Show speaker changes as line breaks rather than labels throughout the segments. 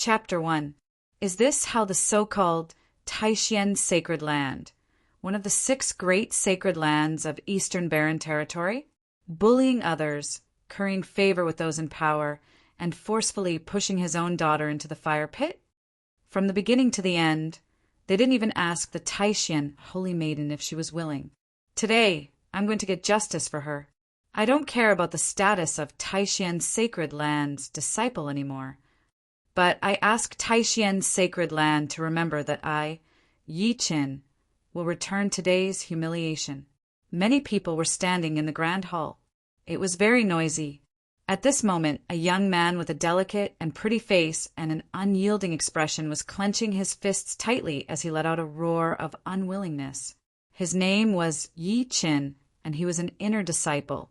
Chapter 1. Is this how the so-called Taishan Sacred Land, one of the 6 great sacred lands of Eastern Barren Territory, bullying others, currying favor with those in power, and forcefully pushing his own daughter into the fire pit? From the beginning to the end, they didn't even ask the Taishan Holy Maiden if she was willing. Today, I'm going to get justice for her. I don't care about the status of Taishan Sacred Land's disciple anymore. But I ask Taishan Sacred Land to remember that I, Yi Qin, will return today's humiliation. Many people were standing in the grand hall. It was very noisy. At this moment, a young man with a delicate and pretty face and an unyielding expression was clenching his fists tightly as he let out a roar of unwillingness. His name was Yi Qin, and he was an inner disciple.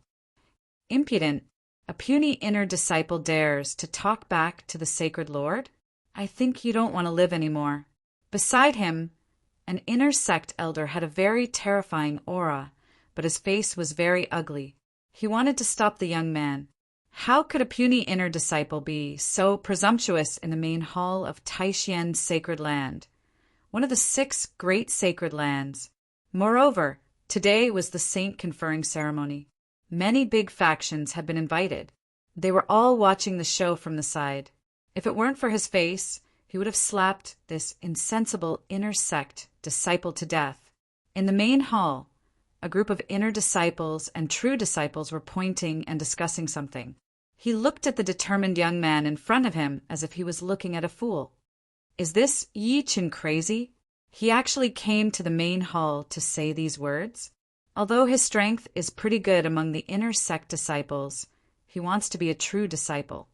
Impudent, a puny inner disciple dares to talk back to the sacred Lord? I think you don't want to live anymore. Beside him, an inner sect elder had a very terrifying aura, but his face was very ugly. He wanted to stop the young man. How could a puny inner disciple be so presumptuous in the main hall of Taishan Sacred Land, one of the 6 great sacred lands? Moreover, today was the saint conferring ceremony. Many big factions had been invited. They were all watching the show from the side. If it weren't for his face, he would have slapped this insensible inner sect disciple to death. In the main hall, a group of inner disciples and true disciples were pointing and discussing something. He looked at the determined young man in front of him as if he was looking at a fool. Is this Yi Qin crazy? He actually came to the main hall to say these words? Although his strength is pretty good among the inner sect disciples, he wants to be a true disciple.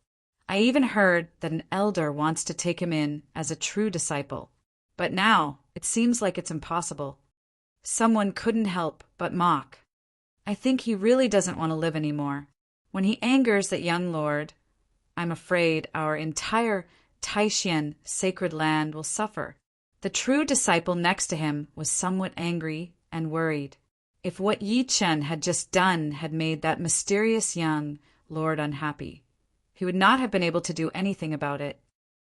I even heard that an elder wants to take him in as a true disciple. But now, it seems like it's impossible. Someone couldn't help but mock. I think he really doesn't want to live anymore. When he angers that young lord, I'm afraid our entire Taishan Sacred Land will suffer. The true disciple next to him was somewhat angry and worried. If what Yi Qin had just done had made that mysterious young lord unhappy, he would not have been able to do anything about it.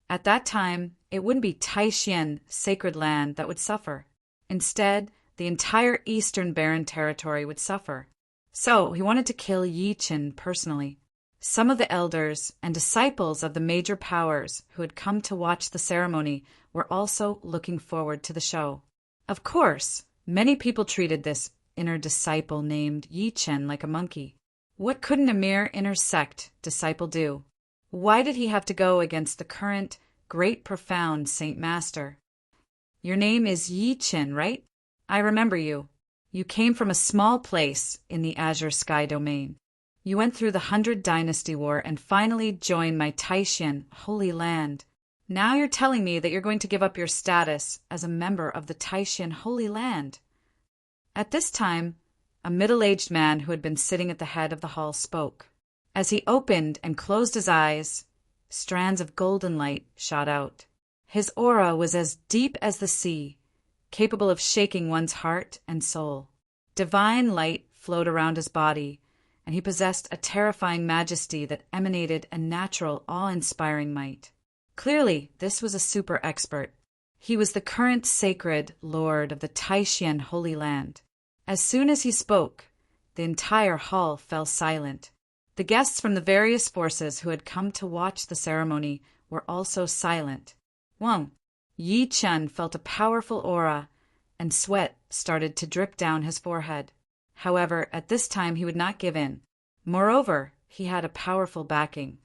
At that time, it wouldn't be Taishan Sacred Land that would suffer. Instead, the entire Eastern Barren Territory would suffer. So he wanted to kill Yi Qin personally. Some of the elders and disciples of the major powers who had come to watch the ceremony were also looking forward to the show. Of course, many people treated this inner disciple named Yi Qin like a monkey. What couldn't a mere inner sect disciple do? Why did he have to go against the current, great profound Saint Master? Your name is Yi Qin, right? I remember you. You came from a small place in the Azure Sky domain. You went through the 100 Dynasty War and finally joined my Taishan Holy Land. Now you're telling me that you're going to give up your status as a member of the Taishan Holy Land. At this time, a middle-aged man who had been sitting at the head of the hall spoke. As he opened and closed his eyes, strands of golden light shot out. His aura was as deep as the sea, capable of shaking one's heart and soul. Divine light flowed around his body, and he possessed a terrifying majesty that emanated a natural, awe-inspiring might. Clearly, this was a super expert. He was the current sacred lord of the Taishan Holy Land. As soon as he spoke, the entire hall fell silent. The guests from the various forces who had come to watch the ceremony were also silent. Yi Qin felt a powerful aura, and sweat started to drip down his forehead. However, at this time he would not give in. Moreover, he had a powerful backing.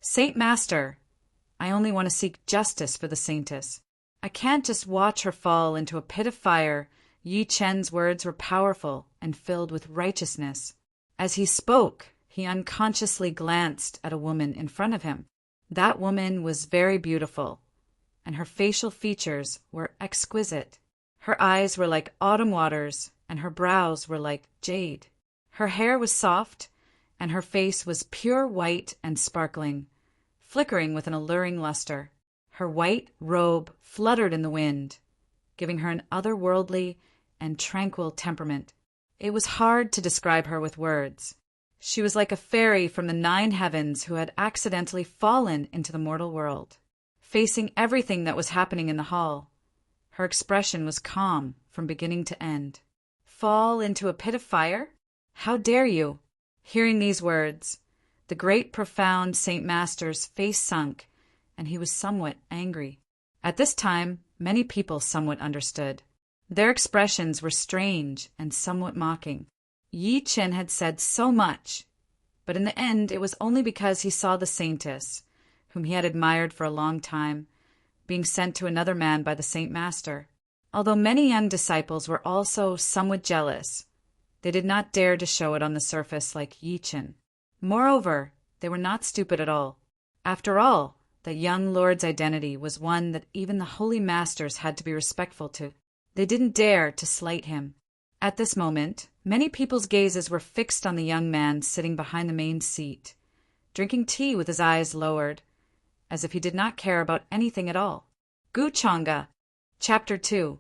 Saint Master, I only want to seek justice for the saintess. I can't just watch her fall into a pit of fire. Yi Qin's words were powerful and filled with righteousness. As he spoke, he unconsciously glanced at a woman in front of him. That woman was very beautiful, and her facial features were exquisite. Her eyes were like autumn waters, and her brows were like jade. Her hair was soft, and her face was pure white and sparkling, flickering with an alluring luster. Her white robe fluttered in the wind, giving her an otherworldly and tranquil temperament. It was hard to describe her with words. She was like a fairy from the 9 heavens who had accidentally fallen into the mortal world. facing everything that was happening in the hall. Her expression was calm from beginning to end. Fall into a pit of fire? How dare you? Hearing these words, the great profound Saint Master's face sunk, and he was somewhat angry. At this time, many people somewhat understood. Their expressions were strange and somewhat mocking. Yi Chen had said so much, but in the end it was only because he saw the saintess, whom he had admired for a long time, being sent to another man by the Saint Master. Although many young disciples were also somewhat jealous, they did not dare to show it on the surface like Yi Chen. Moreover, they were not stupid at all. After all, the young lord's identity was one that even the holy masters had to be respectful to. They didn't dare to slight him. At this moment, many people's gazes were fixed on the young man sitting behind the main seat, drinking tea with his eyes lowered, as if he did not care about anything at all. Gu Changa, Chapter 2.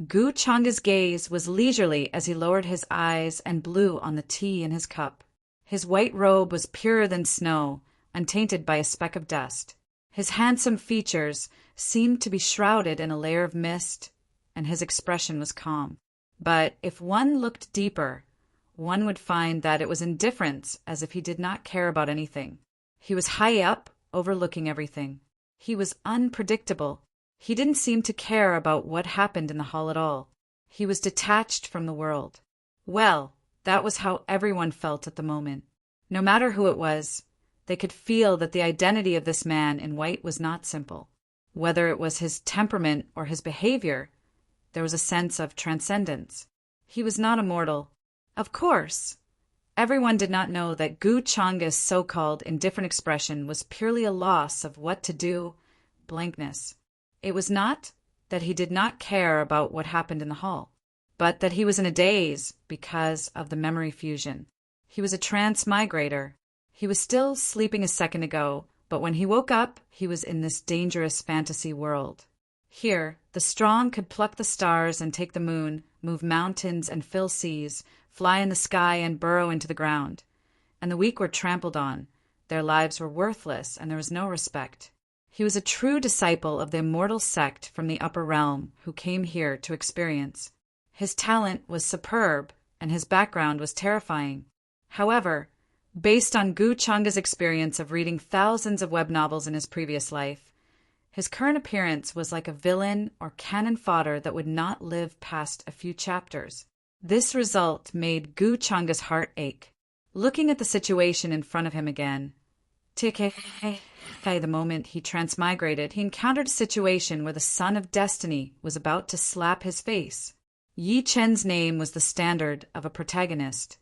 Gu Changa's gaze was leisurely as he lowered his eyes and blew on the tea in his cup. His white robe was purer than snow, untainted by a speck of dust. His handsome features seemed to be shrouded in a layer of mist, and his expression was calm. But if one looked deeper, one would find that it was indifference, as if he did not care about anything. He was high up, overlooking everything. He was unpredictable. He didn't seem to care about what happened in the hall at all. He was detached from the world. Well, that was how everyone felt at the moment. No matter who it was, they could feel that the identity of this man in white was not simple. Whether it was his temperament or his behavior, there was a sense of transcendence. He was not immortal. Of course, everyone did not know that Gu Changa's so-called indifferent expression was purely a loss of what to do, blankness. It was not that he did not care about what happened in the hall, but that he was in a daze because of the memory fusion. He was a transmigrator. He was still sleeping a second ago, but when he woke up, he was in this dangerous fantasy world. Here, the strong could pluck the stars and take the moon, move mountains and fill seas, fly in the sky and burrow into the ground. And the weak were trampled on. Their lives were worthless, and there was no respect. He was a true disciple of the immortal sect from the upper realm who came here to experience. His talent was superb, and his background was terrifying. However, based on Gu Changa's experience of reading thousands of web novels in his previous life, his current appearance was like a villain or cannon fodder that would not live past a few chapters. This result made Gu Changa's heart ache. Looking at the situation in front of him again, the moment he transmigrated, he encountered a situation where the son of destiny was about to slap his face. Yi Chen's name was the standard of a protagonist,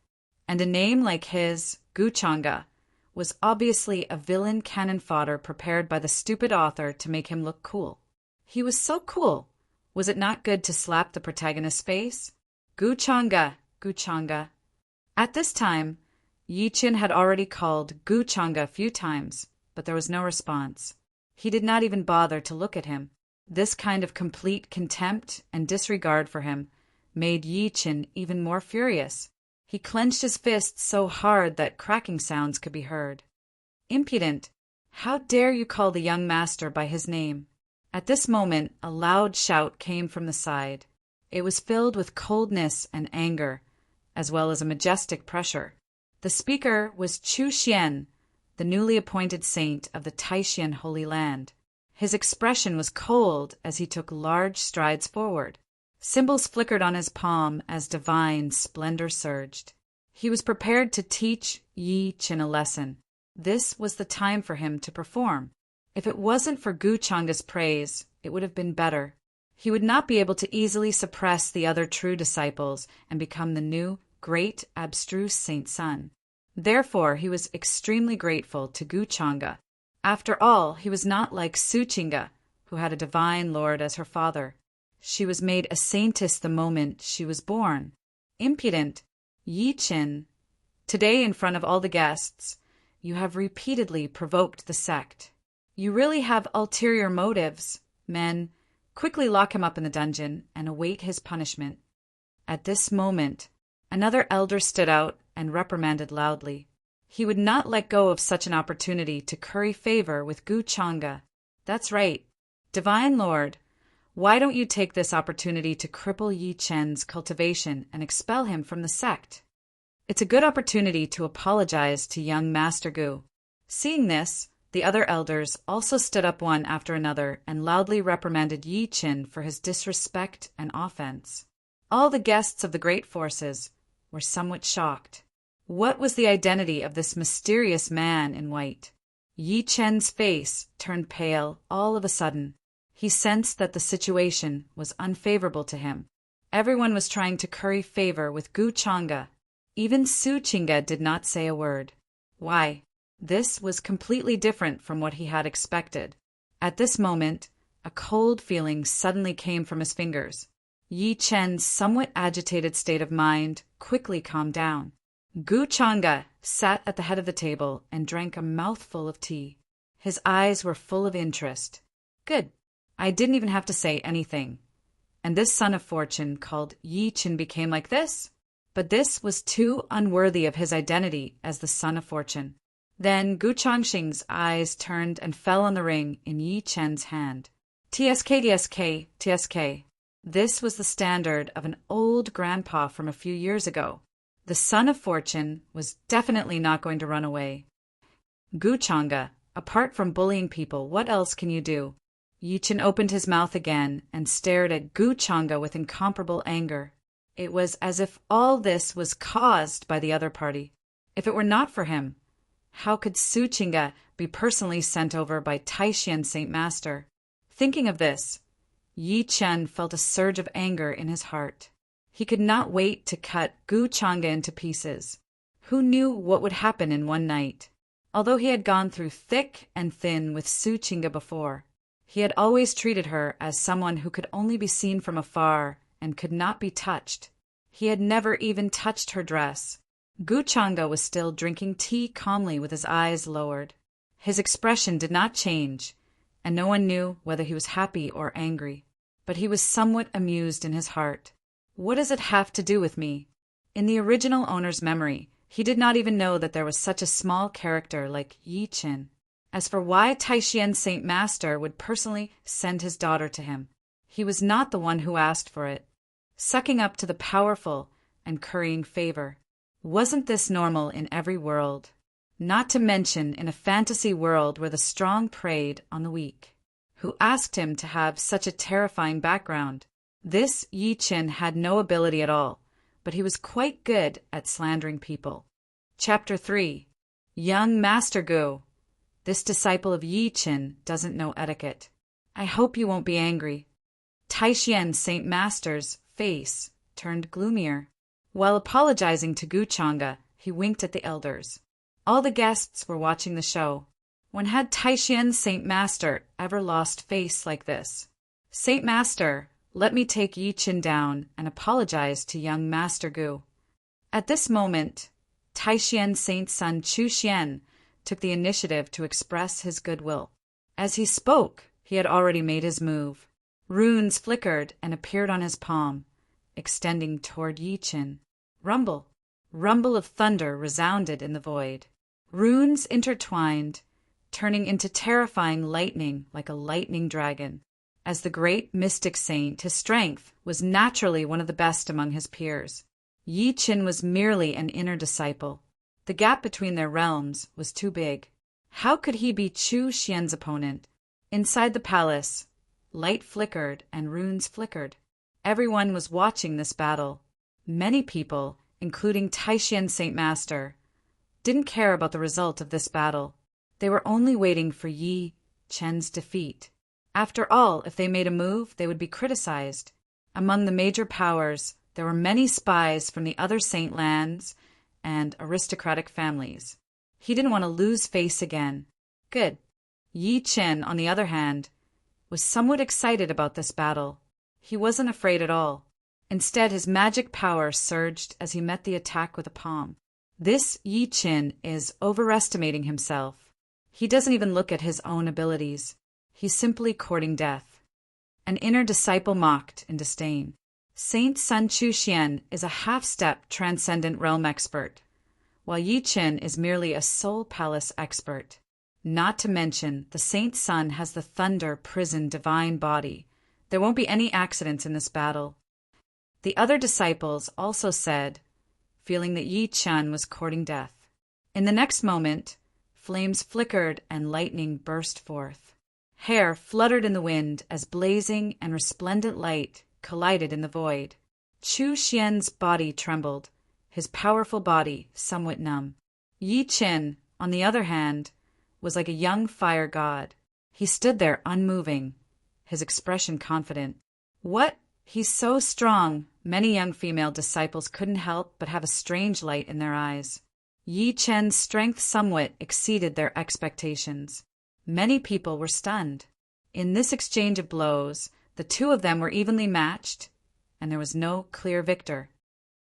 and a name like his, Gu Changa, was obviously a villain cannon fodder prepared by the stupid author to make him look cool. He was so cool. Was it not good to slap the protagonist's face? Gu Changa, Gu Changa. At this time, Yi Chen had already called Gu Changa a few times, but there was no response. He did not even bother to look at him. This kind of complete contempt and disregard for him made Yi Chen even more furious. He clenched his fists so hard that cracking sounds could be heard. Impudent! How dare you call the young master by his name? At this moment, a loud shout came from the side. It was filled with coldness and anger, as well as a majestic pressure. The speaker was Chu Xian, the newly appointed saint of the Taishan Holy Land. His expression was cold as he took large strides forward. Symbols flickered on his palm as divine splendor surged. He was prepared to teach Yi Chen a lesson. This was the time for him to perform. If it wasn't for Gu Changa's praise, it would have been better. He would not be able to easily suppress the other true disciples and become the new, great, abstruse Saint Sun. Therefore, he was extremely grateful to Gu Changa. After all, he was not like Su Chinga, who had a divine lord as her father. She was made a saintess the moment she was born. Impudent! Yi Chen, today in front of all the guests, you have repeatedly provoked the sect. You really have ulterior motives. Men, quickly lock him up in the dungeon and await his punishment. At this moment, another elder stood out and reprimanded loudly. He would not let go of such an opportunity to curry favor with Gu Changa. That's right, Divine Lord, why don't you take this opportunity to cripple Yi Chen's cultivation and expel him from the sect? It's a good opportunity to apologize to young Master Gu. Seeing this, the other elders also stood up one after another and loudly reprimanded Yi Chen for his disrespect and offense. All the guests of the great forces were somewhat shocked. What was the identity of this mysterious man in white? Yi Chen's face turned pale all of a sudden. He sensed that the situation was unfavorable to him. Everyone was trying to curry favor with Gu Chang'e. Even Su Qing'e did not say a word. Why? This was completely different from what he had expected. At this moment, a cold feeling suddenly came from his fingers. Yi Chen's somewhat agitated state of mind quickly calmed down. Gu Chang'e sat at the head of the table and drank a mouthful of tea. His eyes were full of interest. Good. I didn't even have to say anything. And this son of fortune called Yi Chen became like this? But this was too unworthy of his identity as the son of fortune. Then Gu Changxing's eyes turned and fell on the ring in Yi Chen's hand. TSK, TSK, TSK. This was the standard of an old grandpa from a few years ago. The son of fortune was definitely not going to run away. Gu Chang'e, apart from bullying people, what else can you do? Yi Chen opened his mouth again and stared at Gu Chang'e with incomparable anger. It was as if all this was caused by the other party. If it were not for him, how could Su Qing'e be personally sent over by Taishan Saint Master? Thinking of this, Yi Chen felt a surge of anger in his heart. He could not wait to cut Gu Chang'e into pieces. Who knew what would happen in one night? Although he had gone through thick and thin with Su Qing'e before, he had always treated her as someone who could only be seen from afar and could not be touched. He had never even touched her dress. Gu Chang'e was still drinking tea calmly with his eyes lowered. His expression did not change, and no one knew whether he was happy or angry. But he was somewhat amused in his heart. What does it have to do with me? In the original owner's memory, he did not even know that there was such a small character like Yi Chen. As for why Taishan Saint Master would personally send his daughter to him, he was not the one who asked for it. Sucking up to the powerful and currying favor. Wasn't this normal in every world? Not to mention in a fantasy world where the strong preyed on the weak. Who asked him to have such a terrifying background? This Yi Chen had no ability at all, but he was quite good at slandering people. Chapter 3. Young Master Gu. This disciple of Yi Chen doesn't know etiquette. I hope you won't be angry. Taishan Saint Master's face turned gloomier. While apologizing to Gu Chang'e, he winked at the elders. All the guests were watching the show. When had Taishan Saint Master ever lost face like this? Saint Master, let me take Yi Chen down and apologize to young Master Gu. At this moment, Taishan Saint Sun Chu Xian took the initiative to express his goodwill. As he spoke, he had already made his move. Runes flickered and appeared on his palm, extending toward Yi Chen. Rumble, rumble of thunder resounded in the void. Runes intertwined, turning into terrifying lightning like a lightning dragon. As the great mystic saint, his strength was naturally one of the best among his peers. Yi Chen was merely an inner disciple. The gap between their realms was too big. How could he be Chu Xian's opponent? Inside the palace, light flickered and runes flickered. Everyone was watching this battle. Many people, including Taishan Saint Master, didn't care about the result of this battle. They were only waiting for Yi Chen's defeat. After all, if they made a move, they would be criticized. Among the major powers, there were many spies from the other saint lands and aristocratic families. He didn't want to lose face again. Good. Yi Chen, on the other hand, was somewhat excited about this battle. He wasn't afraid at all. Instead, his magic power surged as he met the attack with a palm. This Yi Chen is overestimating himself. He doesn't even look at his own abilities. He's simply courting death. An inner disciple mocked in disdain. Saint Sun Chu Xian is a half-step transcendent realm expert, while Yi Chen is merely a soul palace expert. Not to mention, the saint's son has the thunder prison divine body. There won't be any accidents in this battle. The other disciples also said, feeling that Yi Chen was courting death. In the next moment, flames flickered and lightning burst forth. Hair fluttered in the wind as blazing and resplendent light collided in the void. Chu Xian's body trembled, his powerful body somewhat numb. Yi Chen, on the other hand, was like a young fire god. He stood there unmoving, his expression confident. What? He's so strong. Many young female disciples couldn't help but have a strange light in their eyes. Yi Chen's strength somewhat exceeded their expectations. Many people were stunned. In this exchange of blows, the two of them were evenly matched, and there was no clear victor.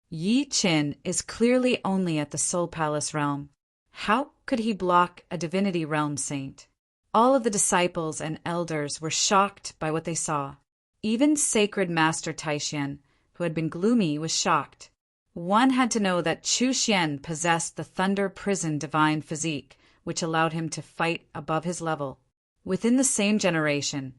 Yi Chen is clearly only at the Soul Palace realm. How could he block a divinity realm saint? All of the disciples and elders were shocked by what they saw. Even sacred Master Taishan, who had been gloomy, was shocked. One had to know that Chu Xian possessed the thunder prison divine physique, which allowed him to fight above his level. Within the same generation,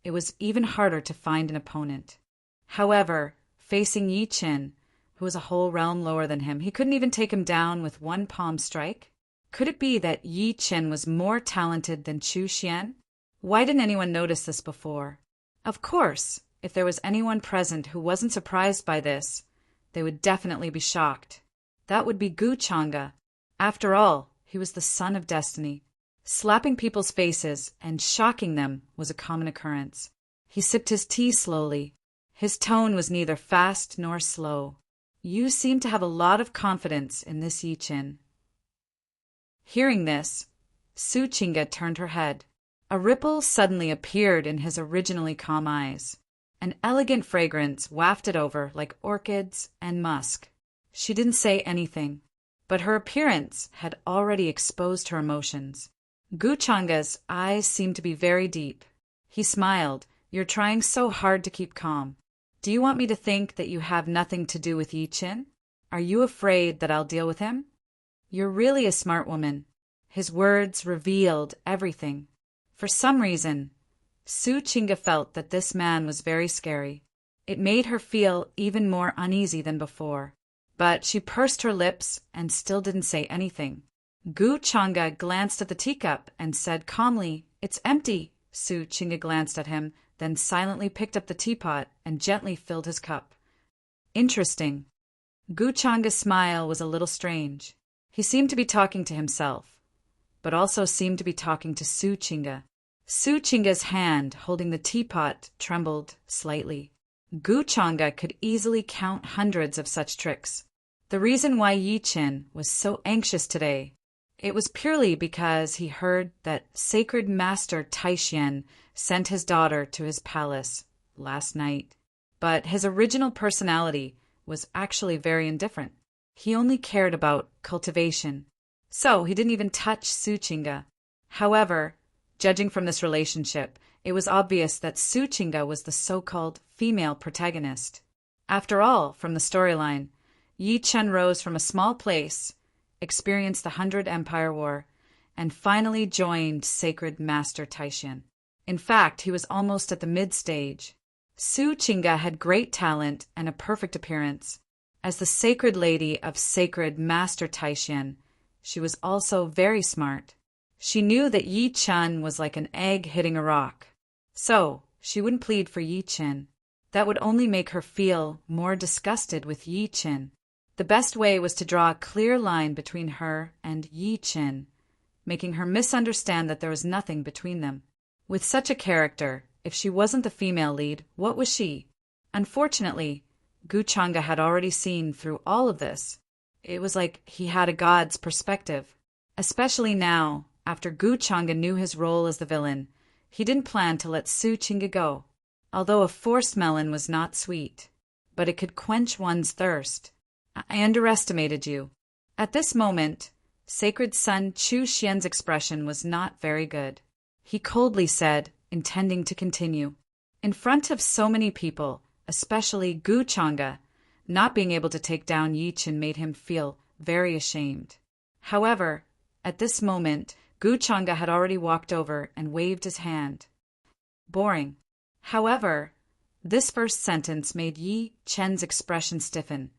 it was even harder to find an opponent. However, facing Yi Chen, who was a whole realm lower than him, he couldn't even take him down with one palm strike. Could it be that Yi Chen was more talented than Chu Xian? Why didn't anyone notice this before? Of course, if there was anyone present who wasn't surprised by this, they would definitely be shocked. That would be Gu Chang'e. After all, he was the son of destiny. Slapping people's faces and shocking them was a common occurrence. He sipped his tea slowly. His tone was neither fast nor slow. You seem to have a lot of confidence in this Yi Chen. Hearing this, Su Qingge turned her head. A ripple suddenly appeared in his originally calm eyes. An elegant fragrance wafted over like orchids and musk. She didn't say anything, but her appearance had already exposed her emotions. Gu Chang'e's eyes seemed to be very deep. He smiled. You're trying so hard to keep calm. Do you want me to think that you have nothing to do with Yi Chen? Are you afraid that I'll deal with him? You're really a smart woman. His words revealed everything. For some reason, Su Qingge felt that this man was very scary. It made her feel even more uneasy than before. But she pursed her lips and still didn't say anything. Gu Chang'e glanced at the teacup and said calmly, "It's empty." Su Qingge glanced at him, then silently picked up the teapot and gently filled his cup. Interesting. Gu Chang'e's smile was a little strange. He seemed to be talking to himself, but also seemed to be talking to Su Qingge. Su Qingge's hand holding the teapot trembled slightly. Gu Chang'e could easily count hundreds of such tricks. The reason why Yi Chen was so anxious today, it was purely because he heard that sacred Master Taishan sent his daughter to his palace last night. But his original personality was actually very indifferent. He only cared about cultivation. So he didn't even touch Su Qingge. However, judging from this relationship, it was obvious that Su Qingge was the so-called female protagonist. After all, from the storyline, Yi Chen rose from a small place, experienced the 100 Empire War, and finally joined sacred Master Taishan. In fact, he was almost at the mid-stage. Su Qingge had great talent and a perfect appearance. As the sacred lady of sacred Master Taishan, she was also very smart. She knew that Yi Chen was like an egg hitting a rock. So, she wouldn't plead for Yi Chen. That would only make her feel more disgusted with Yi Chen. The best way was to draw a clear line between her and Yi Chen, making her misunderstand that there was nothing between them. With such a character, if she wasn't the female lead, what was she? Unfortunately, Gu Chang'e had already seen through all of this. It was like he had a god's perspective. Especially now, after Gu Chang'e knew his role as the villain, he didn't plan to let Su Qingge go. Although a forced melon was not sweet, but it could quench one's thirst. I underestimated you. At this moment, sacred son Chu Xian's expression was not very good. He coldly said, intending to continue. In front of so many people, especially Gu Chang'e, not being able to take down Yi Chen made him feel very ashamed. However, at this moment, Gu Changa had already walked over and waved his hand. Boring. However, this first sentence made Yi Chen's expression stiffen,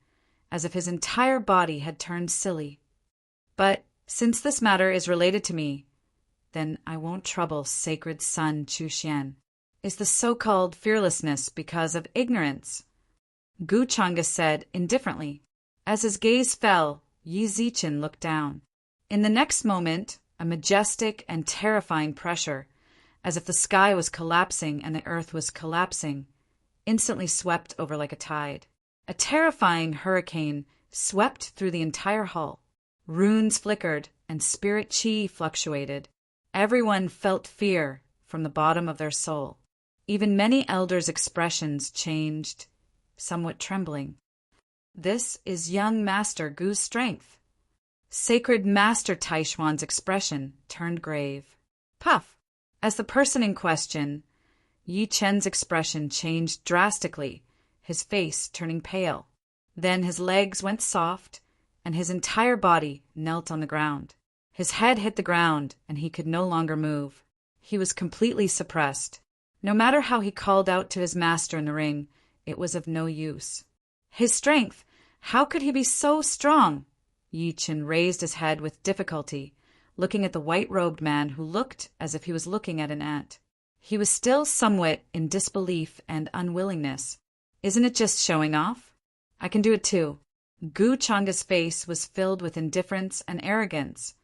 as if his entire body had turned silly. But since this matter is related to me, then I won't trouble sacred son Chu Xian. Is the so-called fearlessness because of ignorance? Gu Changa said indifferently. As his gaze fell, Yi Zichen looked down. In the next moment, a majestic and terrifying pressure, as if the sky was collapsing and the earth was collapsing, instantly swept over like a tide. A terrifying hurricane swept through the entire hall. Runes flickered and spirit chi fluctuated. Everyone felt fear from the bottom of their soul. Even many elders' expressions changed, somewhat trembling. This is young Master Gu's strength. Sacred Master Taishuan's expression turned grave. Puff! As the person in question, Yi Chen's expression changed drastically, his face turning pale. Then his legs went soft, and his entire body knelt on the ground. His head hit the ground, and he could no longer move. He was completely suppressed. No matter how he called out to his master in the ring, it was of no use. His strength! How could he be so strong? Yi Chen raised his head with difficulty, looking at the white-robed man who looked as if he was looking at an ant. He was still somewhat in disbelief and unwillingness. Isn't it just showing off? I can do it too. Gu Changa's face was filled with indifference and arrogance,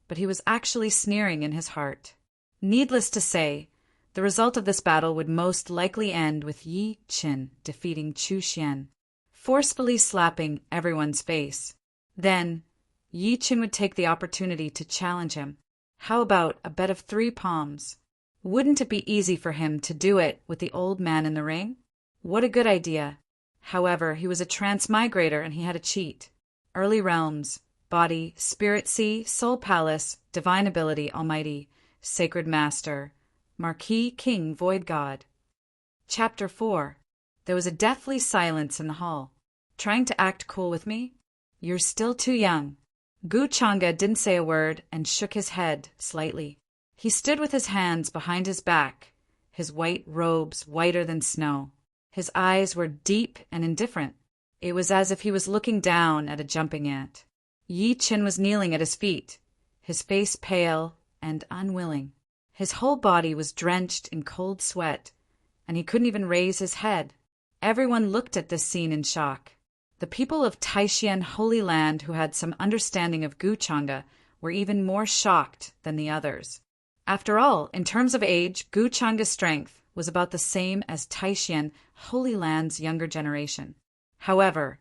but he was actually sneering in his heart. Needless to say, the result of this battle would most likely end with Yi Chen defeating Chu Xian, forcefully slapping everyone's face. Then, Yi Chen would take the opportunity to challenge him. How about a bet of 3 palms? Wouldn't it be easy for him to do it with the old man in the ring? What a good idea. However, he was a transmigrator and he had a cheat. Early realms, body, spirit sea, soul palace, divine ability, almighty, sacred master, Marquis King Void God. Chapter 4. There was a deathly silence in the hall. Trying to act cool with me? You're still too young. Gu Changa didn't say a word and shook his head slightly. He stood with his hands behind his back, his white robes whiter than snow. His eyes were deep and indifferent. It was as if he was looking down at a jumping ant. Yi Chen was kneeling at his feet, his face pale and unwilling. His whole body was drenched in cold sweat, and he couldn't even raise his head. Everyone looked at this scene in shock. The people of Taishan Holy Land who had some understanding of Gu Changa were even more shocked than the others. After all, in terms of age, Gu Changa's strength was about the same as Taishan Holy Land's younger generation. However,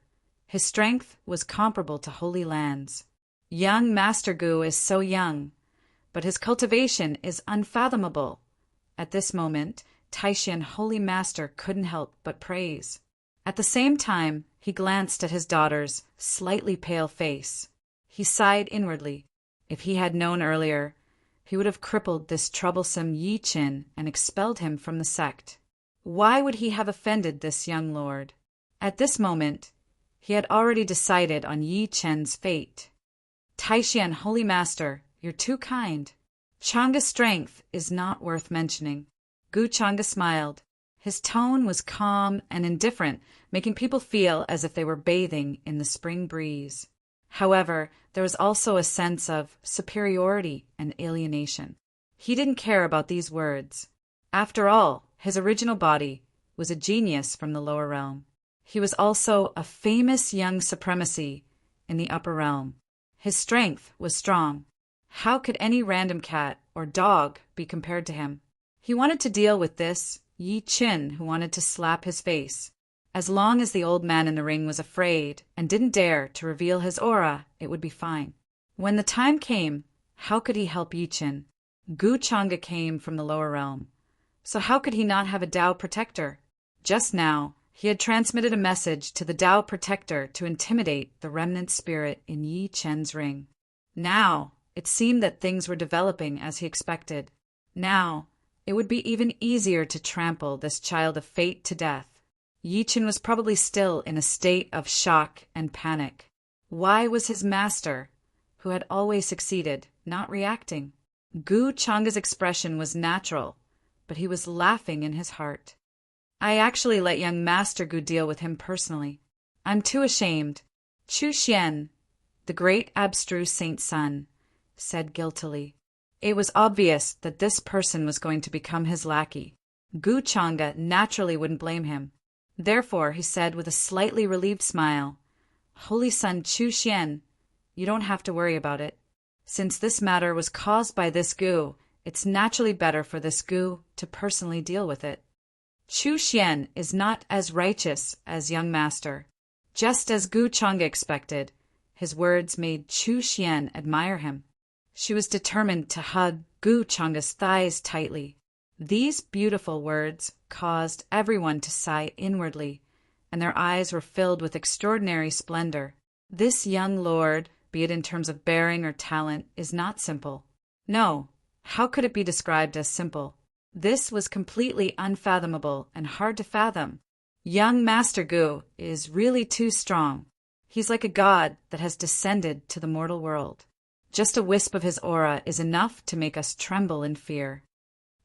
his strength was comparable to Holy Land's. Young Master Gu is so young, but his cultivation is unfathomable. At this moment, Taishan Holy Master couldn't help but praise. At the same time, he glanced at his daughter's slightly pale face. He sighed inwardly. If he had known earlier, he would have crippled this troublesome Yi Chen and expelled him from the sect. Why would he have offended this young lord? At this moment, he had already decided on Yi Chen's fate. Taishan Holy Master, you're too kind. Changa's strength is not worth mentioning. Gu Changa smiled. His tone was calm and indifferent, making people feel as if they were bathing in the spring breeze. However, there was also a sense of superiority and alienation. He didn't care about these words. After all, his original body was a genius from the lower realm. He was also a famous young supremacy in the upper realm. His strength was strong. How could any random cat or dog be compared to him? He wanted to deal with this Yi Chen who wanted to slap his face. As long as the old man in the ring was afraid and didn't dare to reveal his aura, it would be fine. When the time came, how could he help Yi Chen? Gu Changa came from the lower realm, so how could he not have a Tao protector? Just now, he had transmitted a message to the Tao protector to intimidate the remnant spirit in Yi Chen's ring. Now, it seemed that things were developing as he expected. Now, it would be even easier to trample this child of fate to death. Yi Chen was probably still in a state of shock and panic. Why was his master, who had always succeeded, not reacting? Gu Changa's expression was natural, but he was laughing in his heart. I actually let young Master Gu deal with him personally. I'm too ashamed. Chu Xian, the great abstruse saint's son, said guiltily. It was obvious that this person was going to become his lackey. Gu Changa naturally wouldn't blame him. Therefore, he said with a slightly relieved smile, Holy Son Chu Xian, you don't have to worry about it. Since this matter was caused by this Gu, it's naturally better for this Gu to personally deal with it. Chu Xian is not as righteous as young master. Just as Gu Changa expected, his words made Chu Xian admire him. She was determined to hug Gu Changa's thighs tightly. These beautiful words caused everyone to sigh inwardly, and their eyes were filled with extraordinary splendor. This young lord, be it in terms of bearing or talent, is not simple. No, how could it be described as simple? This was completely unfathomable and hard to fathom. Young Master Gu is really too strong. He's like a god that has descended to the mortal world. Just a wisp of his aura is enough to make us tremble in fear.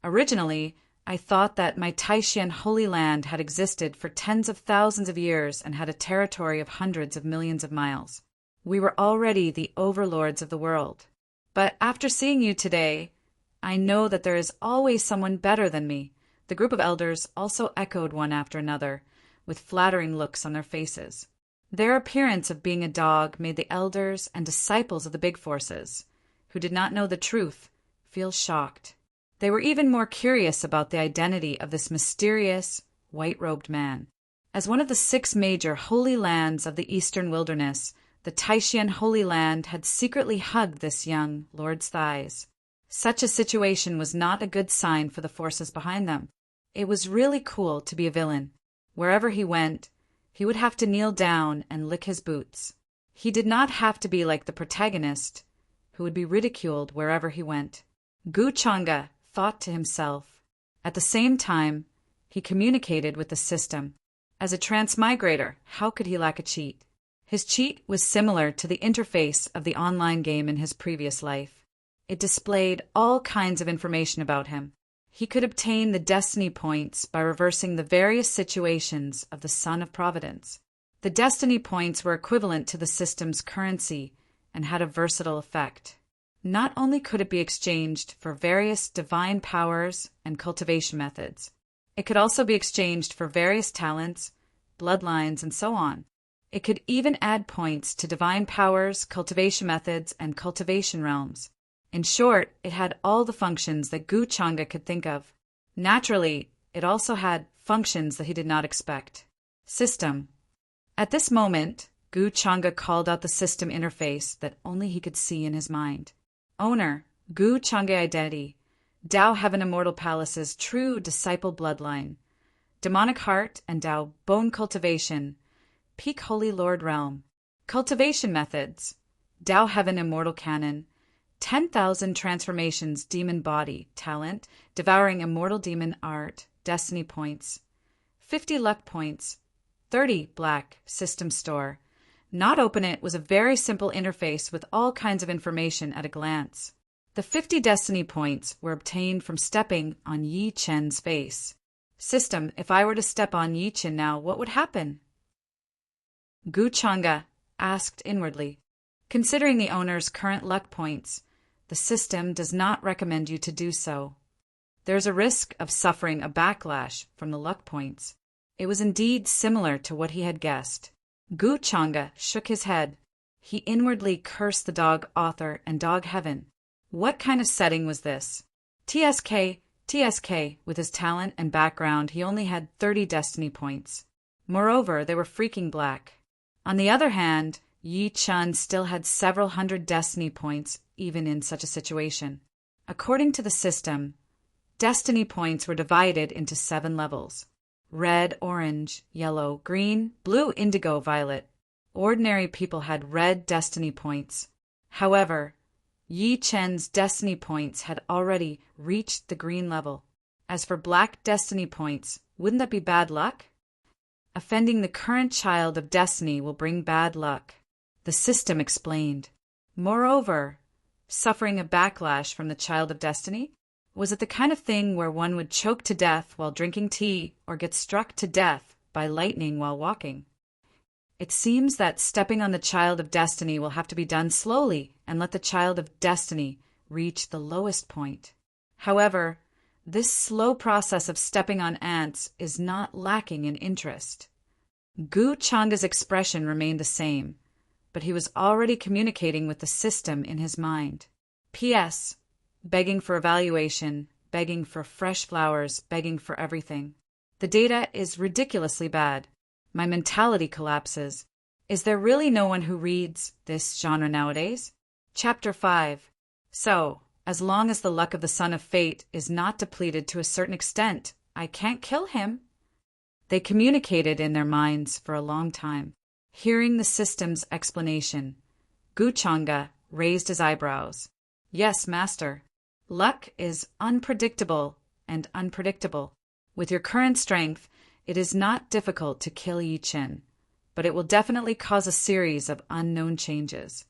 Originally, I thought that my Taishan Holy Land had existed for tens of thousands of years and had a territory of hundreds of millions of miles. We were already the overlords of the world. But after seeing you today, I know that there is always someone better than me. The group of elders also echoed one after another, with flattering looks on their faces. Their appearance of being a dog made the elders and disciples of the big forces, who did not know the truth, feel shocked. They were even more curious about the identity of this mysterious, white-robed man. As one of the 6 major holy lands of the eastern wilderness, the Taishan Holy Land had secretly hugged this young lord's thighs. Such a situation was not a good sign for the forces behind them. It was really cool to be a villain. Wherever he went, he would have to kneel down and lick his boots. He did not have to be like the protagonist, who would be ridiculed wherever he went. Gu Changa thought to himself. At the same time, he communicated with the system. As a transmigrator, how could he lack a cheat? His cheat was similar to the interface of the online game in his previous life. It displayed all kinds of information about him. He could obtain the destiny points by reversing the various situations of the Son of Providence. The destiny points were equivalent to the system's currency and had a versatile effect. Not only could it be exchanged for various divine powers and cultivation methods, it could also be exchanged for various talents, bloodlines, and so on. It could even add points to divine powers, cultivation methods, and cultivation realms. In short, it had all the functions that Gu Changa could think of. Naturally, it also had functions that he did not expect. System. At this moment, Gu Changa called out the system interface that only he could see in his mind. Owner, Gu Changa identity, Tao Heaven Immortal Palace's true disciple bloodline, Demonic Heart and Tao Bone Cultivation, Peak Holy Lord Realm. Cultivation methods, Tao Heaven Immortal Canon, 10,000 transformations demon body, talent, devouring immortal demon art, destiny points, 50 luck points, 30 black, system store. Not open it was a very simple interface with all kinds of information at a glance. The 50 destiny points were obtained from stepping on Yi Chen's face. System, if I were to step on Yi Chen now, what would happen? Gu Changa asked inwardly. Considering the owner's current luck points, the system does not recommend you to do so. There's a risk of suffering a backlash from the luck points. It was indeed similar to what he had guessed. Gu Changa shook his head. He inwardly cursed the dog author and dog heaven. What kind of setting was this? TSK, with his talent and background, he only had 30 destiny points. Moreover, they were freaking black. On the other hand, Yi Chun still had several hundred destiny points, even in such a situation. According to the system, destiny points were divided into 7 levels. Red, orange, yellow, green, blue, indigo, violet. Ordinary people had red destiny points. However, Yi Chen's destiny points had already reached the green level. As for black destiny points, wouldn't that be bad luck? Offending the current child of destiny will bring bad luck. The system explained. Moreover, suffering a backlash from the child of destiny? Was it the kind of thing where one would choke to death while drinking tea or get struck to death by lightning while walking? It seems that stepping on the child of destiny will have to be done slowly and let the child of destiny reach the lowest point. However, this slow process of stepping on ants is not lacking in interest. Gu Changa's expression remained the same, but he was already communicating with the system in his mind. P.S. Begging for evaluation, begging for fresh flowers, begging for everything. The data is ridiculously bad. My mentality collapses. Is there really no one who reads this genre nowadays? Chapter 5. So, as long as the luck of the Son of Fate is not depleted to a certain extent, I can't kill him. They communicated in their minds for a long time. Hearing the system's explanation, Gu Changa raised his eyebrows. Yes, Master. Luck is unpredictable and unpredictable. With your current strength, it is not difficult to kill Yi Chen, but it will definitely cause a series of unknown changes.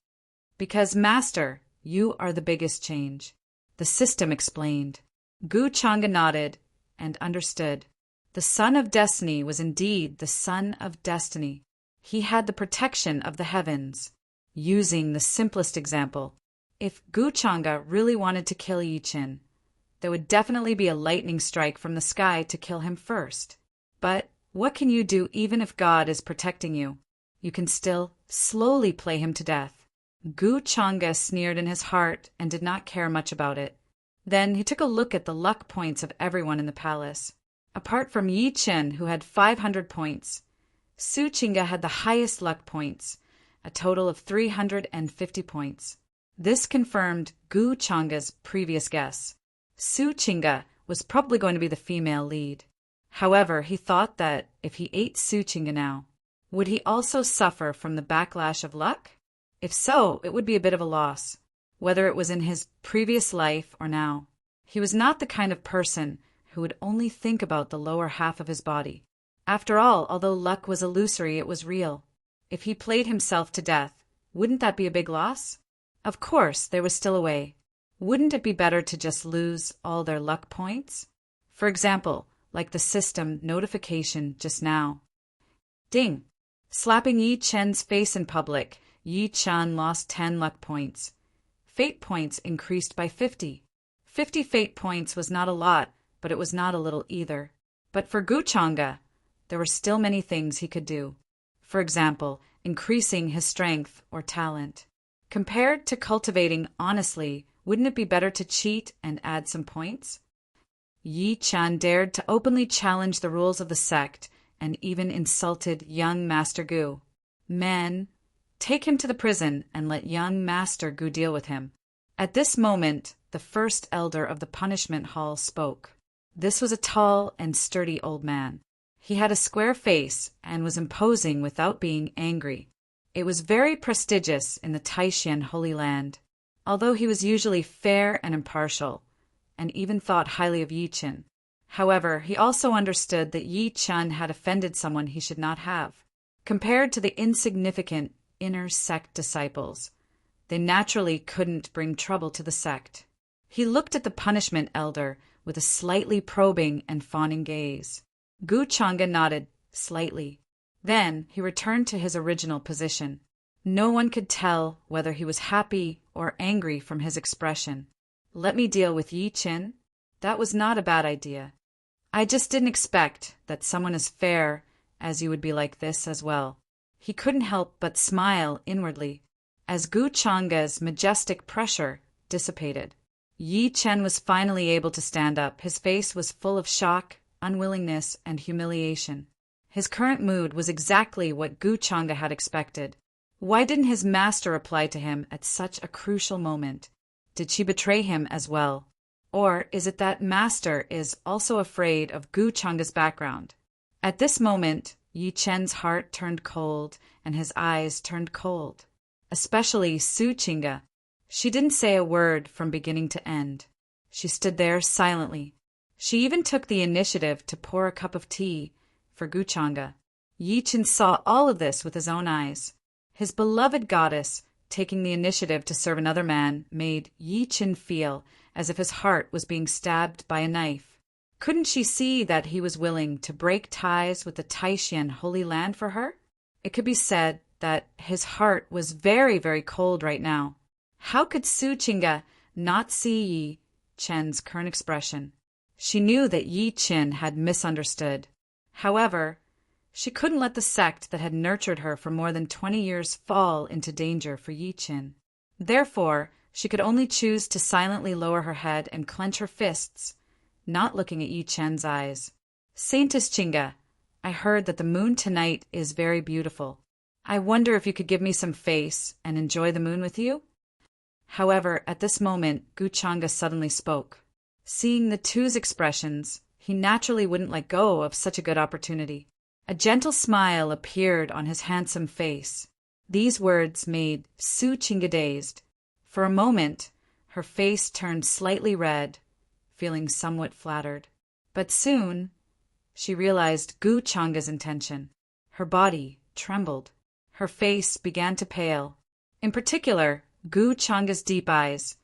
Because, Master, you are the biggest change. The system explained. Gu Changa nodded and understood. The Son of Destiny was indeed the Son of Destiny. He had the protection of the heavens. Using the simplest example, if Gu Changa really wanted to kill Yi Chen, there would definitely be a lightning strike from the sky to kill him first. But what can you do even if God is protecting you? You can still slowly play him to death. Gu Changa sneered in his heart and did not care much about it. Then he took a look at the luck points of everyone in the palace. Apart from Yi Chen, who had 500 points, Su Chinga had the highest luck points, a total of 350 points. This confirmed Gu Changa's previous guess. Su Chinga was probably going to be the female lead. However, he thought that if he ate Su Chinga now, would he also suffer from the backlash of luck? If so, it would be a bit of a loss, whether it was in his previous life or now. He was not the kind of person who would only think about the lower half of his body. After all, although luck was illusory, it was real. If he played himself to death, wouldn't that be a big loss? Of course, there was still a way. Wouldn't it be better to just lose all their luck points? For example, like the system notification just now. Ding! Slapping Yi Chen's face in public, Yi Chen lost 10 luck points. Fate points increased by 50. 50 fate points was not a lot, but it was not a little either. But for Gu Changa, there were still many things he could do. For example, increasing his strength or talent. Compared to cultivating honestly, wouldn't it be better to cheat and add some points? Yi Chen dared to openly challenge the rules of the sect and even insulted young Master Gu. Men, take him to the prison and let young Master Gu deal with him. At this moment, the first elder of the punishment hall spoke. This was a tall and sturdy old man. He had a square face and was imposing without being angry. It was very prestigious in the Taishan Holy Land, although he was usually fair and impartial, and even thought highly of Yi Chen. However, he also understood that Yi Chen had offended someone he should not have. Compared to the insignificant inner sect disciples, they naturally couldn't bring trouble to the sect. He looked at the punishment elder with a slightly probing and fawning gaze. Gu Changa nodded slightly. Then he returned to his original position. No one could tell whether he was happy or angry from his expression. Let me deal with Yi Chen? That was not a bad idea. I just didn't expect that someone as fair as you would be like this as well. He couldn't help but smile inwardly as Gu Changa's majestic pressure dissipated. Yi Chen was finally able to stand up. His face was full of shock, unwillingness, and humiliation. His current mood was exactly what Gu Changa had expected. Why didn't his master reply to him at such a crucial moment? Did she betray him as well? Or is it that master is also afraid of Gu Changa's background? At this moment, Yi Chen's heart turned cold and his eyes turned cold. Especially Su Chinga. She didn't say a word from beginning to end. She stood there silently. She even took the initiative to pour a cup of tea for Gu Changa. Yi Chen saw all of this with his own eyes. His beloved goddess taking the initiative to serve another man made Yi Qin feel as if his heart was being stabbed by a knife. Couldn't she see that he was willing to break ties with the Taishan Holy Land for her? It could be said that his heart was very, very cold right now. How could Su Qingge not see Yi Chen's current expression? She knew that Yi Qin had misunderstood. However, she couldn't let the sect that had nurtured her for more than 20 years fall into danger for Yi Qin. Therefore, she could only choose to silently lower her head and clench her fists, not looking at Yi Chen's eyes. Saintess Qingge, I heard that the moon tonight is very beautiful. I wonder if you could give me some face and enjoy the moon with you? However, at this moment, Gu Changge suddenly spoke. Seeing the two's expressions, he naturally wouldn't let go of such a good opportunity. A gentle smile appeared on his handsome face. These words made Su Qingge dazed. For a moment, her face turned slightly red, feeling somewhat flattered. But soon, she realized Gu Changge's intention. Her body trembled. Her face began to pale. In particular, Gu Changge's deep eyes.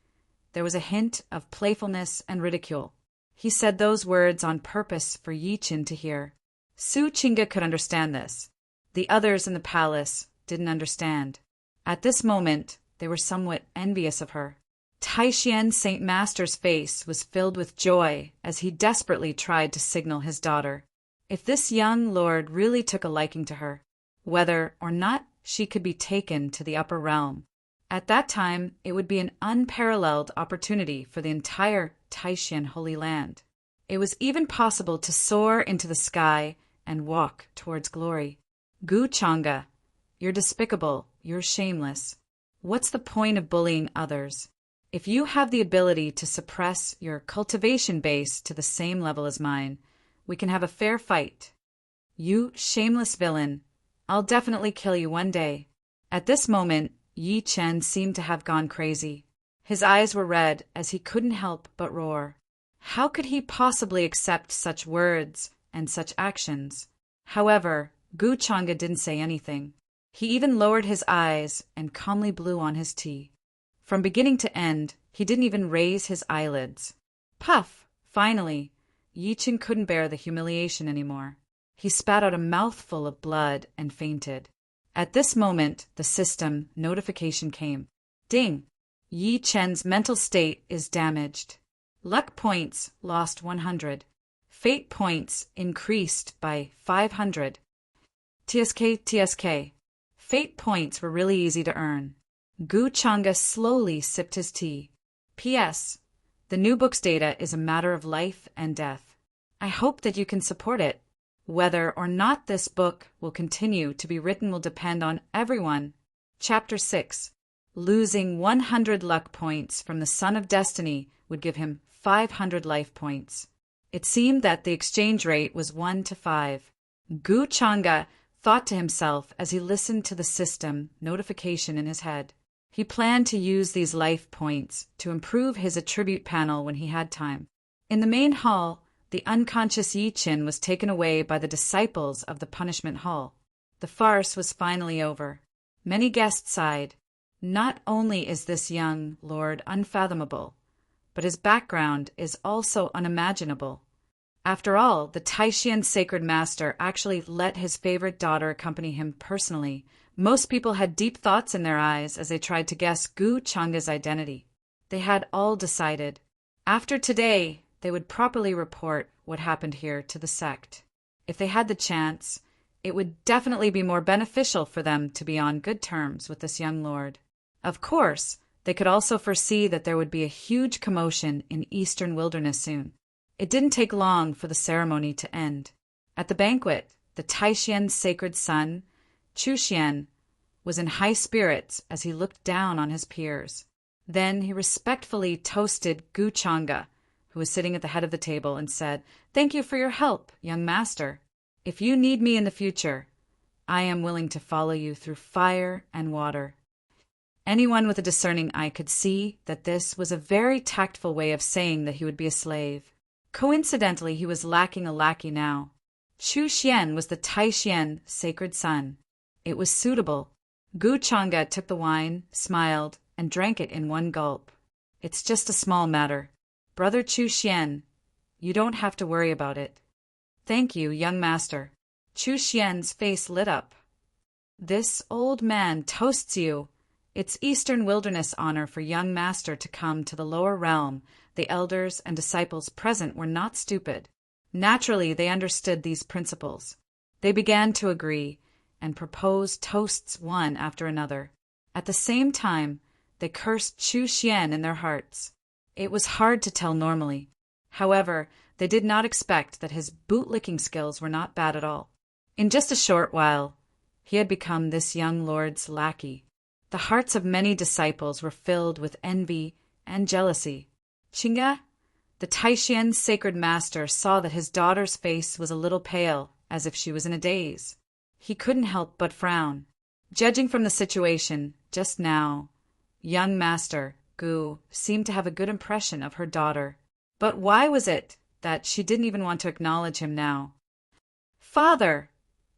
There was a hint of playfulness and ridicule. He said those words on purpose for Yi Qin to hear. Su Qingge could understand this. The others in the palace didn't understand. At this moment, they were somewhat envious of her. Taishan Saint Master's face was filled with joy as he desperately tried to signal his daughter. If this young lord really took a liking to her, whether or not she could be taken to the upper realm, at that time it would be an unparalleled opportunity for the entire Taishan Holy Land. It was even possible to soar into the sky and walk towards glory. Gu Changge, you're despicable, you're shameless. What's the point of bullying others? If you have the ability to suppress your cultivation base to the same level as mine, we can have a fair fight. You shameless villain, I'll definitely kill you one day. At this moment, Yi Chen seemed to have gone crazy. His eyes were red as he couldn't help but roar. How could he possibly accept such words and such actions? However, Gu Changge didn't say anything. He even lowered his eyes and calmly blew on his tea. From beginning to end, he didn't even raise his eyelids. Puff! Finally, Yi Chen couldn't bear the humiliation anymore. He spat out a mouthful of blood and fainted. At this moment, the system notification came. Ding! Yi Chen's mental state is damaged. Luck points lost 100. Fate points increased by 500. TSK. Fate points were really easy to earn. Gu Changge slowly sipped his tea. P.S. The new book's data is a matter of life and death. I hope that you can support it. Whether or not this book will continue to be written will depend on everyone. Chapter 6. Losing 100 luck points from the Son of Destiny would give him 500 life points. It seemed that the exchange rate was 1 to 5. Gu Changge thought to himself as he listened to the system notification in his head. He planned to use these life points to improve his attribute panel when he had time. In the main hall, the unconscious Yi Qin was taken away by the disciples of the punishment hall. The farce was finally over. Many guests sighed. Not only is this young lord unfathomable, but his background is also unimaginable. After all, the Taishan sacred master actually let his favorite daughter accompany him personally. Most people had deep thoughts in their eyes as they tried to guess Gu Changge's identity. They had all decided. After today, they would properly report what happened here to the sect. If they had the chance, it would definitely be more beneficial for them to be on good terms with this young lord. Of course, they could also foresee that there would be a huge commotion in Eastern Wilderness soon. It didn't take long for the ceremony to end. At the banquet, the Taishan sacred son, Chu Xian, was in high spirits as he looked down on his peers. Then he respectfully toasted Gu Changge, who was sitting at the head of the table, and said, "Thank you for your help, young master. If you need me in the future, I am willing to follow you through fire and water." Anyone with a discerning eye could see that this was a very tactful way of saying that he would be a slave. Coincidentally, he was lacking a lackey now. Chu Xian was the Taishan sacred son. It was suitable. Gu Chang'e took the wine, smiled, and drank it in one gulp. It's just a small matter. Brother Chu Xian, you don't have to worry about it. Thank you, young master. Chu Xian's face lit up. This old man toasts you. It's Eastern Wilderness honor for young master to come to the lower realm. The elders and disciples present were not stupid. Naturally, they understood these principles. They began to agree and propose toasts one after another. At the same time, they cursed Chu Xian in their hearts. It was hard to tell normally. However, they did not expect that his bootlicking skills were not bad at all. In just a short while, he had become this young lord's lackey. The hearts of many disciples were filled with envy and jealousy. Qingge, the Taishian sacred master, saw that his daughter's face was a little pale, as if she was in a daze. He couldn't help but frown. Judging from the situation, just now, young master, Gu, seemed to have a good impression of her daughter. But why was it that she didn't even want to acknowledge him now? Father!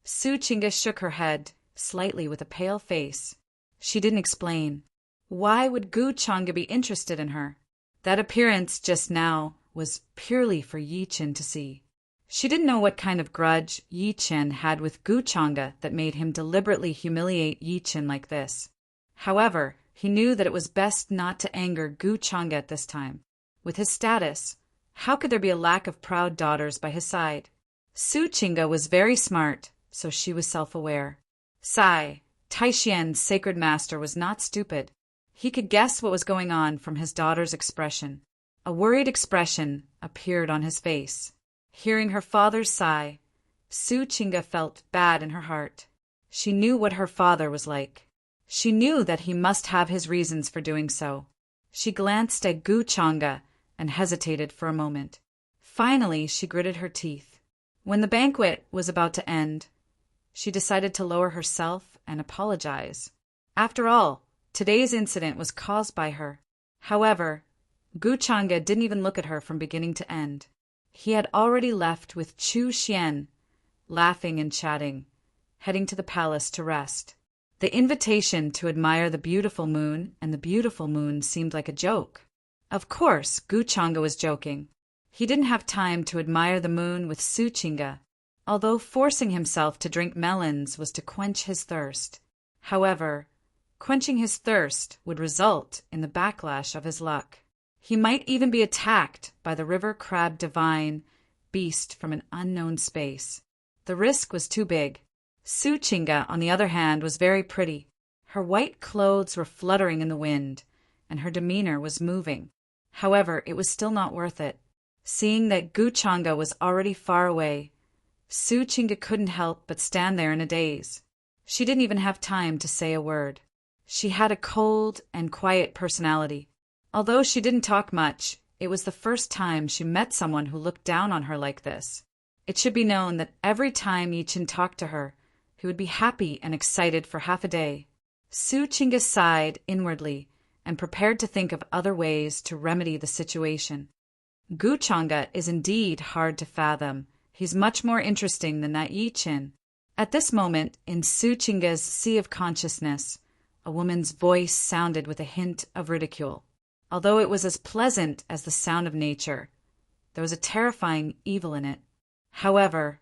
Su Qingge shook her head, slightly with a pale face. She didn't explain. Why would Gu Chang'e be interested in her? That appearance just now was purely for Yi Qin to see. She didn't know what kind of grudge Yi Qin had with Gu Chang'e that made him deliberately humiliate Yi Qin like this. However, he knew that it was best not to anger Gu Chang'e at this time. With his status, how could there be a lack of proud daughters by his side? Su Qingge was very smart, so she was self-aware. Sai, Taishian's sacred master, was not stupid. He could guess what was going on from his daughter's expression. A worried expression appeared on his face. Hearing her father's sigh, Su Qingge felt bad in her heart. She knew what her father was like. She knew that he must have his reasons for doing so. She glanced at Gu Chang'e and hesitated for a moment. Finally, she gritted her teeth. When the banquet was about to end, she decided to lower herself and apologize. After all, today's incident was caused by her. However, Gu Chang'e didn't even look at her from beginning to end. He had already left with Chu Xian, laughing and chatting, heading to the palace to rest. The invitation to admire the beautiful moon and the beautiful moon seemed like a joke. Of course, Gu Chang'e was joking. He didn't have time to admire the moon with Su Qingge, although forcing himself to drink melons was to quench his thirst. However, quenching his thirst would result in the backlash of his luck. He might even be attacked by the river crab divine beast from an unknown space. The risk was too big. Su Qingge, on the other hand, was very pretty. Her white clothes were fluttering in the wind, and her demeanor was moving. However, it was still not worth it. Seeing that Gu Chang'e was already far away, Su Qingge couldn't help but stand there in a daze. She didn't even have time to say a word. She had a cold and quiet personality. Although she didn't talk much, it was the first time she met someone who looked down on her like this. It should be known that every time Yi Qin talked to her, he would be happy and excited for half a day. Su Qingge sighed inwardly and prepared to think of other ways to remedy the situation. Gu Chang'e is indeed hard to fathom. He's much more interesting than that Yi Qin. At this moment, in Su Qingge's sea of consciousness, a woman's voice sounded with a hint of ridicule. Although it was as pleasant as the sound of nature, there was a terrifying evil in it. However,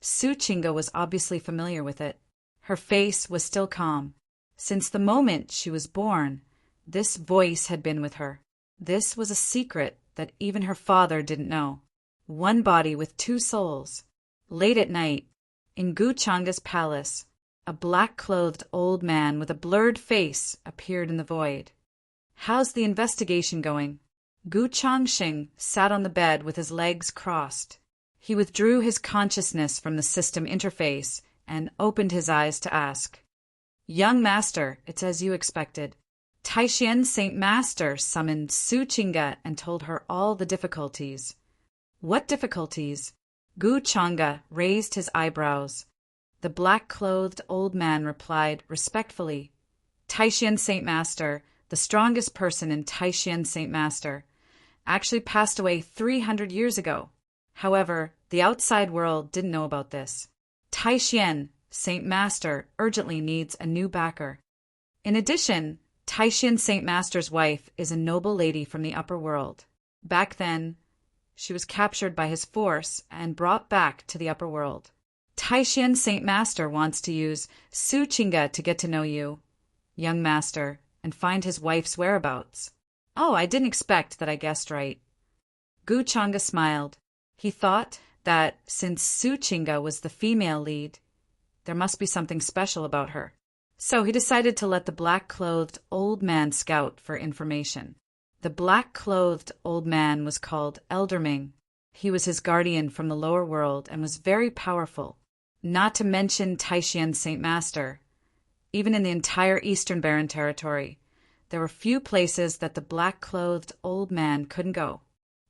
Su Qingge was obviously familiar with it. Her face was still calm. Since the moment she was born, this voice had been with her. This was a secret that even her father didn't know. One body with two souls. Late at night, in Gu Chang'e's palace, a black-clothed old man with a blurred face appeared in the void. How's the investigation going? Gu Changxing sat on the bed with his legs crossed. He withdrew his consciousness from the system interface and opened his eyes to ask. Young master, it's as you expected. Taishian Saint Master summoned Su Qingge and told her all the difficulties. What difficulties? Gu Chang'e raised his eyebrows. The black-clothed old man replied respectfully. Taishian Saint Master, the strongest person in Taishian Saint Master, actually passed away 300 years ago. However, the outside world didn't know about this. Taishian Saint Master urgently needs a new backer. In addition, Taishan Saint Master's wife is a noble lady from the upper world. Back then, she was captured by his force and brought back to the upper world. Taishan Saint Master wants to use Su Chinga to get to know you, young master, and find his wife's whereabouts. Oh, I didn't expect that I guessed right. Gu Changa smiled. He thought that since Su Chinga was the female lead, there must be something special about her. So he decided to let the black-clothed old man scout for information. The black-clothed old man was called Elder Ming. He was his guardian from the lower world and was very powerful. Not to mention Taishan Saint Master. Even in the entire Eastern Baron territory, there were few places that the black-clothed old man couldn't go.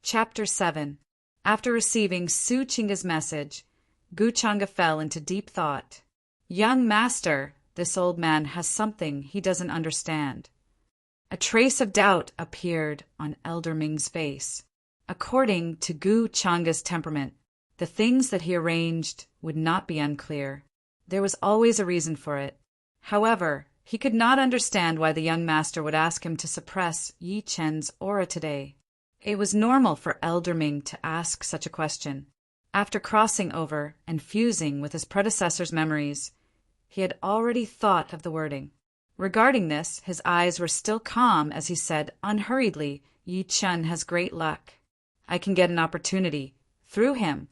Chapter 7. After receiving Su Chinga's message, Gu Changa fell into deep thought. Young master, this old man has something he doesn't understand. A trace of doubt appeared on Elder Ming's face. According to Gu Changa's temperament, the things that he arranged would not be unclear. There was always a reason for it. However, he could not understand why the young master would ask him to suppress Yi Chen's aura today. It was normal for Elder Ming to ask such a question. After crossing over and fusing with his predecessor's memories, he had already thought of the wording. Regarding this, his eyes were still calm as he said unhurriedly, Yi Chen has great luck. I can get an opportunity through him.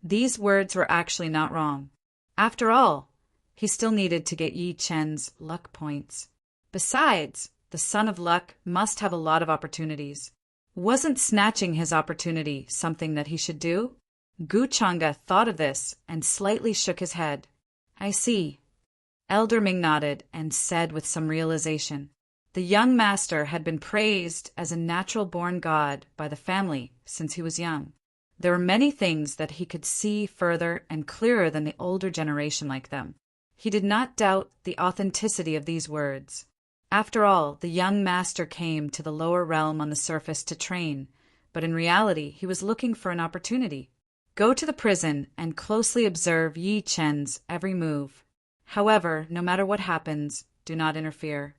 These words were actually not wrong. After all, he still needed to get Yi Chen's luck points. Besides, the son of luck must have a lot of opportunities. Wasn't snatching his opportunity something that he should do? Gu Changa thought of this and slightly shook his head. I see. Elder Ming nodded and said with some realization. The young master had been praised as a natural-born god by the family since he was young. There were many things that he could see further and clearer than the older generation like them. He did not doubt the authenticity of these words. After all, the young master came to the lower realm on the surface to train, but in reality he was looking for an opportunity. Go to the prison and closely observe Yi Chen's every move. However, no matter what happens, do not interfere.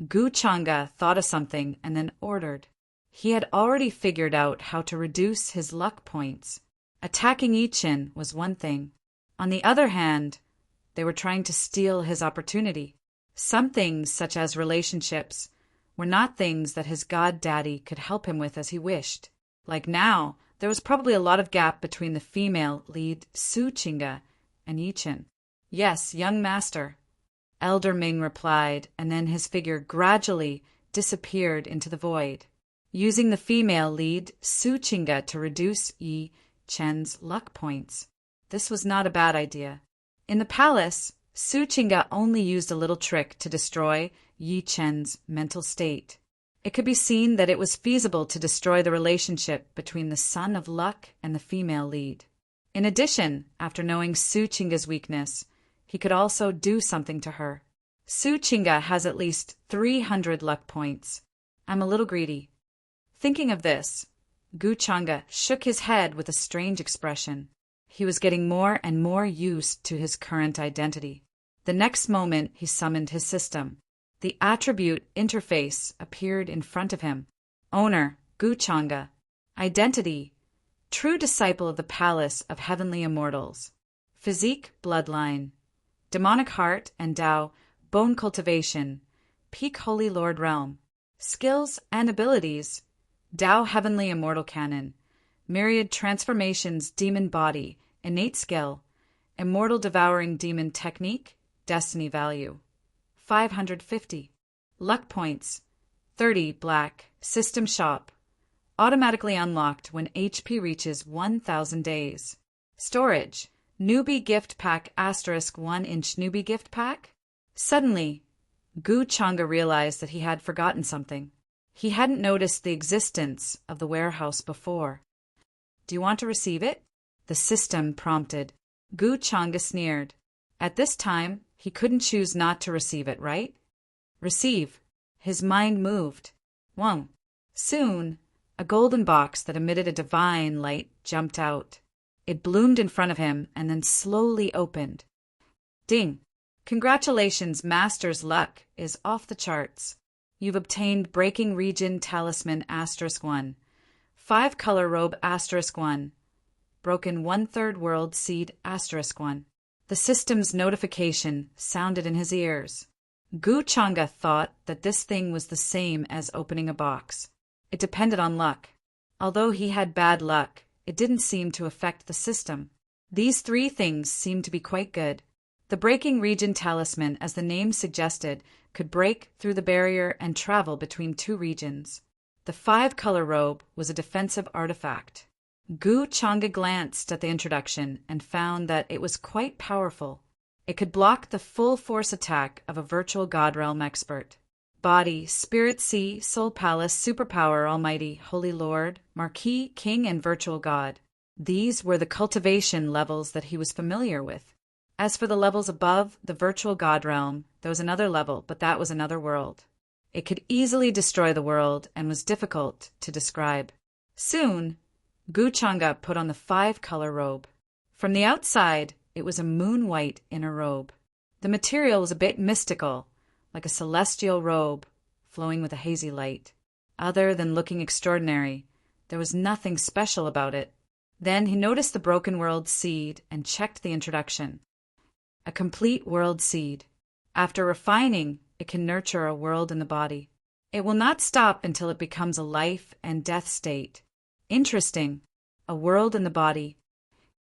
Gu Changa thought of something and then ordered. He had already figured out how to reduce his luck points. Attacking Yi Chen was one thing. On the other hand, they were trying to steal his opportunity. Some things, such as relationships, were not things that his god-daddy could help him with as he wished. Like now, there was probably a lot of gap between the female lead Su Chinga and Yi Chen. Yes, young master, Elder Ming replied, and then his figure gradually disappeared into the void, using the female lead Su Chinga to reduce Yi Chen's luck points. This was not a bad idea. In the palace, Su Chinga only used a little trick to destroy Yi Chen's mental state. It could be seen that it was feasible to destroy the relationship between the son of luck and the female lead. In addition, after knowing Su Chinga's weakness, he could also do something to her. Su Chinga has at least 300 luck points. I'm a little greedy. Thinking of this, Gu Changa shook his head with a strange expression. He was getting more and more used to his current identity. The next moment, he summoned his system. The attribute interface appeared in front of him. Owner, Gu Changa. Identity, true disciple of the Palace of Heavenly Immortals. Physique, bloodline. Demonic heart and Tao, bone cultivation. Peak Holy Lord realm. Skills and abilities. Tao Heavenly Immortal Canon. Myriad transformations, demon body. Innate skill. Immortal devouring demon technique. Destiny value. 550. Luck points. 30 black. System shop. Automatically unlocked when HP reaches 1,000 days. Storage. Newbie gift pack * 1-inch newbie gift pack. Suddenly, Gu Changa realized that he had forgotten something. He hadn't noticed the existence of the warehouse before. Do you want to receive it? The system prompted. Gu Changa sneered. At this time, he couldn't choose not to receive it, right? Receive. His mind moved. Wong. Soon, a golden box that emitted a divine light jumped out. It bloomed in front of him and then slowly opened. Ding. Congratulations, Master's luck is off the charts. You've obtained Breaking Region Talisman *1, 5-color robe *1, broken 1/3 world seed *1. The system's notification sounded in his ears. Gu Changa thought that this thing was the same as opening a box. It depended on luck. Although he had bad luck, it didn't seem to affect the system. These 3 things seemed to be quite good. The Breaking Region Talisman, as the name suggested, could break through the barrier and travel between 2 regions. The 5-color robe was a defensive artifact. Gu Changa glanced at the introduction and found that it was quite powerful. It could block the full force attack of a virtual God Realm expert. Body, Spirit Sea, Soul Palace, Superpower, Almighty, Holy Lord, Marquis, King, and Virtual God. These were the cultivation levels that he was familiar with. As for the levels above the virtual God Realm, there was another level, but that was another world. It could easily destroy the world and was difficult to describe. Soon, Gu Changa put on the 5-color robe. From the outside, it was a moon-white inner robe. The material was a bit mystical, like a celestial robe flowing with a hazy light. Other than looking extraordinary, there was nothing special about it. Then he noticed the broken world seed and checked the introduction. A complete world seed. After refining, it can nurture a world in the body. It will not stop until it becomes a life and death state. Interesting. A world in the body.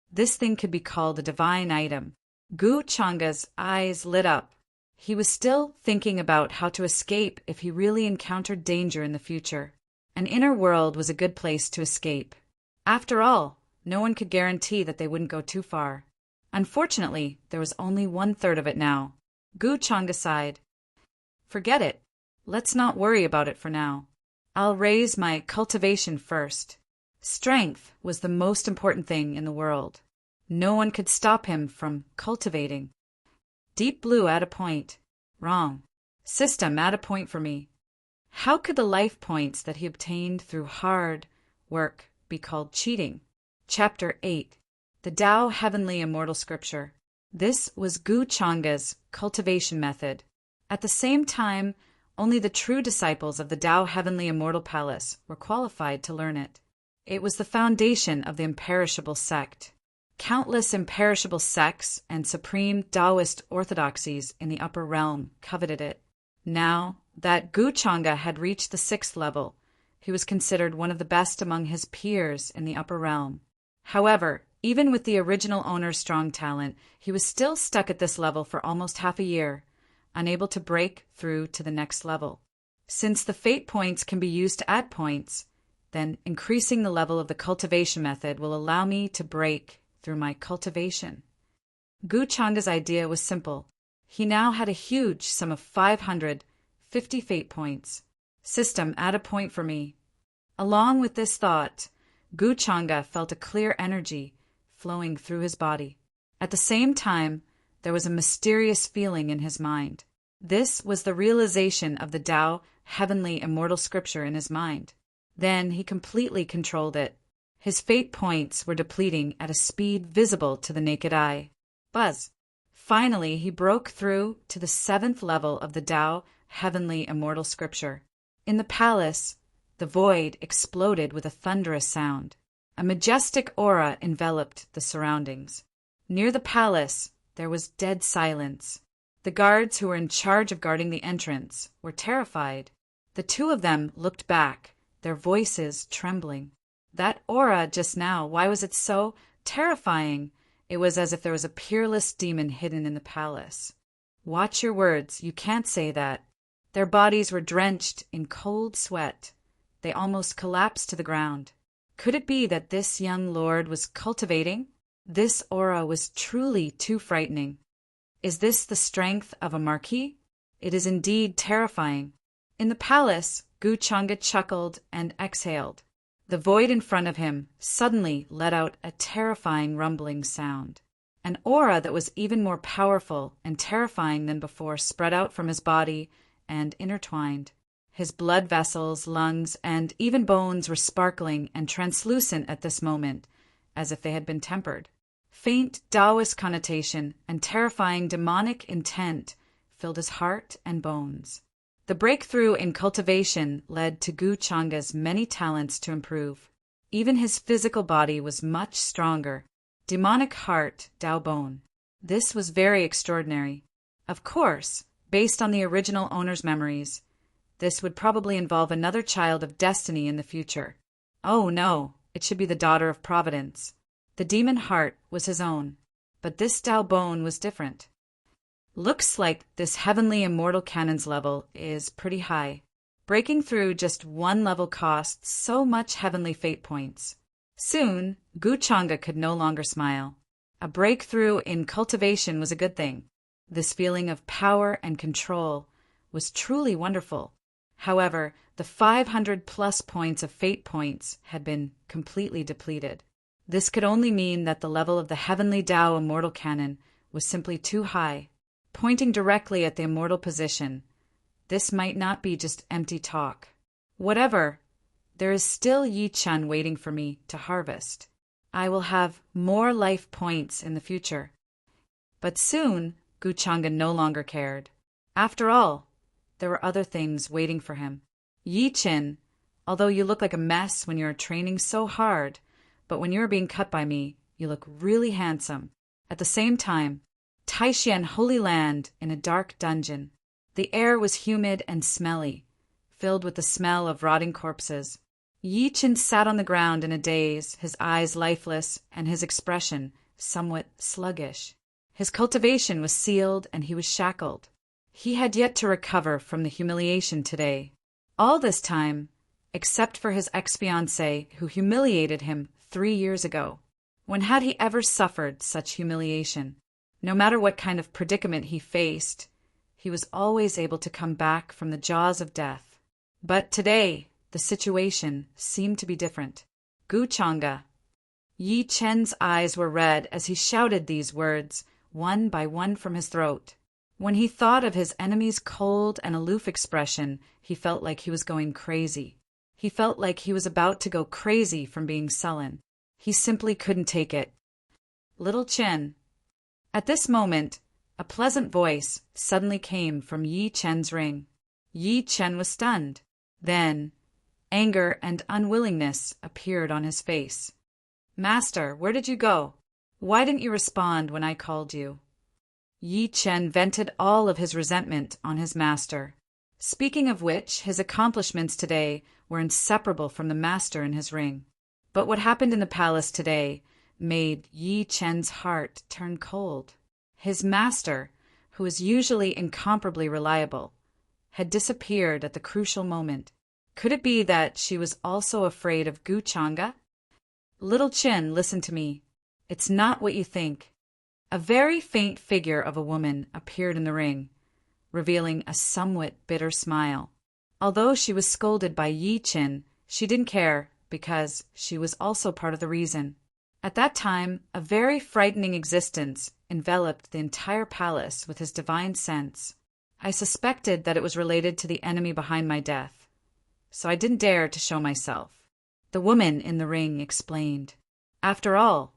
This thing could be called a divine item. Gu Changa's eyes lit up. He was still thinking about how to escape if he really encountered danger in the future. An inner world was a good place to escape. After all, no one could guarantee that they wouldn't go too far. Unfortunately, there was only 1/3 of it now. Gu Changa sighed. Forget it. Let's not worry about it for now. I'll raise my cultivation first. Strength was the most important thing in the world. No one could stop him from cultivating. Deep Blue at a point. Wrong. System at a point for me. How could the life points that he obtained through hard work be called cheating? Chapter 8. The Tao Heavenly Immortal Scripture. This was Gu Changa's cultivation method. At the same time, only the true disciples of the Tao Heavenly Immortal Palace were qualified to learn it. It was the foundation of the imperishable sect. Countless imperishable sects and supreme Taoist orthodoxies in the upper realm coveted it. Now that Gu Changa had reached the 6th level, he was considered one of the best among his peers in the upper realm. However, even with the original owner's strong talent, he was still stuck at this level for almost half a year, unable to break through to the next level. Since the fate points can be used to add points, then increasing the level of the cultivation method will allow me to break through my cultivation. Gu Changa's idea was simple. He now had a huge sum of 550 fate points. System, add a point for me. Along with this thought, Gu Changa felt a clear energy flowing through his body. At the same time, there was a mysterious feeling in his mind. This was the realization of the Tao Heavenly Immortal Scripture in his mind. Then he completely controlled it. His fate points were depleting at a speed visible to the naked eye. Buzz. Finally, he broke through to the 7th level of the Tao Heavenly Immortal Scripture. In the palace, the void exploded with a thunderous sound. A majestic aura enveloped the surroundings. Near the palace, there was dead silence. The guards who were in charge of guarding the entrance were terrified. The 2 of them looked back, their voices trembling. That aura just now, why was it so terrifying? It was as if there was a peerless demon hidden in the palace. Watch your words, you can't say that. Their bodies were drenched in cold sweat. They almost collapsed to the ground. Could it be that this young lord was cultivating? This aura was truly too frightening. Is this the strength of a marquis? It is indeed terrifying. In the palace, Gu Changa chuckled and exhaled. The void in front of him suddenly let out a terrifying rumbling sound. An aura that was even more powerful and terrifying than before spread out from his body and intertwined. His blood vessels, lungs, and even bones were sparkling and translucent at this moment, as if they had been tempered. faint Taoist connotation and terrifying demonic intent filled his heart and bones. The breakthrough in cultivation led to Gu Changa's many talents to improve. Even his physical body was much stronger. Demonic heart, Dao bone. This was very extraordinary. Of course, based on the original owner's memories, this would probably involve another child of destiny in the future. Oh no, it should be the daughter of Providence. The demon heart was his own, but this Dao bone was different. Looks like this heavenly immortal canon's level is pretty high. Breaking through just one level costs so much heavenly fate points. Soon, Gu Changa could no longer smile. A breakthrough in cultivation was a good thing. This feeling of power and control was truly wonderful. However, the 500+ points of fate points had been completely depleted. This could only mean that the level of the heavenly Tao immortal canon was simply too high, pointing directly at the immortal position. This might not be just empty talk. Whatever, there is still Yi Chun waiting for me to harvest. I will have more life points in the future. But soon, Gu Changa no longer cared. After all, there were other things waiting for him. Yi Chin, although you look like a mess when you're training so hard, but when you're being cut by me, you look really handsome. At the same time, Taishan Holy Land in a dark dungeon. The air was humid and smelly, filled with the smell of rotting corpses. Yi Chin sat on the ground in a daze, his eyes lifeless and his expression somewhat sluggish. His cultivation was sealed and he was shackled. He had yet to recover from the humiliation today. All this time, except for his ex-fiancée who humiliated him 3 years ago. When had he ever suffered such humiliation? No matter what kind of predicament he faced, he was always able to come back from the jaws of death. But today, the situation seemed to be different. Gu Changa. Yi Chen's eyes were red as he shouted these words, one by one from his throat. When he thought of his enemy's cold and aloof expression, he felt like he was going crazy. He felt like he was about to go crazy from being sullen. He simply couldn't take it. Little Chen. At this moment, a pleasant voice suddenly came from Yi Chen's ring. Yi Chen was stunned. Then, anger and unwillingness appeared on his face. Master, where did you go? Why didn't you respond when I called you? Yi Chen vented all of his resentment on his master. Speaking of which, his accomplishments today were inseparable from the master in his ring. But what happened in the palace today made Yi Chen's heart turn cold. His master, who was usually incomparably reliable, had disappeared at the crucial moment. Could it be that she was also afraid of Gu Changa? Little Chin, listen to me. It's not what you think. A very faint figure of a woman appeared in the ring, revealing a somewhat bitter smile. Although she was scolded by Yi Chin, she didn't care because she was also part of the reason. At that time, a very frightening existence enveloped the entire palace with his divine sense. I suspected that it was related to the enemy behind my death, so I didn't dare to show myself. The woman in the ring explained. After all,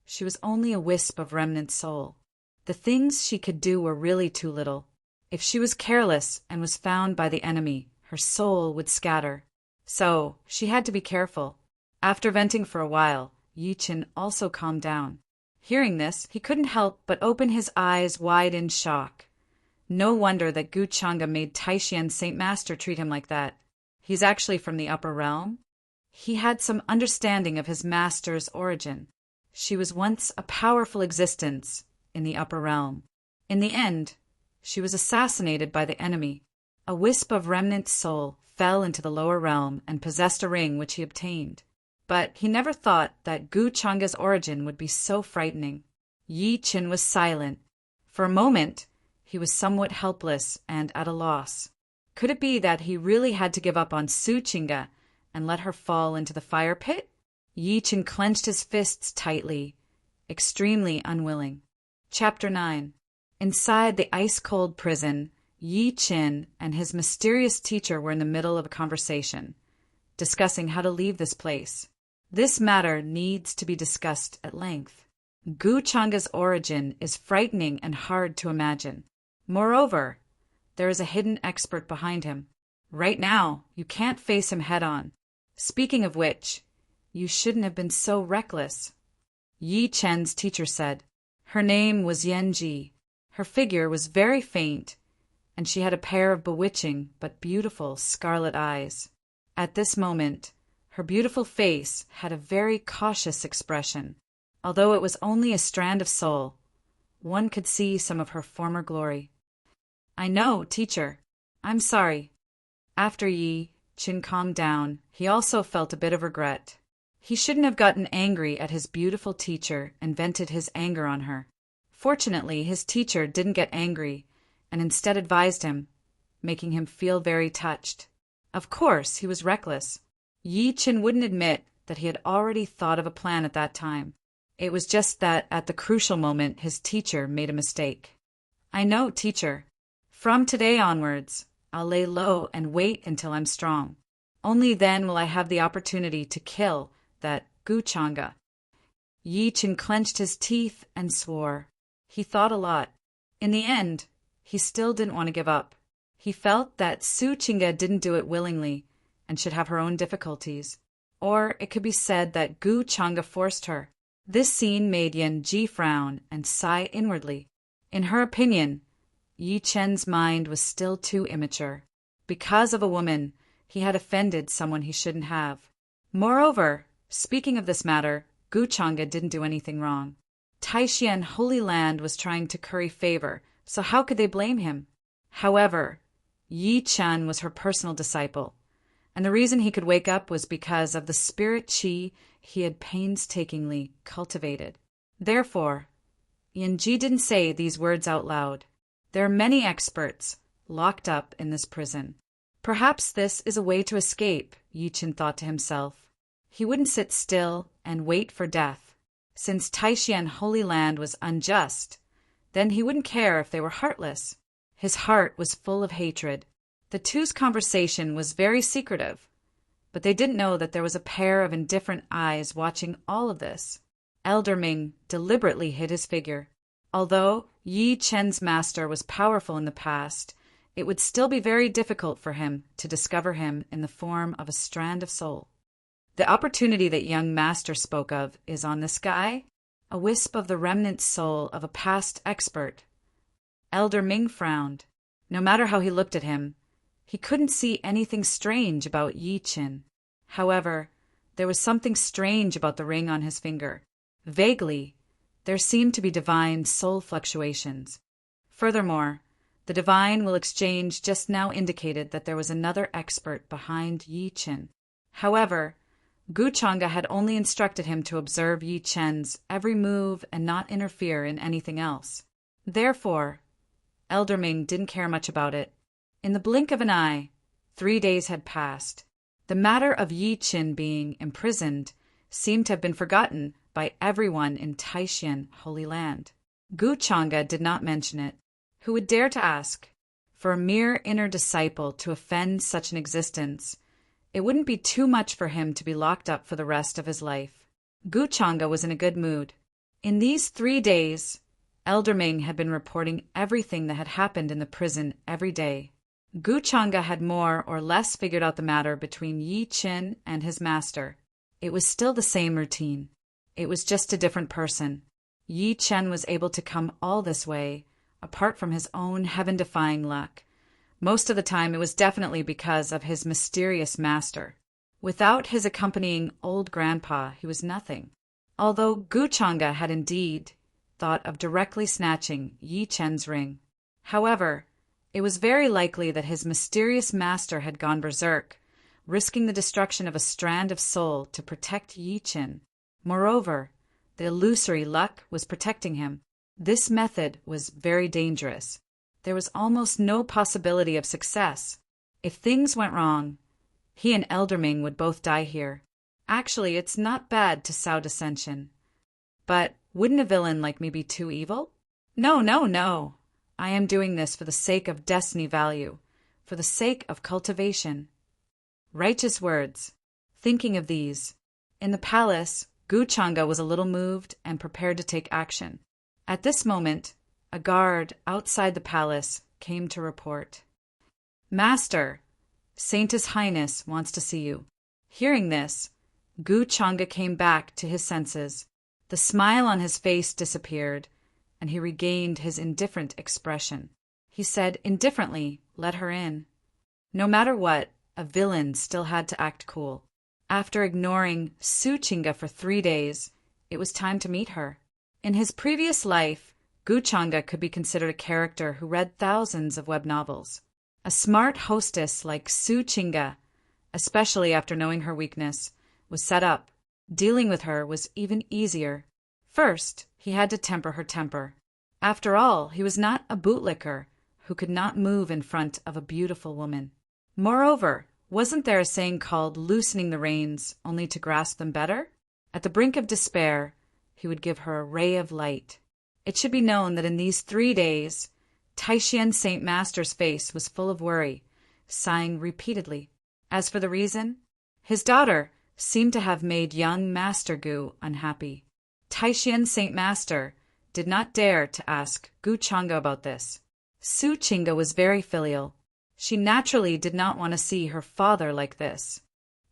she was only a wisp of remnant soul. The things she could do were really too little. If she was careless and was found by the enemy, her soul would scatter. So she had to be careful. After venting for a while, Yi Chin also calmed down. Hearing this, he couldn't help but open his eyes wide in shock. No wonder that Gu Changa made Taishan Saint Master treat him like that. He's actually from the upper realm. He had some understanding of his master's origin. She was once a powerful existence in the upper realm. In the end, she was assassinated by the enemy. A wisp of remnant soul fell into the lower realm and possessed a ring which he obtained. But he never thought that Gu Changa's origin would be so frightening. Yi Chin was silent. For a moment, he was somewhat helpless and at a loss. Could it be that he really had to give up on Su Chinga and let her fall into the fire pit? Yi Chin clenched his fists tightly, extremely unwilling. Chapter 9. Inside the ice-cold prison, Yi Chin and his mysterious teacher were in the middle of a conversation, discussing how to leave this place. This matter needs to be discussed at length. Gu Changa's origin is frightening and hard to imagine. Moreover, there is a hidden expert behind him. Right now, you can't face him head-on. Speaking of which, you shouldn't have been so reckless. Yi Chen's teacher said. Her name was Yanji. Her figure was very faint, and she had a pair of bewitching but beautiful scarlet eyes. At this moment, her beautiful face had a very cautious expression. Although it was only a strand of soul, one could see some of her former glory. I know, teacher. I'm sorry. After Yi Chen calmed down, he also felt a bit of regret. He shouldn't have gotten angry at his beautiful teacher and vented his anger on her. Fortunately, his teacher didn't get angry and instead advised him, making him feel very touched. Of course, he was reckless. Yi Chen wouldn't admit that he had already thought of a plan at that time. It was just that at the crucial moment his teacher made a mistake. I know, teacher. From today onwards, I'll lay low and wait until I'm strong. Only then will I have the opportunity to kill that Gu Changa. Yi Chen clenched his teeth and swore. He thought a lot. In the end, he still didn't want to give up. He felt that Su Chinga didn't do it willingly and should have her own difficulties. Or it could be said that Gu Changa forced her. This scene made Yan Ji frown and sigh inwardly. In her opinion, Yi Chen's mind was still too immature. Because of a woman, he had offended someone he shouldn't have. Moreover, speaking of this matter, Gu Changa didn't do anything wrong. Taishan Holy Land was trying to curry favor, so how could they blame him? However, Yi Chen was her personal disciple, and the reason he could wake up was because of the spirit qi he had painstakingly cultivated. Therefore, Yanji didn't say these words out loud. There are many experts locked up in this prison. Perhaps this is a way to escape, Yi Chen thought to himself. He wouldn't sit still and wait for death. Since Taishan Holy Land was unjust, then he wouldn't care if they were heartless. His heart was full of hatred. The two's conversation was very secretive, but they didn't know that there was a pair of indifferent eyes watching all of this. Elder Ming deliberately hid his figure. Although Yi Chen's master was powerful in the past, it would still be very difficult for him to discover him in the form of a strand of soul. The opportunity that young master spoke of is on this guy, a wisp of the remnant soul of a past expert. Elder Ming frowned. No matter how he looked at him, he couldn't see anything strange about Yi Chen. However, there was something strange about the ring on his finger. Vaguely, there seemed to be divine soul fluctuations. Furthermore, the divine will exchange just now indicated that there was another expert behind Yi Chen. However, Gu Changa had only instructed him to observe Yi Chen's every move and not interfere in anything else. Therefore, Elder Ming didn't care much about it. In the blink of an eye, 3 days had passed. The matter of Yi Chen being imprisoned seemed to have been forgotten by everyone in Taishan Holy Land. Gu Changa did not mention it. Who would dare to ask? For a mere inner disciple to offend such an existence, it wouldn't be too much for him to be locked up for the rest of his life. Gu Changa was in a good mood. In these 3 days, Elder Ming had been reporting everything that had happened in the prison every day. Gu Changa had more or less figured out the matter between Yi Chen and his master. It was still the same routine. It was just a different person. Yi Chen was able to come all this way, apart from his own heaven-defying luck. Most of the time it was definitely because of his mysterious master. Without his accompanying old grandpa, he was nothing. Although Gu Changa had indeed thought of directly snatching Yi Chen's ring. However, it was very likely that his mysterious master had gone berserk, risking the destruction of a strand of soul to protect Yi Chen. Moreover, the illusory luck was protecting him. This method was very dangerous. There was almost no possibility of success. If things went wrong, he and Elder Ming would both die here. Actually, it's not bad to sow dissension. But wouldn't a villain like me be too evil? No, no, no. I am doing this for the sake of destiny value, for the sake of cultivation. Righteous words. Thinking of these, in the palace, Gu Changa was a little moved and prepared to take action. At this moment, a guard outside the palace came to report. "Master, Saint's Highness wants to see you." Hearing this, Gu Changa came back to his senses. The smile on his face disappeared, and he regained his indifferent expression. He said indifferently, "Let her in." No matter what, a villain still had to act cool. After ignoring Su Chinga for 3 days, it was time to meet her. In his previous life, Gu Changa could be considered a character who read thousands of web novels. A smart hostess like Su Chinga, especially after knowing her weakness, was set up. Dealing with her was even easier. First, he had to temper her temper. After all, he was not a bootlicker who could not move in front of a beautiful woman. Moreover, wasn't there a saying called loosening the reins only to grasp them better? At the brink of despair, he would give her a ray of light. It should be known that in these 3 days, Taishan Saint Master's face was full of worry, sighing repeatedly. As for the reason, his daughter seemed to have made young Master Gu unhappy. Taishan Saint Master did not dare to ask Gu Changa about this. Su Chinga was very filial. She naturally did not want to see her father like this.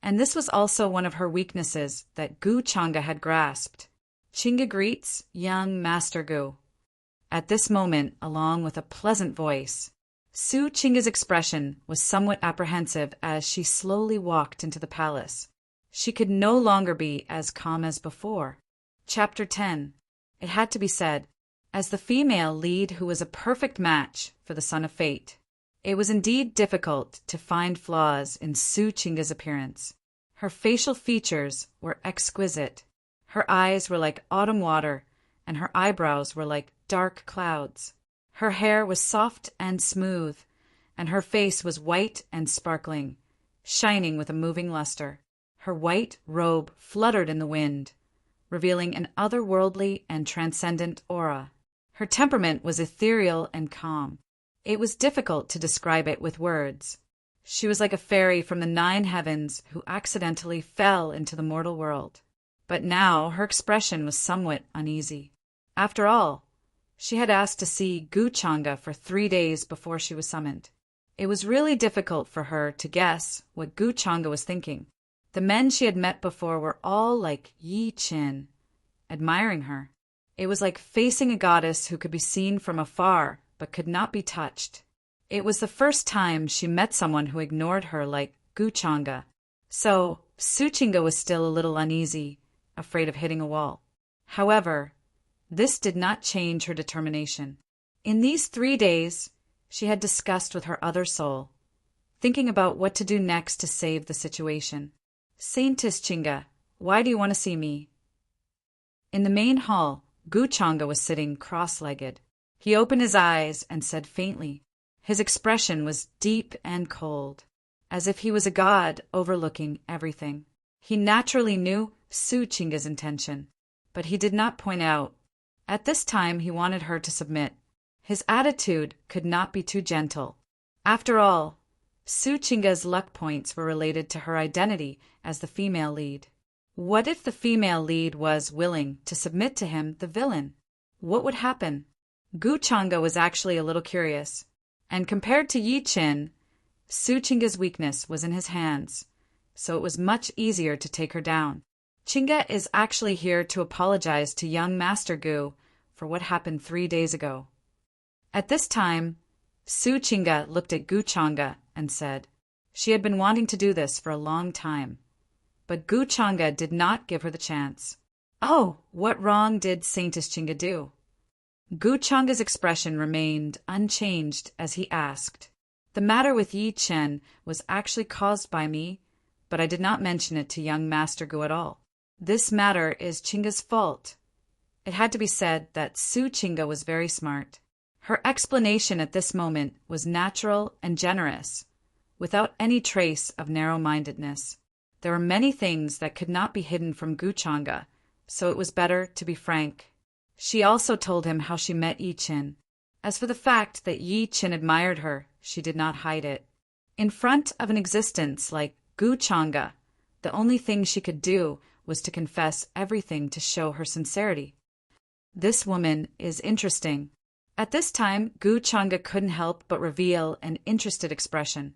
And this was also one of her weaknesses that Gu Changa had grasped. Chinga greets young Master Gu. At this moment, along with a pleasant voice, Su Chinga's expression was somewhat apprehensive as she slowly walked into the palace. She could no longer be as calm as before. Chapter 10. It had to be said, as the female lead who was a perfect match for the Son of Fate, it was indeed difficult to find flaws in Su Chinga's appearance. Her facial features were exquisite. Her eyes were like autumn water, and her eyebrows were like dark clouds. Her hair was soft and smooth, and her face was white and sparkling, shining with a moving luster. Her white robe fluttered in the wind, revealing an otherworldly and transcendent aura. Her temperament was ethereal and calm. It was difficult to describe it with words. She was like a fairy from the 9 heavens who accidentally fell into the mortal world. But now her expression was somewhat uneasy. After all, she had asked to see Gu Changa for 3 days before she was summoned. It was really difficult for her to guess what Gu Changa was thinking. The men she had met before were all like Yi Qin, admiring her. It was like facing a goddess who could be seen from afar but could not be touched. It was the first time she met someone who ignored her like Gu Changa. So Su Chinga was still a little uneasy, afraid of hitting a wall. However, this did not change her determination. In these 3 days, she had discussed with her other soul, thinking about what to do next to save the situation. "Saintess Chinga, why do you want to see me?" In the main hall, Gu Changa was sitting cross-legged. He opened his eyes and said faintly. His expression was deep and cold, as if he was a god overlooking everything. He naturally knew Su Chinga's intention, but he did not point out. At this time he wanted her to submit. His attitude could not be too gentle. After all, Su Chinga's luck points were related to her identity as the female lead. What if the female lead was willing to submit to him, the villain? What would happen? Gu Changa was actually a little curious, and compared to Yi Qin, Su Chinga's weakness was in his hands, so it was much easier to take her down. Chinga is actually here to apologize to young Master Gu for what happened 3 days ago. At this time, Su Chinga looked at Gu Changa and said she had been wanting to do this for a long time. But Gu Changa did not give her the chance. Oh, what wrong did Saintess Chinga do? Gu Changa's expression remained unchanged as he asked. The matter with Yi Chen was actually caused by me, but I did not mention it to young Master Gu at all. This matter is Chinga's fault. It had to be said that Su Chinga was very smart. Her explanation at this moment was natural and generous, without any trace of narrow-mindedness. There were many things that could not be hidden from Gu Changa, so it was better to be frank. She also told him how she met Yi Qin. As for the fact that Yi Qin admired her, she did not hide it. In front of an existence like Gu Changa, the only thing she could do was to confess everything to show her sincerity. This woman is interesting. At this time, Gu Changa couldn't help but reveal an interested expression.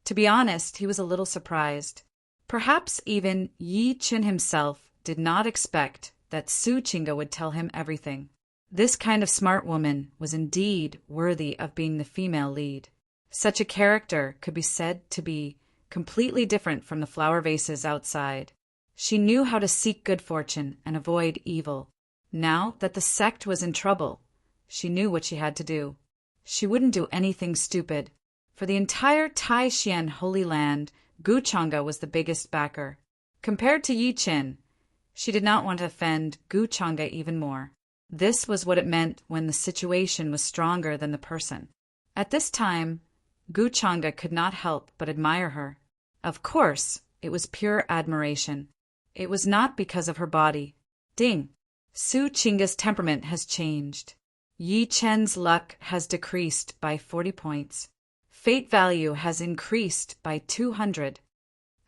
To be honest, he was a little surprised. Perhaps even Yi Chen himself did not expect that Su Chinga would tell him everything. This kind of smart woman was indeed worthy of being the female lead. Such a character could be said to be completely different from the flower vases outside. She knew how to seek good fortune and avoid evil. Now that the sect was in trouble, she knew what she had to do. She wouldn't do anything stupid. For the entire Taishan Holy Land, Gu Changa was the biggest backer. Compared to Yi Chen, she did not want to offend Gu Changa even more. This was what it meant when the situation was stronger than the person. At this time, Gu Changa could not help but admire her. Of course, it was pure admiration. It was not because of her body. Ding! Su Chinga's temperament has changed. Yi Chen's luck has decreased by 40 points. Fate value has increased by 200.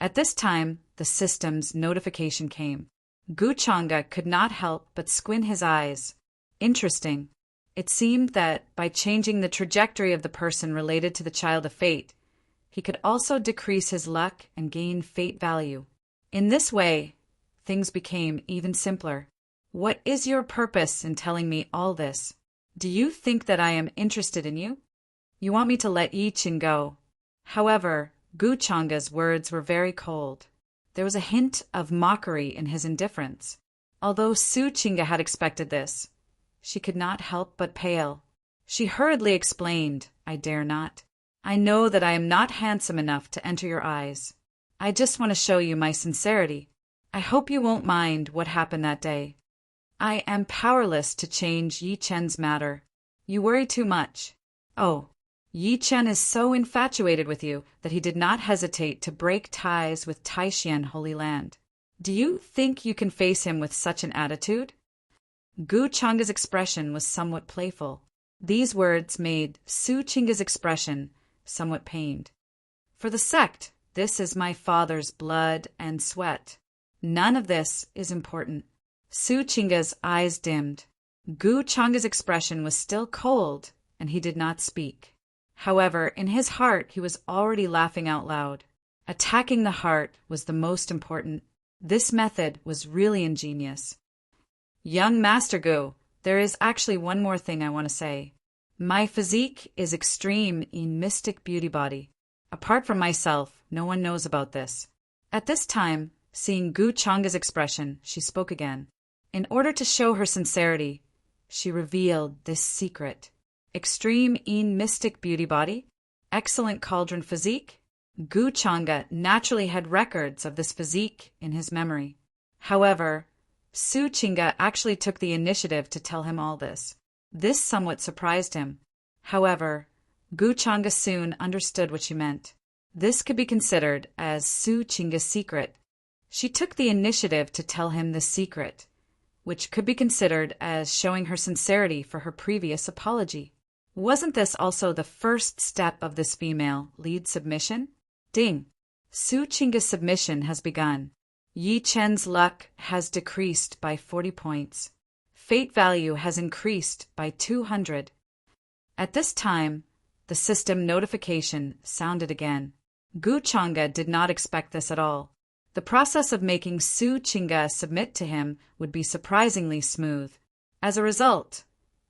At this time, the system's notification came. Gu Changa could not help but squint his eyes. Interesting. It seemed that by changing the trajectory of the person related to the child of fate, he could also decrease his luck and gain fate value. In this way, things became even simpler. What is your purpose in telling me all this? Do you think that I am interested in you? You want me to let Yi Chen go. However, Gu Changa's words were very cold. There was a hint of mockery in his indifference. Although Su Chinga had expected this, she could not help but pale. She hurriedly explained, I dare not. I know that I am not handsome enough to enter your eyes. I just want to show you my sincerity. I hope you won't mind what happened that day. I am powerless to change Yi Chen's matter. You worry too much. Oh, Yi Chen is so infatuated with you that he did not hesitate to break ties with Taishan Holy Land. Do you think you can face him with such an attitude? Gu Changa's expression was somewhat playful. These words made Su Chinga's expression somewhat pained. For the sect, this is my father's blood and sweat. None of this is important. Su Chinga's eyes dimmed. Gu Changa's expression was still cold, and he did not speak. However, in his heart he was already laughing out loud. Attacking the heart was the most important. This method was really ingenious. Young Master Gu, there is actually one more thing I want to say. My physique is extreme in mystic beauty body. Apart from myself, no one knows about this. At this time, seeing Gu Changa's expression, she spoke again. In order to show her sincerity, she revealed this secret. Extreme in mystic beauty body, excellent cauldron physique. Gu Changa naturally had records of this physique in his memory. However, Su Chinga actually took the initiative to tell him all this. This somewhat surprised him. However, Gu Changa soon understood what she meant. This could be considered as Su Chinga's secret. She took the initiative to tell him the secret, which could be considered as showing her sincerity for her previous apology. Wasn't this also the first step of this female lead submission? Ding! Su Chinga's submission has begun. Yi Chen's luck has decreased by 40 points. Fate value has increased by 200. At this time, the system notification sounded again. Gu Changa did not expect this at all. The process of making Su Chinga submit to him would be surprisingly smooth. As a result,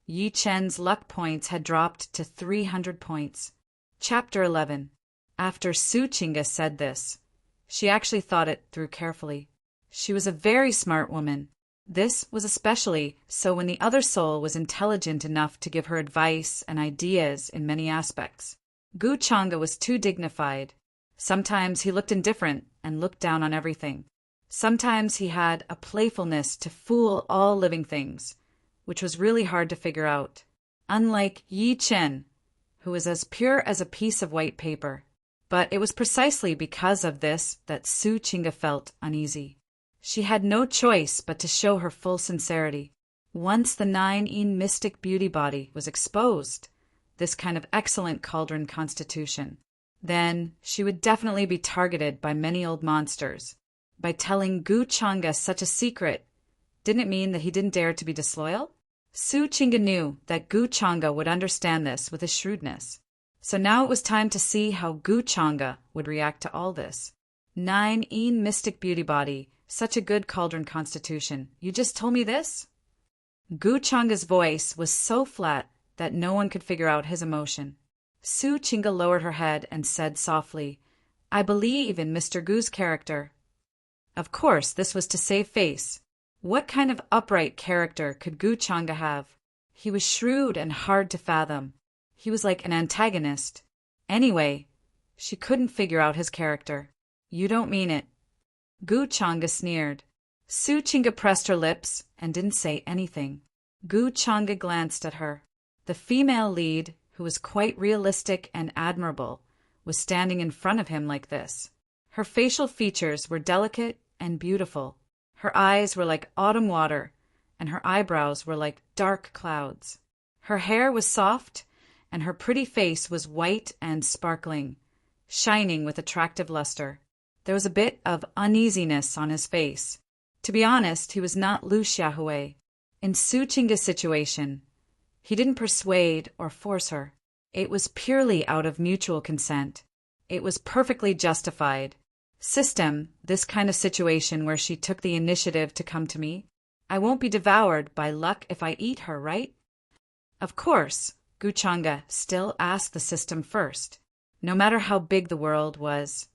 Yi Chen's luck points had dropped to 300 points. Chapter 11. After Su Chinga said this, she actually thought it through carefully. She was a very smart woman. This was especially so when the other soul was intelligent enough to give her advice and ideas in many aspects. Gu Changa was too dignified. Sometimes he looked indifferent and looked down on everything. Sometimes he had a playfulness to fool all living things, which was really hard to figure out. Unlike Yi Chen, who was as pure as a piece of white paper. But it was precisely because of this that Su Chinga felt uneasy. She had no choice but to show her full sincerity. Once the 9-in mystic beauty body was exposed, this kind of excellent cauldron constitution, then she would definitely be targeted by many old monsters. By telling Gu Changa such a secret, didn't it mean that he didn't dare to be disloyal? Su Chinga knew that Gu Changa would understand this with his shrewdness. So now it was time to see how Gu Changa would react to all this. 9 mystic beauty body, such a good cauldron constitution. You just told me this? Gu Changa's voice was so flat that no one could figure out his emotion. Su Chinga lowered her head and said softly, I believe in Mr. Gu's character. Of course, this was to save face. What kind of upright character could Gu Changa have? He was shrewd and hard to fathom. He was like an antagonist. Anyway, she couldn't figure out his character. You don't mean it. Gu Changa sneered. Su Chinga pressed her lips and didn't say anything. Gu Changa glanced at her. The female lead, who was quite realistic and admirable, was standing in front of him like this. Her facial features were delicate and beautiful. Her eyes were like autumn water, and her eyebrows were like dark clouds. Her hair was soft, and her pretty face was white and sparkling, shining with attractive luster. There was a bit of uneasiness on his face. To be honest, he was not Lu Xiaohui. In Su Chinga's situation, he didn't persuade or force her. It was purely out of mutual consent. It was perfectly justified. System, this kind of situation where she took the initiative to come to me. I won't be devoured by luck if I eat her, right? Of course, Gu Changa still asked the system first. No matter how big the world was,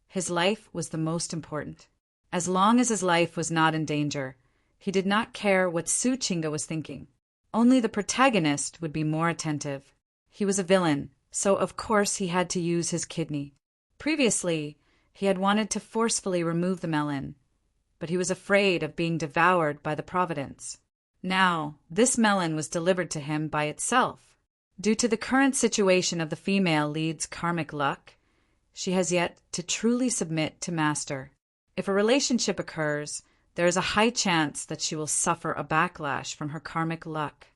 his life was the most important. As long as his life was not in danger, he did not care what Su Chinga was thinking. Only the protagonist would be more attentive. He was a villain, so of course he had to use his kidney. Previously, he had wanted to forcefully remove the melon, but he was afraid of being devoured by the providence. Now, this melon was delivered to him by itself. Due to the current situation of the female lead's karmic luck, she has yet to truly submit to master. If a relationship occurs, there is a high chance that she will suffer a backlash from her karmic luck.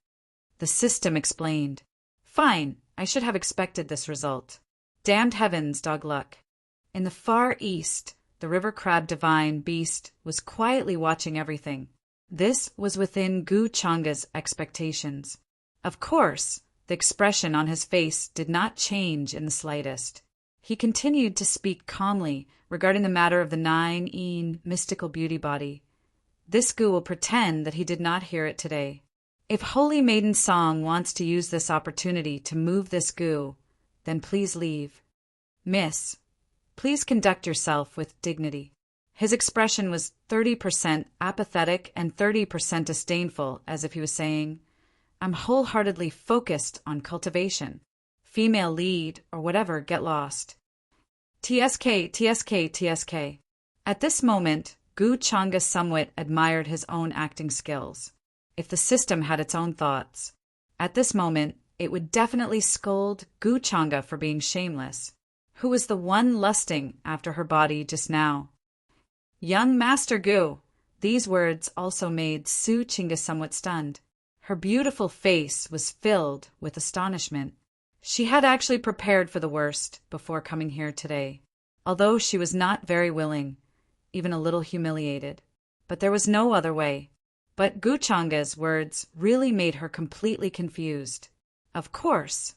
The system explained. Fine, I should have expected this result. Damned heavens, dog luck. In the far east, the river crab divine beast was quietly watching everything. This was within Gu Changa's expectations. Of course, the expression on his face did not change in the slightest. He continued to speak calmly regarding the matter of the 9 mystical beauty body. This Gu will pretend that he did not hear it today. If Holy Maiden Song wants to use this opportunity to move this Gu, then please leave. Miss, please conduct yourself with dignity. His expression was 30% apathetic and 30% disdainful, as if he was saying, I'm wholeheartedly focused on cultivation. Female lead, or whatever, get lost. TSK, TSK, TSK. At this moment, Gu Changa somewhat admired his own acting skills. If the system had its own thoughts, at this moment, it would definitely scold Gu Changa for being shameless. Who was the one lusting after her body just now? Young Master Gu. These words also made Su Chinga somewhat stunned. Her beautiful face was filled with astonishment. She had actually prepared for the worst before coming here today, although she was not very willing, even a little humiliated. But there was no other way. But Gu Changa's words really made her completely confused. Of course.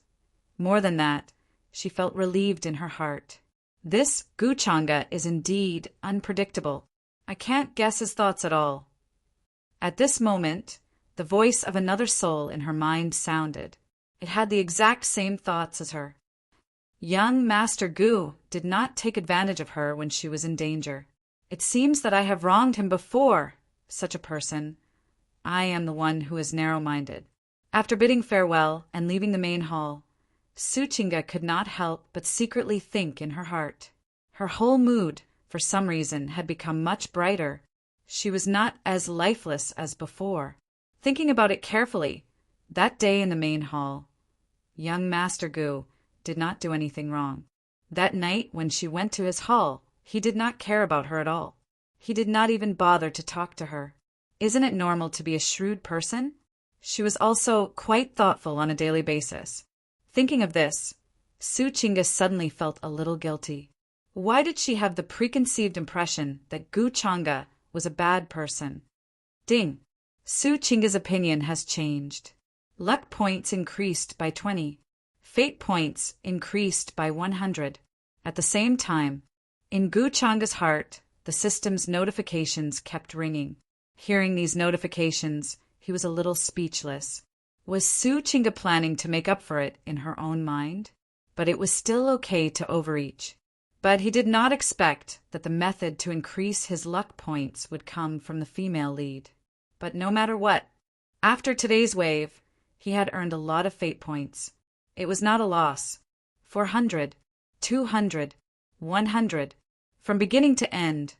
More than that, she felt relieved in her heart. This Gu Changa is indeed unpredictable. I can't guess his thoughts at all. At this moment, the voice of another soul in her mind sounded. It had the exact same thoughts as her. Young Master Gu did not take advantage of her when she was in danger. It seems that I have wronged him before, such a person. I am the one who is narrow-minded. After bidding farewell and leaving the main hall, Su Chinga could not help but secretly think in her heart. Her whole mood, for some reason, had become much brighter. She was not as lifeless as before. Thinking about it carefully, that day in the main hall, young Master Gu did not do anything wrong. That night when she went to his hall, he did not care about her at all. He did not even bother to talk to her. Isn't it normal to be a shrewd person? She was also quite thoughtful on a daily basis. Thinking of this, Su Chinga suddenly felt a little guilty. Why did she have the preconceived impression that Gu Changa was a bad person? Ding! Su Chinga's opinion has changed. Luck points increased by 20. Fate points increased by 100. At the same time, in Gu Changa's heart, the system's notifications kept ringing. Hearing these notifications, he was a little speechless. Was Su Chinga planning to make up for it in her own mind? But it was still okay to overreach. But he did not expect that the method to increase his luck points would come from the female lead. But no matter what, after today's wave, he had earned a lot of fate points. It was not a loss. 400, 200, 100. From beginning to end,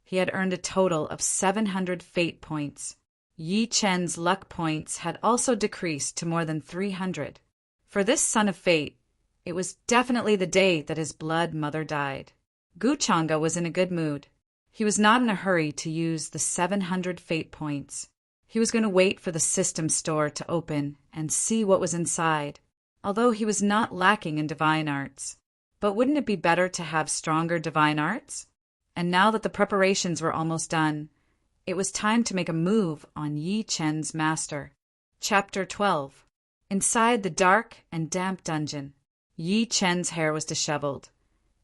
he had earned a total of 700 fate points. Yi Chen's luck points had also decreased to more than 300. For this son of fate, it was definitely the day that his blood mother died. Gu Changa was in a good mood. He was not in a hurry to use the 700 fate points. He was going to wait for the system store to open and see what was inside, although he was not lacking in divine arts. But wouldn't it be better to have stronger divine arts? And now that the preparations were almost done, it was time to make a move on Yi Chen's master. Chapter 12. Inside the dark and damp dungeon, Yi Chen's hair was disheveled,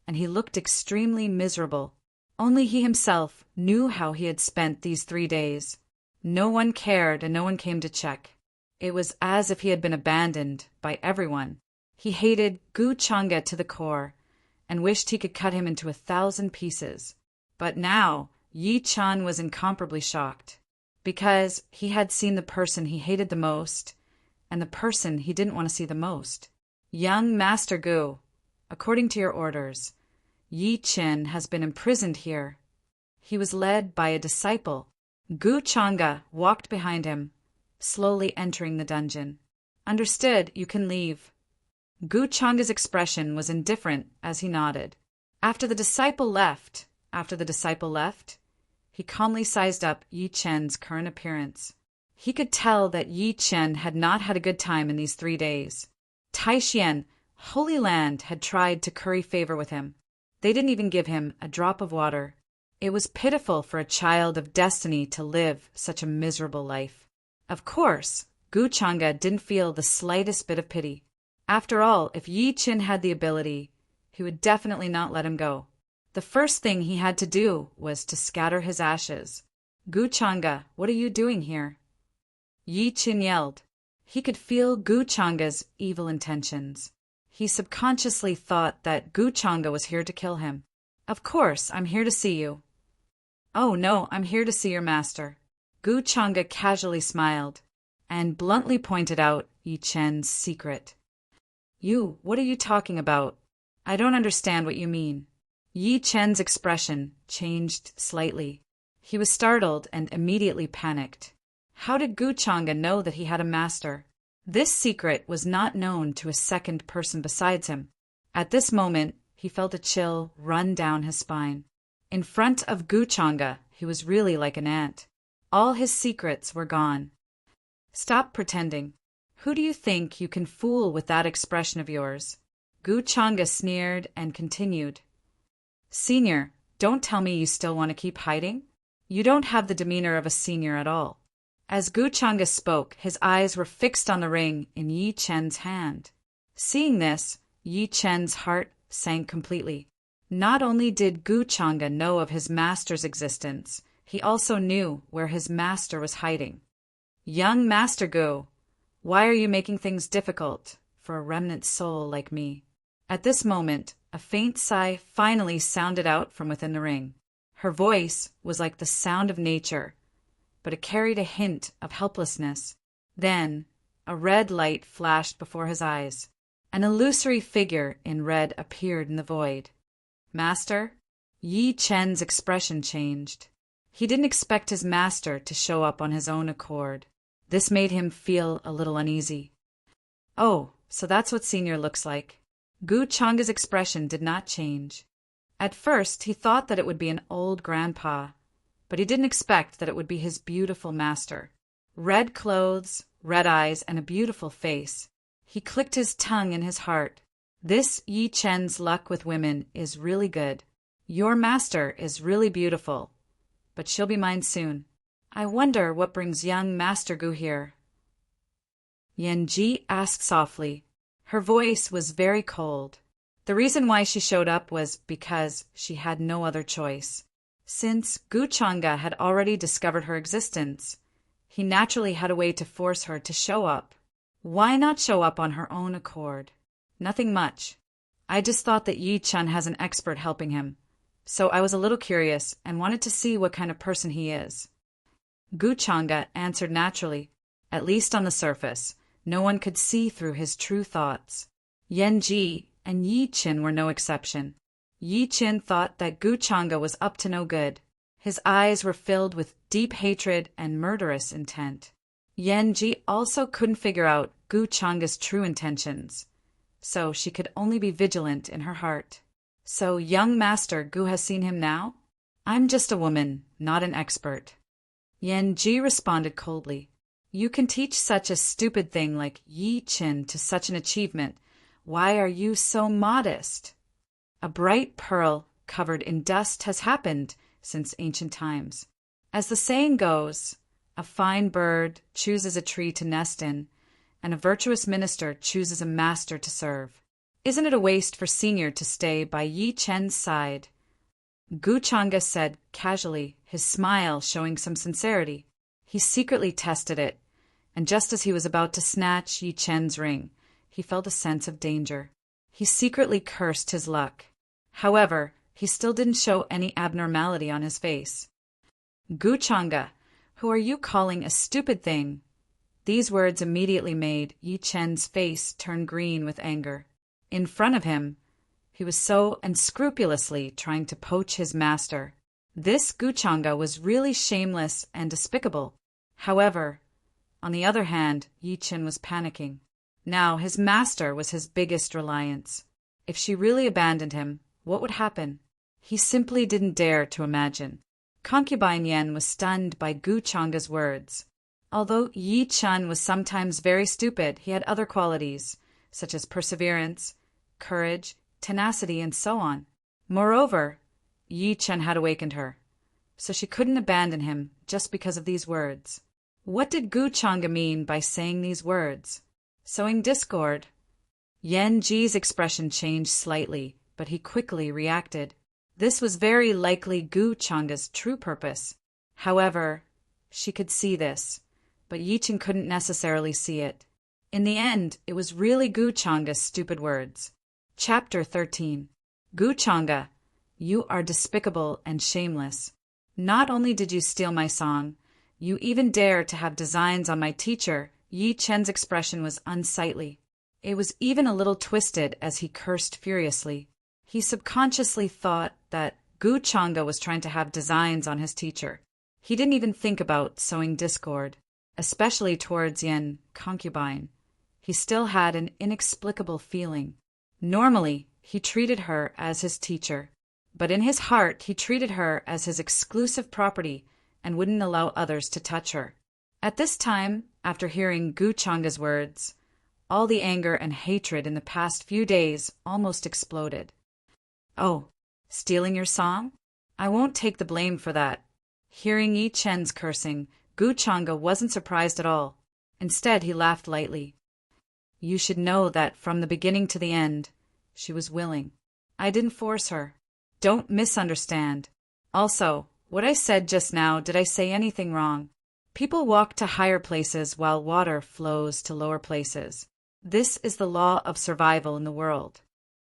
and he looked extremely miserable. Only he himself knew how he had spent these 3 days. No one cared and no one came to check. It was as if he had been abandoned by everyone. He hated Gu Changa to the core and wished he could cut him into 1,000 pieces. But now Yi Chen was incomparably shocked, because he had seen the person he hated the most and the person he didn't want to see the most. Young Master Gu, according to your orders, Yi Chen has been imprisoned here. He was led by a disciple. Gu Changa walked behind him, slowly entering the dungeon. Understood, you can leave. Gu Changa's expression was indifferent as he nodded. After the disciple left, he calmly sized up Yi Chen's current appearance. He could tell that Yi Chen had not had a good time in these 3 days. Taishian, Holy Land, had tried to curry favor with him. They didn't even give him a drop of water. It was pitiful for a child of destiny to live such a miserable life. Of course, Gu Changa didn't feel the slightest bit of pity. After all, if Yi Chen had the ability, he would definitely not let him go. The first thing he had to do was to scatter his ashes. Gu Changa, what are you doing here? Yi Chen yelled. He could feel Gu Changa's evil intentions. He subconsciously thought that Gu Changa was here to kill him. Of course, I'm here to see you. Oh no, I'm here to see your master. Gu Changa casually smiled and bluntly pointed out Yi Chen's secret. What are you talking about? I don't understand what you mean. Yi Chen's expression changed slightly. He was startled and immediately panicked. How did Gu Changa know that he had a master? This secret was not known to a second person besides him. At this moment, he felt a chill run down his spine. In front of Gu Changa, he was really like an ant. All his secrets were gone. Stop pretending. Who do you think you can fool with that expression of yours? Gu Changa sneered and continued. Senior, don't tell me you still want to keep hiding? You don't have the demeanor of a senior at all. As Gu Changa spoke, his eyes were fixed on the ring in Yi Chen's hand. Seeing this, Yi Chen's heart sank completely. Not only did Gu Changa know of his master's existence, he also knew where his master was hiding. Young Master Gu, why are you making things difficult for a remnant soul like me? At this moment, a faint sigh finally sounded out from within the ring. Her voice was like the sound of nature, but it carried a hint of helplessness. Then, a red light flashed before his eyes. An illusory figure in red appeared in the void. Master? Yi Chen's expression changed. He didn't expect his master to show up on his own accord. This made him feel a little uneasy. Oh, so that's what Senior looks like. Gu Changa's expression did not change. At first, he thought that it would be an old grandpa, but he didn't expect that it would be his beautiful master. Red clothes, red eyes, and a beautiful face. He clicked his tongue in his heart. This Yi Chen's luck with women is really good. Your master is really beautiful, but she'll be mine soon. I wonder what brings young Master Gu here. Yanji asked softly. Her voice was very cold. The reason why she showed up was because she had no other choice. Since Gu Chang'e had already discovered her existence, he naturally had a way to force her to show up. Why not show up on her own accord? Nothing much. I just thought that Yi Chen has an expert helping him, so I was a little curious and wanted to see what kind of person he is. Gu Chang'e answered naturally. At least on the surface, no one could see through his true thoughts. Yan Ji and Yi Chen were no exception. Yi Chen thought that Gu Chang'e was up to no good. His eyes were filled with deep hatred and murderous intent. Yan Ji also couldn't figure out Gu Chang'e's true intentions, so she could only be vigilant in her heart. So young Master Gu has seen him now? I'm just a woman, not an expert. Yan Ji responded coldly. You can teach such a stupid thing like Yi Chen to such an achievement. Why are you so modest? A bright pearl covered in dust has happened since ancient times. As the saying goes, a fine bird chooses a tree to nest in, and a virtuous minister chooses a master to serve. Isn't it a waste for Senior to stay by Yi Chen's side? Gu Chang'e said casually, his smile showing some sincerity. He secretly tested it, and just as he was about to snatch Yi Chen's ring, he felt a sense of danger. He secretly cursed his luck. However, he still didn't show any abnormality on his face. Gu Chang'e, who are you calling a stupid thing? These words immediately made Yi Chen's face turn green with anger. In front of him, he was so unscrupulously trying to poach his master. This Gu Chang'e was really shameless and despicable. However, on the other hand, Yi Chen was panicking. Now his master was his biggest reliance. If she really abandoned him, what would happen? He simply didn't dare to imagine. Concubine Yan was stunned by Gu Chang'e's words. Although Yi Chen was sometimes very stupid, he had other qualities, such as perseverance, courage, tenacity, and so on. Moreover, Yi Chen had awakened her, so she couldn't abandon him just because of these words. What did Gu Chang'e mean by saying these words? Sowing discord? Yan Ji's expression changed slightly, but he quickly reacted. This was very likely Gu Chang'e's true purpose. However, she could see this, but Yi Chen couldn't necessarily see it. In the end, it was really Gu Chang'e's stupid words. Chapter 13. Gu Chang'e, you are despicable and shameless. Not only did you steal my song, you even dare to have designs on my teacher. Yi Chen's expression was unsightly. It was even a little twisted as he cursed furiously. He subconsciously thought that Gu Chang'e was trying to have designs on his teacher. He didn't even think about sowing discord, especially towards Yan, concubine. He still had an inexplicable feeling. Normally, he treated her as his teacher, but in his heart he treated her as his exclusive property and wouldn't allow others to touch her. At this time, after hearing Gu Chang'e's words, all the anger and hatred in the past few days almost exploded. Oh, stealing your song? I won't take the blame for that. Hearing Yi Chen's cursing, Gu Chang'e wasn't surprised at all. Instead, he laughed lightly. You should know that from the beginning to the end, she was willing. I didn't force her. Don't misunderstand. Also, what I said just now, did I say anything wrong? People walk to higher places while water flows to lower places. This is the law of survival in the world.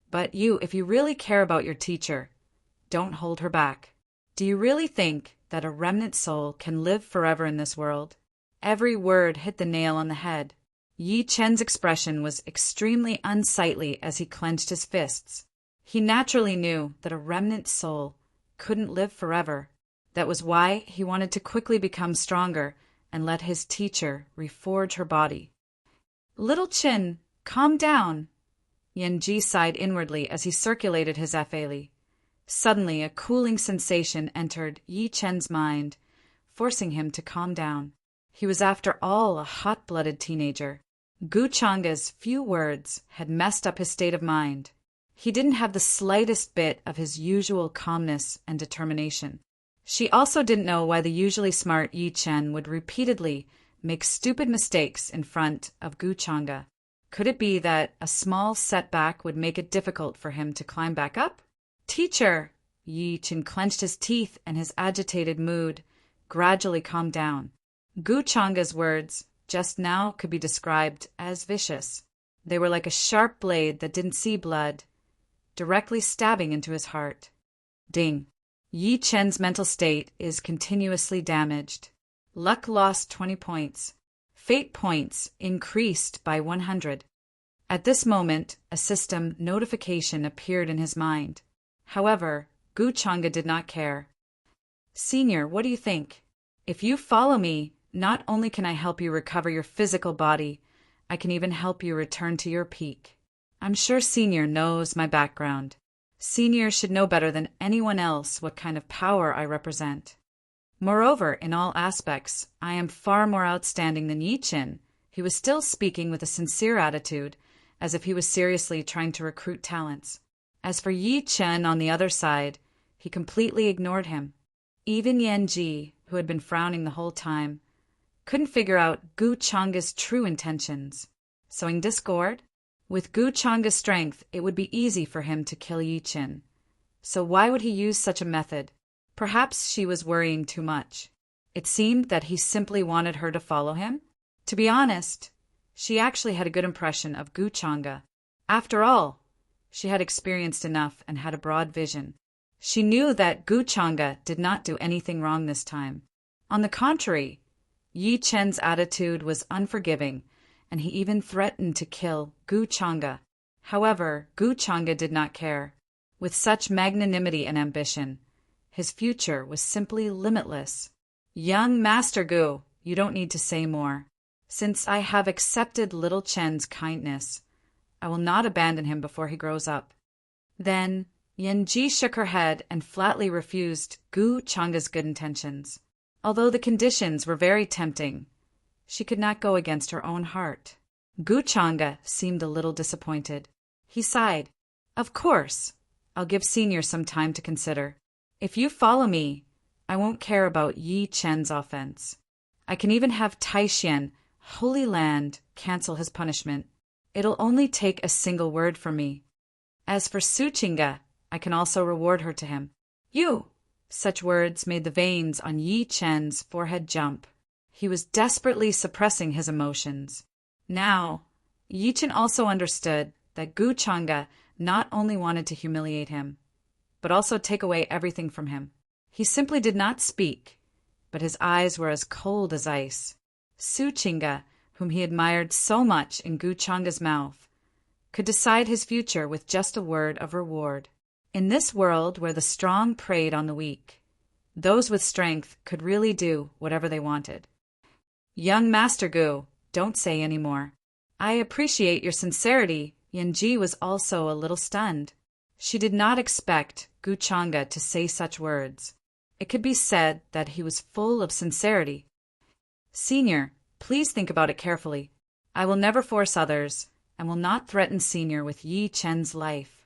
But you, if you really care about your teacher, don't hold her back. Do you really think that a remnant soul can live forever in this world? Every word hit the nail on the head. Yi Chen's expression was extremely unsightly as he clenched his fists. He naturally knew that a remnant soul couldn't live forever. That was why he wanted to quickly become stronger and let his teacher reforge her body. Little Chin, calm down. Yanji sighed inwardly as he circulated his ephaeli. Suddenly, a cooling sensation entered Yi Chen's mind, forcing him to calm down. He was after all a hot-blooded teenager. Gu Chang'e's few words had messed up his state of mind. He didn't have the slightest bit of his usual calmness and determination. She also didn't know why the usually smart Yi Chen would repeatedly make stupid mistakes in front of Gu Chang'e. Could it be that a small setback would make it difficult for him to climb back up? "Teacher!" Yi Chen clenched his teeth, and his agitated mood gradually calmed down. Gu Chang'e's words just now could be described as vicious. They were like a sharp blade that didn't see blood, directly stabbing into his heart. Ding. Yi Chen's mental state is continuously damaged. Luck lost 20 points. Fate points increased by 100. At this moment, a system notification appeared in his mind. However, Gu Chang'e did not care. "Senior, what do you think? If you follow me, not only can I help you recover your physical body, I can even help you return to your peak. I'm sure Senior knows my background. Senior should know better than anyone else what kind of power I represent. Moreover, in all aspects, I am far more outstanding than Yi Chen." He was still speaking with a sincere attitude, as if he was seriously trying to recruit talents. As for Yi Chen on the other side, he completely ignored him. Even Yan Ji, who had been frowning the whole time, couldn't figure out Gu Chang'e's true intentions. Sowing discord? With Gu Chang'e's strength, it would be easy for him to kill Yi Chen. So why would he use such a method? Perhaps she was worrying too much. It seemed that he simply wanted her to follow him. To be honest, she actually had a good impression of Gu Chang'e. After all, she had experienced enough and had a broad vision. She knew that Gu Chang'e did not do anything wrong this time. On the contrary, Yi Chen's attitude was unforgiving, and he even threatened to kill Gu Chang'e. However, Gu Chang'e did not care. With such magnanimity and ambition, his future was simply limitless. "Young Master Gu, you don't need to say more. Since I have accepted little Chen's kindness, I will not abandon him before he grows up." Then Yan Ji shook her head and flatly refused Gu Chang'e's good intentions. Although the conditions were very tempting, she could not go against her own heart. Gu Chang'e seemed a little disappointed. He sighed. "Of course, I'll give Senior some time to consider. If you follow me, I won't care about Yi Chen's offense. I can even have Taishan, Holy Land, cancel his punishment. It'll only take a single word from me. As for Su Qingge, I can also reward her to him." "You!" Such words made the veins on Yi Chen's forehead jump. He was desperately suppressing his emotions. Now, Yi Chen also understood that Gu Chang'e not only wanted to humiliate him, but also take away everything from him. He simply did not speak, but his eyes were as cold as ice. Su Qingge, whom he admired so much in Gu Chang'e's mouth, could decide his future with just a word of reward. In this world where the strong preyed on the weak, those with strength could really do whatever they wanted. "Young Master Gu, don't say any more." "I appreciate your sincerity." Yan Ji was also a little stunned. She did not expect Gu Chang'e to say such words. It could be said that he was full of sincerity. "Senior, please think about it carefully. I will never force others, and will not threaten Senior with Yi Chen's life."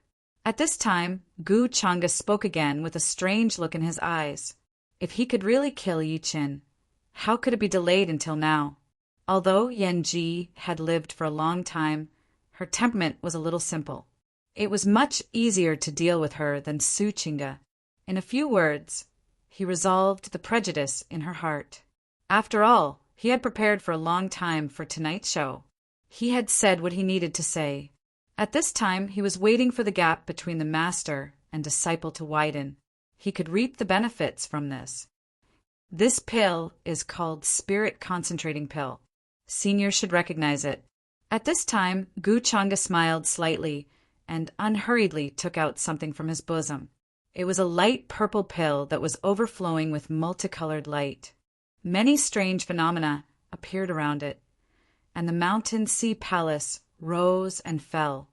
At this time, Gu Chang'e spoke again with a strange look in his eyes. If he could really kill Yi Chen, how could it be delayed until now? Although Yan Ji had lived for a long time, her temperament was a little simple. It was much easier to deal with her than Su Qingge. In a few words, he resolved the prejudice in her heart. After all, he had prepared for a long time for tonight's show. He had said what he needed to say. At this time, he was waiting for the gap between the master and disciple to widen. He could reap the benefits from this. This pill is called Spirit Concentrating Pill. Senior should recognize it. At this time, Gu Chang'e smiled slightly and unhurriedly took out something from his bosom. It was a light purple pill that was overflowing with multicolored light. Many strange phenomena appeared around it, and the mountain sea palace rose and fell,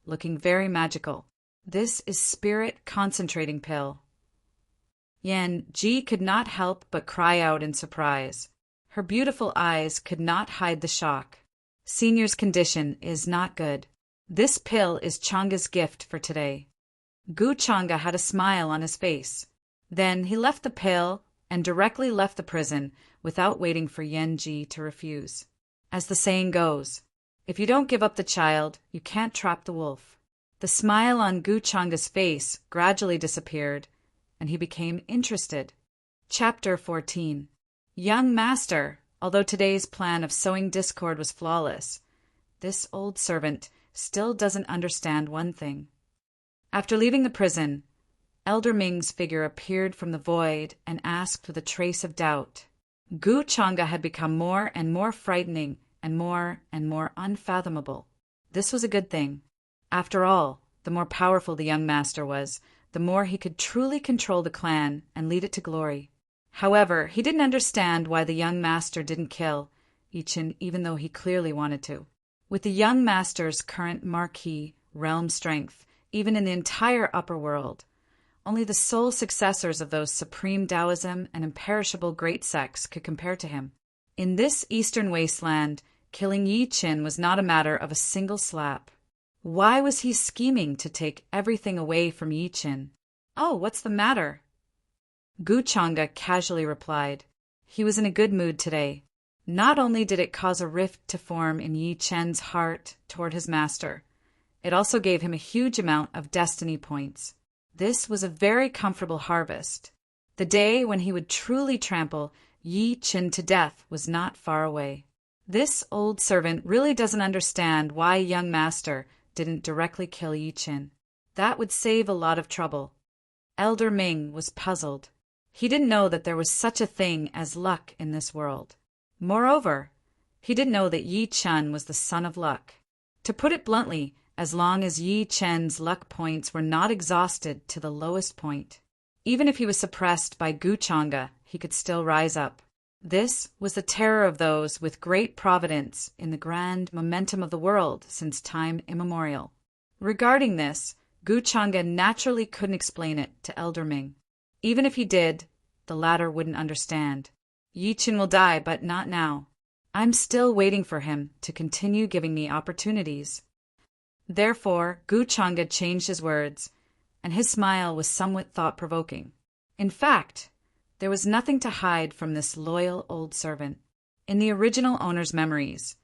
looking very magical. "This is Spirit Concentrating Pill." Yan Ji could not help but cry out in surprise. Her beautiful eyes could not hide the shock. "Senior's condition is not good. This pill is Changa's gift for today." Gu Changa had a smile on his face. Then he left the pill and directly left the prison without waiting for Yen Ji to refuse. As the saying goes, if you don't give up the child, you can't trap the wolf. The smile on Gu Changa's face gradually disappeared, and he became interested. Chapter 14. Young Master, although today's plan of sowing discord was flawless, this old servant still doesn't understand one thing. After leaving the prison, Elder Ming's figure appeared from the void and asked with a trace of doubt. Gu Changa had become more and more frightening and more unfathomable. This was a good thing. After all, the more powerful the young master was, the more he could truly control the clan and lead it to glory. However, he didn't understand why the young master didn't kill Yichin even though he clearly wanted to. With the young master's current marquee realm strength, even in the entire upper world, only the sole successors of those supreme Taoism and imperishable great sects could compare to him. In this eastern wasteland, killing Yi Qin was not a matter of a single slap. Why was he scheming to take everything away from Yi Qin? "Oh, what's the matter?" Gu Changa casually replied. He was in a good mood today. Not only did it cause a rift to form in Yi Chen's heart toward his master, it also gave him a huge amount of destiny points. This was a very comfortable harvest. The day when he would truly trample Yi Qin to death was not far away. This old servant really doesn't understand why young master didn't directly kill Yi Qin. That would save a lot of trouble. Elder Ming was puzzled. He didn't know that there was such a thing as luck in this world. Moreover, he didn't know that Yi Chen was the son of luck. To put it bluntly, as long as Yi Chen's luck points were not exhausted to the lowest point, even if he was suppressed by Gu Changa, he could still rise up. This was the terror of those with great providence in the grand momentum of the world since time immemorial. Regarding this, Gu Changa naturally couldn't explain it to Elder Ming. Even if he did, the latter wouldn't understand. Yi Qin will die, but not now. I'm still waiting for him to continue giving me opportunities. Therefore, Gu Changa changed his words, and his smile was somewhat thought-provoking. In fact, there was nothing to hide from this loyal old servant. In the original owner's memories,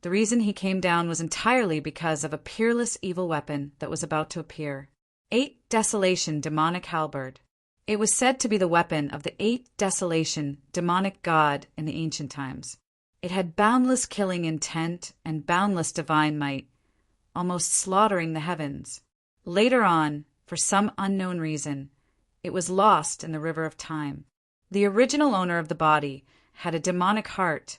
the reason he came down was entirely because of a peerless evil weapon that was about to appear. 8 Desolation Demonic Halberd. It was said to be the weapon of the 8 Desolation demonic god in the ancient times. It had boundless killing intent and boundless divine might, almost slaughtering the heavens. Later on, for some unknown reason, it was lost in the river of time. The original owner of the body had a demonic heart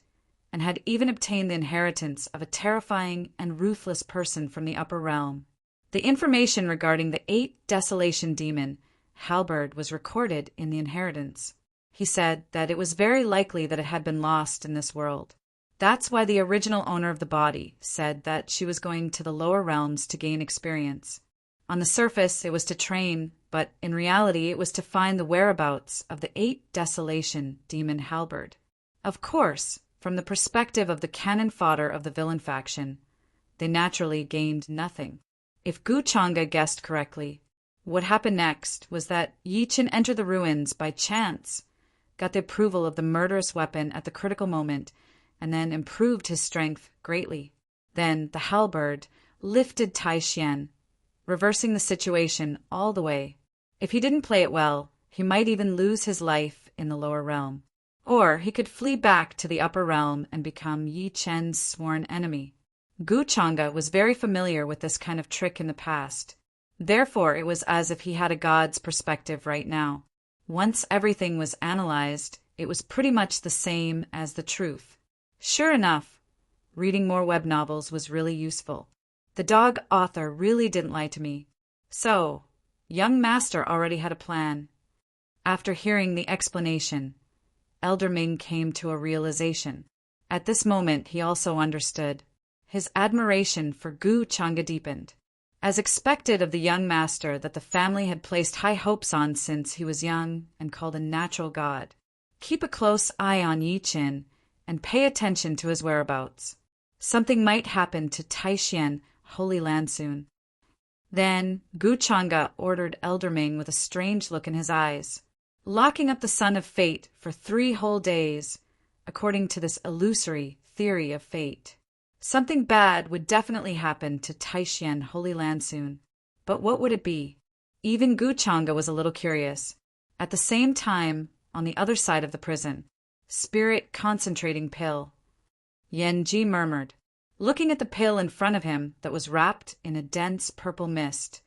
and had even obtained the inheritance of a terrifying and ruthless person from the upper realm. The information regarding the 8 Desolation demon halberd was recorded in the inheritance. He said that it was very likely that it had been lost in this world. That's why the original owner of the body said that she was going to the lower realms to gain experience. On the surface, it was to train, but in reality, it was to find the whereabouts of the 8 Desolation demon halberd. Of course, from the perspective of the cannon fodder of the villain faction, they naturally gained nothing. If Gu Changa guessed correctly, what happened next was that Yi Qin entered the ruins by chance, got the approval of the murderous weapon at the critical moment, and then improved his strength greatly. Then the halberd lifted Tai Xian, reversing the situation all the way. If he didn't play it well, he might even lose his life in the lower realm. Or he could flee back to the upper realm and become Yi Chen's sworn enemy. Gu Changa was very familiar with this kind of trick in the past. Therefore, it was as if he had a god's perspective right now. Once everything was analyzed, it was pretty much the same as the truth. Sure enough, reading more web novels was really useful. The dog author really didn't lie to me. So, young master already had a plan. After hearing the explanation, Elder Ming came to a realization. At this moment, he also understood. His admiration for Gu Changa deepened. As expected of the young master that the family had placed high hopes on since he was young and called a natural god. Keep a close eye on Yi Qin and pay attention to his whereabouts. Something might happen to Tai Xian Holy Land soon. Then Gu Changa ordered Elder Ming with a strange look in his eyes, locking up the Son of Fate for 3 whole days, according to this illusory theory of fate. Something bad would definitely happen to Taishan Holy Land soon. But what would it be? Even Gu Changa was a little curious. At the same time, on the other side of the prison, Spirit Concentrating Pill. Yen Ji murmured, looking at the pill in front of him that was wrapped in a dense purple mist.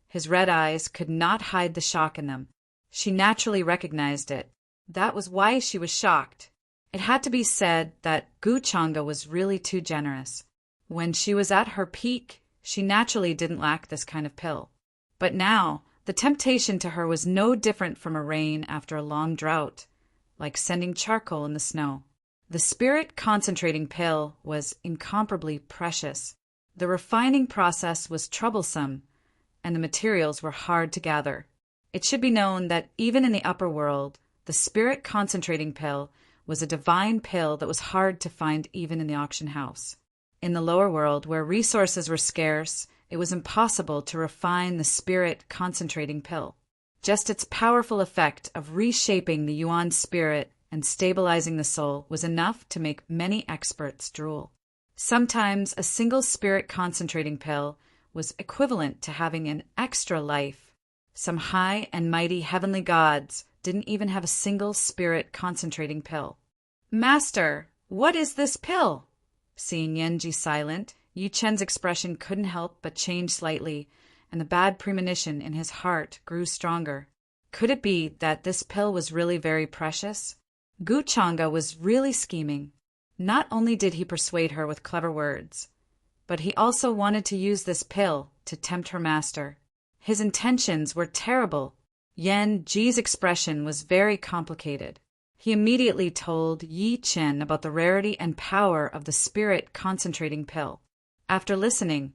His red eyes could not hide the shock in them. She naturally recognized it. That was why she was shocked. It had to be said that Gu Changa was really too generous. When she was at her peak, she naturally didn't lack this kind of pill. But now, the temptation to her was no different from a rain after a long drought, like sending charcoal in the snow. The Spirit Concentrating Pill was incomparably precious. The refining process was troublesome, and the materials were hard to gather. It should be known that even in the upper world, the Spirit Concentrating Pill was a divine pill that was hard to find even in the auction house. In the lower world, where resources were scarce, it was impossible to refine the Spirit Concentrating Pill. Just its powerful effect of reshaping the Yuan spirit and stabilizing the soul was enough to make many experts drool. Sometimes a single Spirit Concentrating Pill was equivalent to having an extra life. Some high and mighty heavenly gods didn't even have a single Spirit Concentrating Pill. "Master, what is this pill?" Seeing Yenji silent, Yi Chen's expression couldn't help but change slightly, and the bad premonition in his heart grew stronger. Could it be that this pill was really very precious? Gu Changa was really scheming. Not only did he persuade her with clever words, but he also wanted to use this pill to tempt her master. His intentions were terrible. Yen Ji's expression was very complicated. He immediately told Yi Chen about the rarity and power of the Spirit Concentrating Pill. After listening,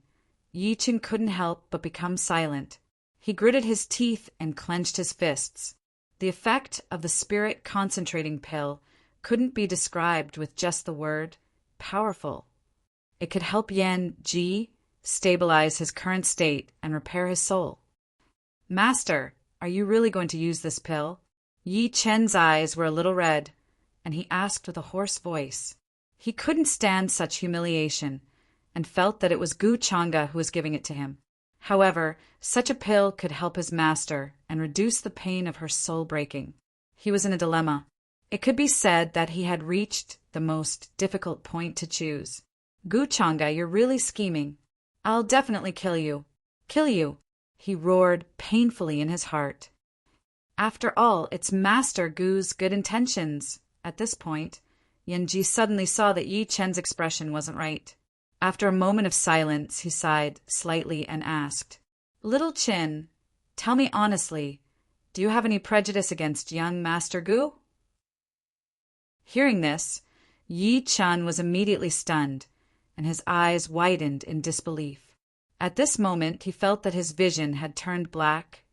Yi Chen couldn't help but become silent. He gritted his teeth and clenched his fists. The effect of the Spirit Concentrating Pill couldn't be described with just the word powerful. It could help Yen Ji stabilize his current state and repair his soul. "Master, are you really going to use this pill?" Yi Chen's eyes were a little red, and he asked with a hoarse voice. He couldn't stand such humiliation, and felt that it was Gu Changa who was giving it to him. However, such a pill could help his master and reduce the pain of her soul breaking. He was in a dilemma. It could be said that he had reached the most difficult point to choose. "Gu Changa, you're really scheming. I'll definitely kill you. Kill you," he roared painfully in his heart. After all, it's Master Gu's good intentions. At this point, Yanji suddenly saw that Yi Chen's expression wasn't right. After a moment of silence, he sighed slightly and asked, "Little Chin, tell me honestly, do you have any prejudice against young Master Gu?" Hearing this, Yi Chen was immediately stunned, and his eyes widened in disbelief. At this moment, he felt that his vision had turned black,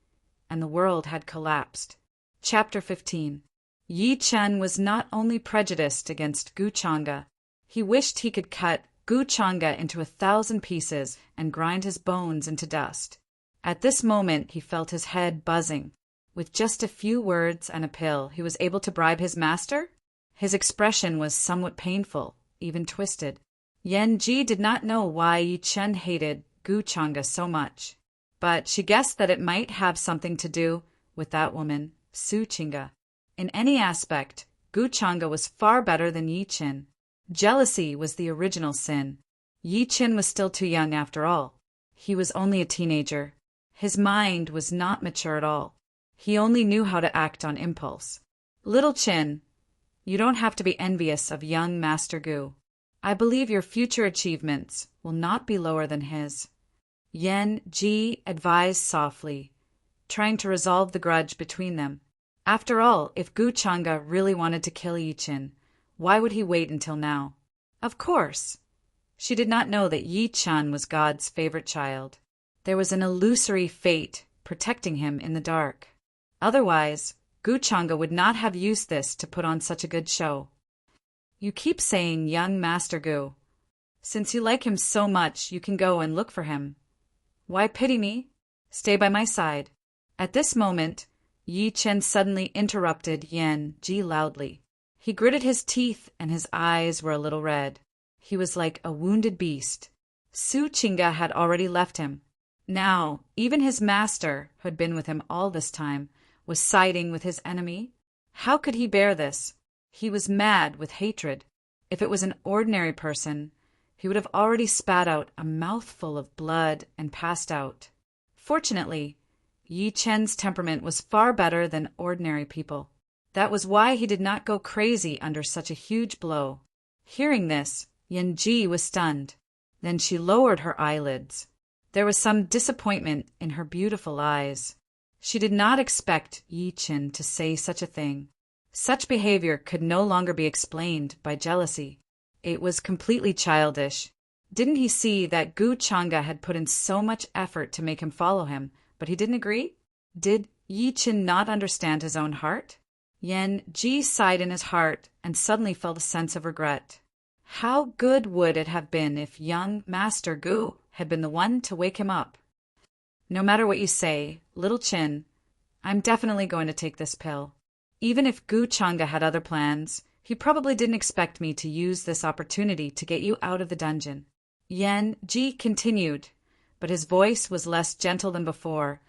and the world had collapsed. Chapter 15. Yi Chen was not only prejudiced against Gu Changa, he wished he could cut Gu Changa into 1,000 pieces and grind his bones into dust. At this moment, he felt his head buzzing. With just a few words and a pill, he was able to bribe his master? His expression was somewhat painful, even twisted. Yen Ji did not know why Yi Chen hated Gu Changa so much, but she guessed that it might have something to do with that woman, Su Chinga. In any aspect, Gu Changa was far better than Yi Chen. Jealousy was the original sin. Yi Chen was still too young after all. He was only a teenager. His mind was not mature at all. He only knew how to act on impulse. "Little Chin, you don't have to be envious of young Master Gu. I believe your future achievements will not be lower than his," Yen Ji advised softly, trying to resolve the grudge between them. After all, if Gu Changa really wanted to kill Yi Chen, why would he wait until now? Of course! She did not know that Yi Chen was God's favorite child. There was an illusory fate protecting him in the dark. Otherwise, Gu Changa would not have used this to put on such a good show. "You keep saying young Master Gu," Since you like him so much, you can go and look for him. Why pity me? Stay by my side." At this moment, Yi Chen suddenly interrupted Yan Ji loudly. He gritted his teeth and his eyes were a little red. He was like a wounded beast. Su Qingge had already left him. Now, even his master, who had been with him all this time, was siding with his enemy. How could he bear this? He was mad with hatred. If it was an ordinary person, he would have already spat out a mouthful of blood and passed out. Fortunately, Yi Chen's temperament was far better than ordinary people. That was why he did not go crazy under such a huge blow. Hearing this, Yan Ji was stunned. Then she lowered her eyelids. There was some disappointment in her beautiful eyes. She did not expect Yi Chen to say such a thing. Such behavior could no longer be explained by jealousy. It was completely childish. Didn't he see that Gu Chang'e had put in so much effort to make him follow him, but he didn't agree? Did Yi Chen not understand his own heart? Yan Ji sighed in his heart and suddenly felt a sense of regret. How good would it have been if young Master Gu had been the one to wake him up? No matter what you say, little Chin, I'm definitely going to take this pill. Even if Gu Chang'e had other plans, he probably didn't expect me to use this opportunity to get you out of the dungeon. Yan Ji continued, but his voice was less gentle than before,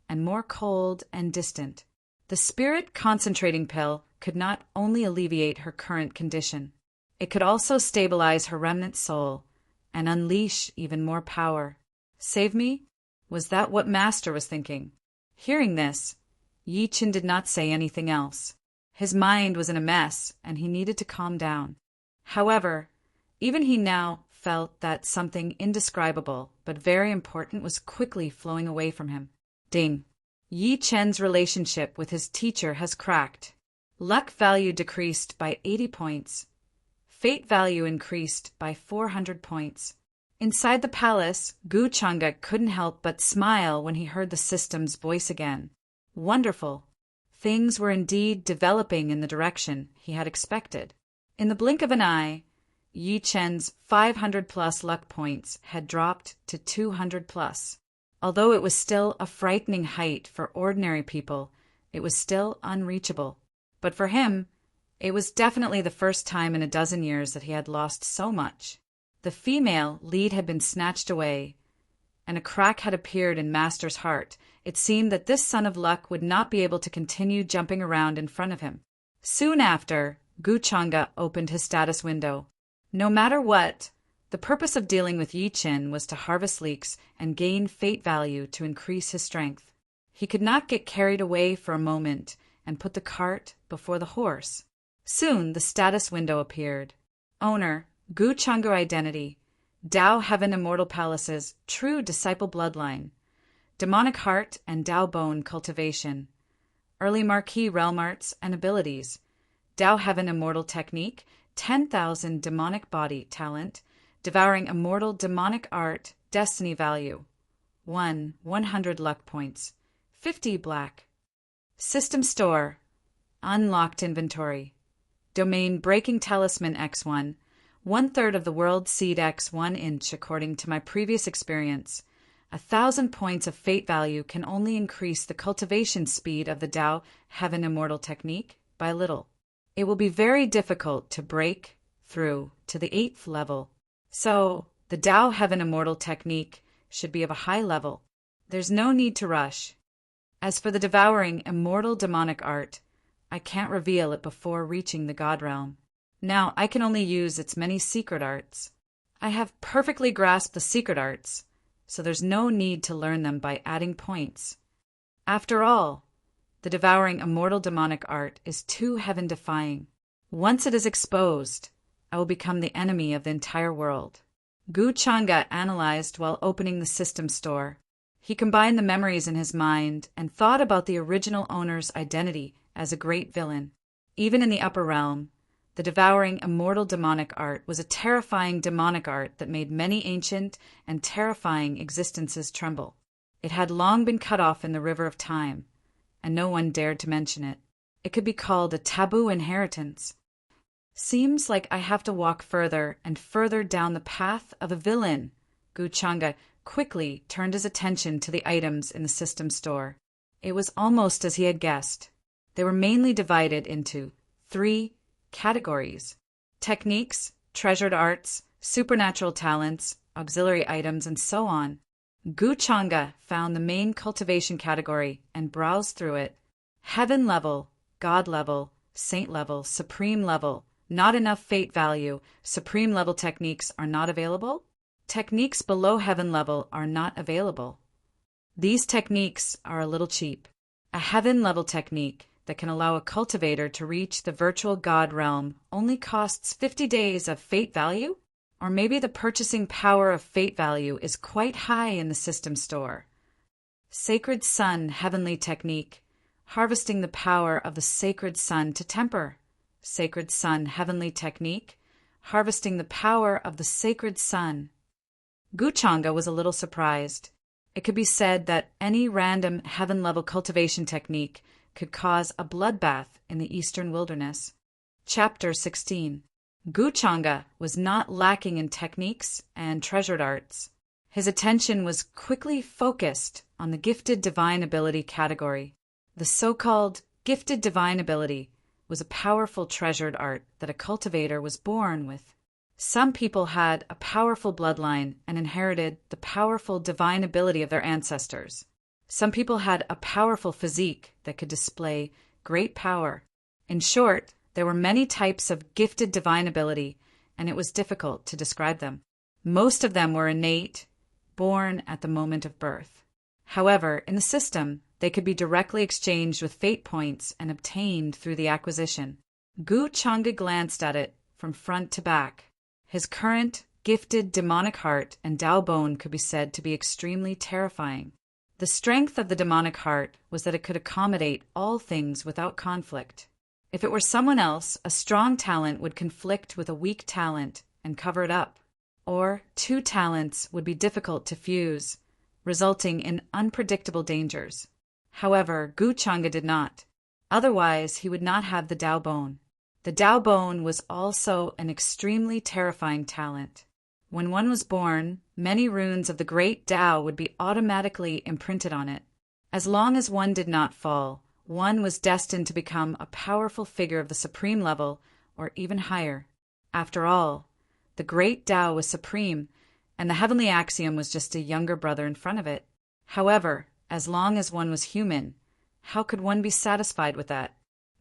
and more cold and distant. The spirit concentrating pill could not only alleviate her current condition, it could also stabilize her remnant soul and unleash even more power. Save me? Was that what Master was thinking? Hearing this, Yi Chen did not say anything else. His mind was in a mess, and he needed to calm down. However, even he now felt that something indescribable but very important was quickly flowing away from him. Ding! Yi Chen's relationship with his teacher has cracked. Luck value decreased by 80 points. Fate value increased by 400 points. Inside the palace, Gu Chang'e couldn't help but smile when he heard the system's voice again. Wonderful! Things were indeed developing in the direction he had expected. In the blink of an eye, Yi Chen's 500-plus luck points had dropped to 200-plus. Although it was still a frightening height for ordinary people, it was still unreachable. But for him, it was definitely the first time in a dozen years that he had lost so much. The female lead had been snatched away, and a crack had appeared in Master's heart. It seemed that this son of luck would not be able to continue jumping around in front of him. Soon after, Gu Chang'e opened his status window. No matter what, the purpose of dealing with Yi Chen was to harvest leaks and gain fate value to increase his strength. He could not get carried away for a moment and put the cart before the horse. Soon the status window appeared. Owner, Gu Chang'e identity, Dao Heaven Immortal Palaces, true disciple bloodline, demonic heart and Dao bone cultivation, early marquee realm arts and abilities, Dao Heaven Immortal Technique, 10,000 demonic body talent, devouring immortal demonic art, destiny value, 100 luck points, 50 black. System store, unlocked inventory, domain breaking talisman X1, 1/3 of the world seed X 1 inch according to my previous experience. 1,000 points of fate value can only increase the cultivation speed of the Dao Heaven Immortal Technique by little. It will be very difficult to break through to the 8th level. So, the Dao Heaven Immortal Technique should be of a high level. There's no need to rush. As for the devouring immortal demonic art, I can't reveal it before reaching the God Realm. Now I can only use its many secret arts. I have perfectly grasped the secret arts, so there's no need to learn them by adding points. After all, the devouring immortal demonic art is too heaven-defying. Once it is exposed, I will become the enemy of the entire world. Gu Chang'e analyzed while opening the system store. He combined the memories in his mind and thought about the original owner's identity as a great villain. Even in the upper realm, the devouring immortal demonic art was a terrifying demonic art that made many ancient and terrifying existences tremble. It had long been cut off in the river of time, and no one dared to mention it. It could be called a taboo inheritance. Seems like I have to walk further and further down the path of a villain. Gu Changa quickly turned his attention to the items in the system store. It was almost as he had guessed. They were mainly divided into 3 categories: techniques, treasured arts, supernatural talents, auxiliary items, and so on. Gu Changa found the main cultivation category and browsed through it. Heaven level, God level, Saint level, Supreme level, not enough fate value, Supreme level techniques are not available. Techniques below Heaven level are not available. These techniques are a little cheap. A Heaven level technique that can allow a cultivator to reach the virtual God realm only costs 50 days of fate value? Or maybe the purchasing power of fate value is quite high in the system store. Sacred Sun Heavenly Technique. Harvesting the power of the Sacred Sun to temper. Sacred Sun Heavenly Technique. Harvesting the power of the Sacred Sun. Gu Changa was a little surprised. It could be said that any random heaven-level cultivation technique could cause a bloodbath in the eastern wilderness. Chapter 16. Gu Changa was not lacking in techniques and treasured arts. His attention was quickly focused on the gifted divine ability category. The so-called gifted divine ability was a powerful treasured art that a cultivator was born with. Some people had a powerful bloodline and inherited the powerful divine ability of their ancestors. Some people had a powerful physique that could display great power. In short, there were many types of gifted divine ability, and it was difficult to describe them. Most of them were innate, born at the moment of birth. However, in the system, they could be directly exchanged with fate points and obtained through the acquisition. Gu Changa glanced at it from front to back. His current, gifted demonic heart and Dao bone could be said to be extremely terrifying. The strength of the demonic heart was that it could accommodate all things without conflict. If it were someone else, a strong talent would conflict with a weak talent and cover it up. Or 2 talents would be difficult to fuse, resulting in unpredictable dangers. However, Gu Changa did not. Otherwise, he would not have the Dao bone. The Dao bone was also an extremely terrifying talent. When one was born, many runes of the great Dao would be automatically imprinted on it. As long as one did not fall, one was destined to become a powerful figure of the supreme level or even higher. After all, the great Dao was supreme, and the heavenly axiom was just a younger brother in front of it. However, as long as one was human, how could one be satisfied with that?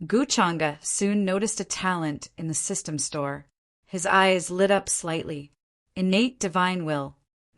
Gu Changa soon noticed a talent in the system store. His eyes lit up slightly. Innate divine will.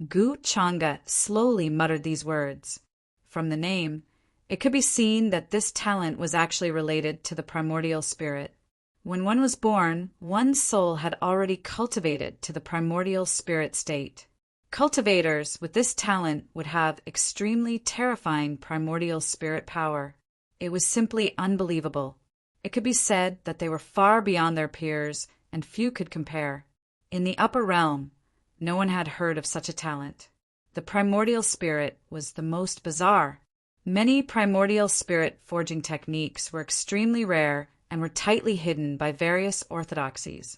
Gu Changa slowly muttered these words. From the name, it could be seen that this talent was actually related to the primordial spirit. When one was born, one's soul had already cultivated to the primordial spirit state. Cultivators with this talent would have extremely terrifying primordial spirit power. It was simply unbelievable. It could be said that they were far beyond their peers, and few could compare. In the upper realm, no one had heard of such a talent. The primordial spirit was the most bizarre. Many primordial spirit forging techniques were extremely rare and were tightly hidden by various orthodoxies.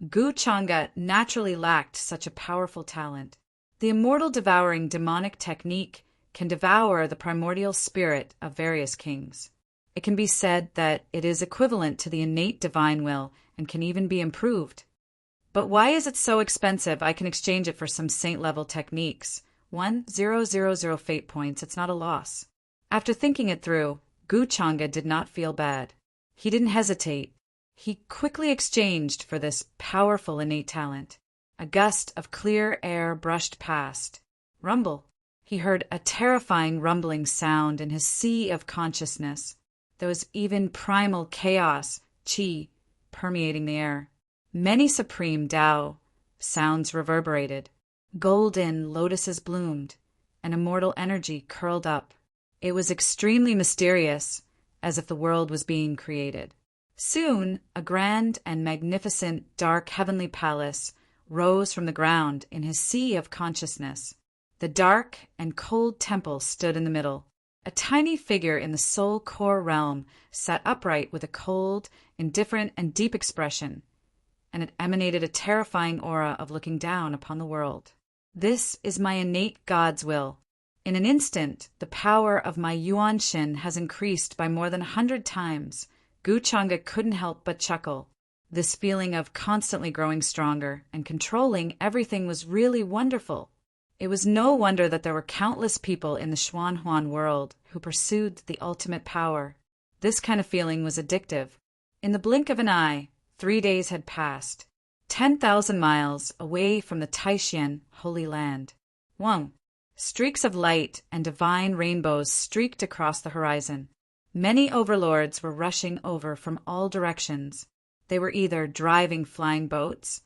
Gu Changa naturally lacked such a powerful talent. The immortal devouring demonic technique can devour the primordial spirit of various kings. It can be said that it is equivalent to the innate divine will and can even be improved. But why is it so expensive? I can exchange it for some saint-level techniques. 1000 fate points, it's not a loss. After thinking it through, Gu Changa did not feel bad. He didn't hesitate. He quickly exchanged for this powerful innate talent. A gust of clear air brushed past. Rumble. He heard a terrifying rumbling sound in his sea of consciousness. There was even primal chaos, qi, permeating the air. Many supreme Tao sounds reverberated. Golden lotuses bloomed, and immortal energy curled up. It was extremely mysterious, as if the world was being created. Soon, a grand and magnificent dark heavenly palace rose from the ground in his sea of consciousness. The dark and cold temple stood in the middle. A tiny figure in the soul core realm sat upright with a cold, indifferent, and deep expression. and it emanated a terrifying aura of looking down upon the world. This is my innate God's will. In an instant, the power of my Yuan Shin has increased by more than 100 times. Gu Chang'e couldn't help but chuckle. This feeling of constantly growing stronger and controlling everything was really wonderful. It was no wonder that there were countless people in the Xuanhuan world who pursued the ultimate power. This kind of feeling was addictive. In the blink of an eye, 3 days had passed. 10,000 miles away from the Taishan Holy Land. Wang. Streaks of light and divine rainbows streaked across the horizon. Many overlords were rushing over from all directions. They were either driving flying boats,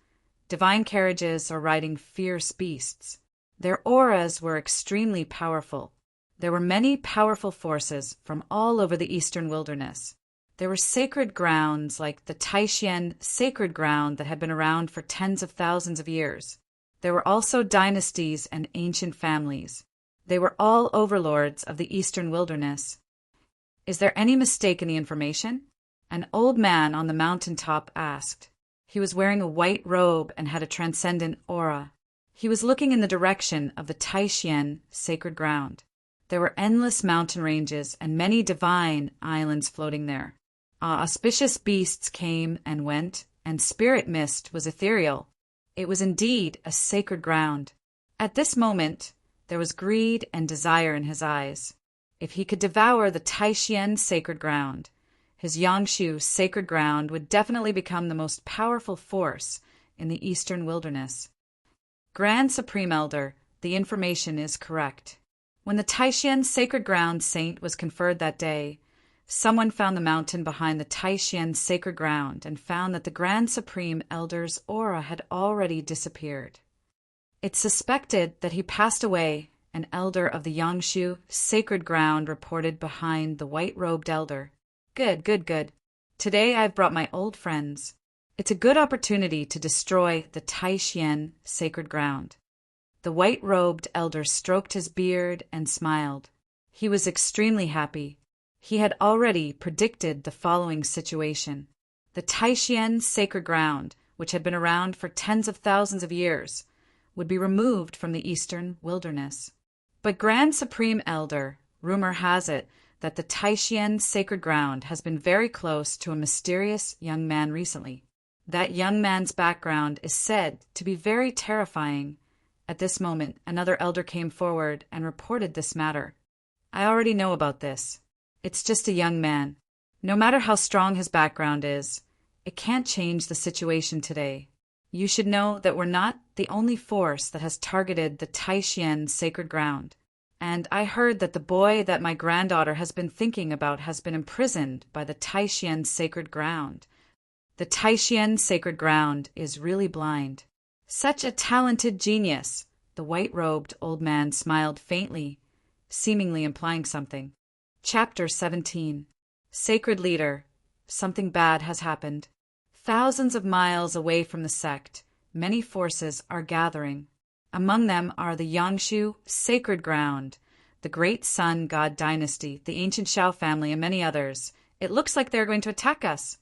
divine carriages, or riding fierce beasts. Their auras were extremely powerful. There were many powerful forces from all over the eastern wilderness. There were sacred grounds like the Taishan sacred ground that had been around for tens of thousands of years. There were also dynasties and ancient families. They were all overlords of the eastern wilderness. Is there any mistake in the information? An old man on the mountaintop asked. He was wearing a white robe and had a transcendent aura. He was looking in the direction of the Taishan sacred ground. There were endless mountain ranges and many divine islands floating there. Auspicious beasts came and went, and spirit mist was ethereal. It was indeed a sacred ground. At this moment, there was greed and desire in his eyes. If he could devour the Taishan sacred ground, his Yangshu sacred ground would definitely become the most powerful force in the eastern wilderness. Grand Supreme Elder, the information is correct. When the Taishan sacred ground saint was conferred that day, someone found the mountain behind the Taishan sacred ground and found that the Grand Supreme Elder's aura had already disappeared. It's suspected that he passed away. An elder of the Yangshu sacred ground reported behind the white-robed elder. Good, good, good. Today I've brought my old friends. It's a good opportunity to destroy the Taishan sacred ground. The white-robed elder stroked his beard and smiled. He was extremely happy. He had already predicted the following situation. The Taishan sacred ground, which had been around for tens of thousands of years, would be removed from the eastern wilderness. But Grand Supreme Elder, rumor has it that the Taishan sacred ground has been very close to a mysterious young man recently. That young man's background is said to be very terrifying. At this moment, another elder came forward and reported this matter. I already know about this. It's just a young man. No matter how strong his background is, it can't change the situation today. You should know that we're not the only force that has targeted the Taishan sacred ground. And I heard that the boy that my granddaughter has been thinking about has been imprisoned by the Taishan sacred ground. The Taishan sacred ground is really blind. Such a talented genius! The white-robed old man smiled faintly, seemingly implying something. Chapter 17. Sacred Leader. Something bad has happened. Thousands of miles away from the sect, many forces are gathering. Among them are the Yangshu sacred ground, the Great Sun God dynasty, the ancient Shao family, and many others. It looks like they're going to attack us.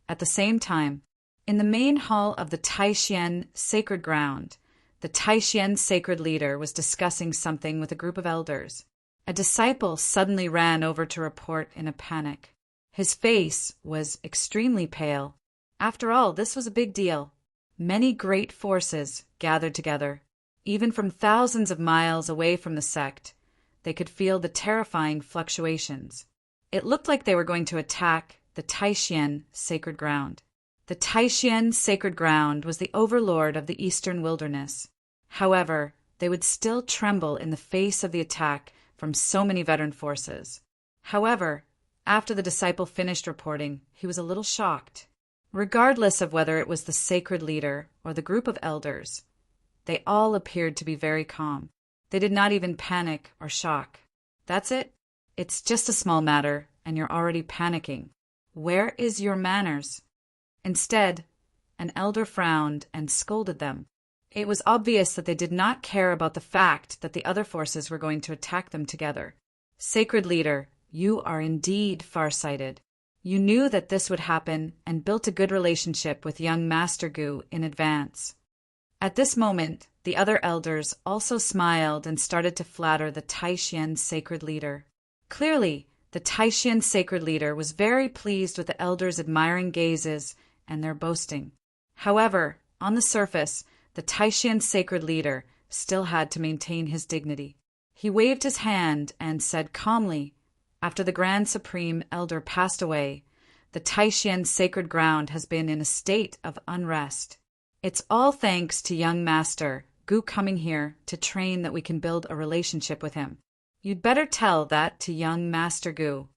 At the same time, in the main hall of the Taishan sacred ground, the Taishan sacred leader was discussing something with a group of elders. A disciple suddenly ran over to report in a panic. His face was extremely pale. After all, this was a big deal. Many great forces gathered together. Even from thousands of miles away from the sect, they could feel the terrifying fluctuations. It looked like they were going to attack the Taishan sacred ground. The Taishan sacred ground was the overlord of the eastern wilderness. However, they would still tremble in the face of the attack from so many veteran forces. However, after the disciple finished reporting, he was a little shocked. Regardless of whether it was the sacred leader or the group of elders, they all appeared to be very calm. They did not even panic or shock. That's it. It's just a small matter, and you're already panicking. Where is your manners? Instead, an elder frowned and scolded them. It was obvious that they did not care about the fact that the other forces were going to attack them together. Sacred Leader, you are indeed farsighted. You knew that this would happen and built a good relationship with young Master Gu in advance. At this moment, the other elders also smiled and started to flatter the Taishan sacred leader. Clearly, the Taishan sacred leader was very pleased with the elders' admiring gazes and their boasting. However, on the surface, the Taishan sacred leader still had to maintain his dignity. He waved his hand and said calmly, "After the Grand Supreme Elder passed away, the Taishan sacred ground has been in a state of unrest. It's all thanks to young Master Gu coming here to train that we can build a relationship with him. You'd better tell that to young Master Gu."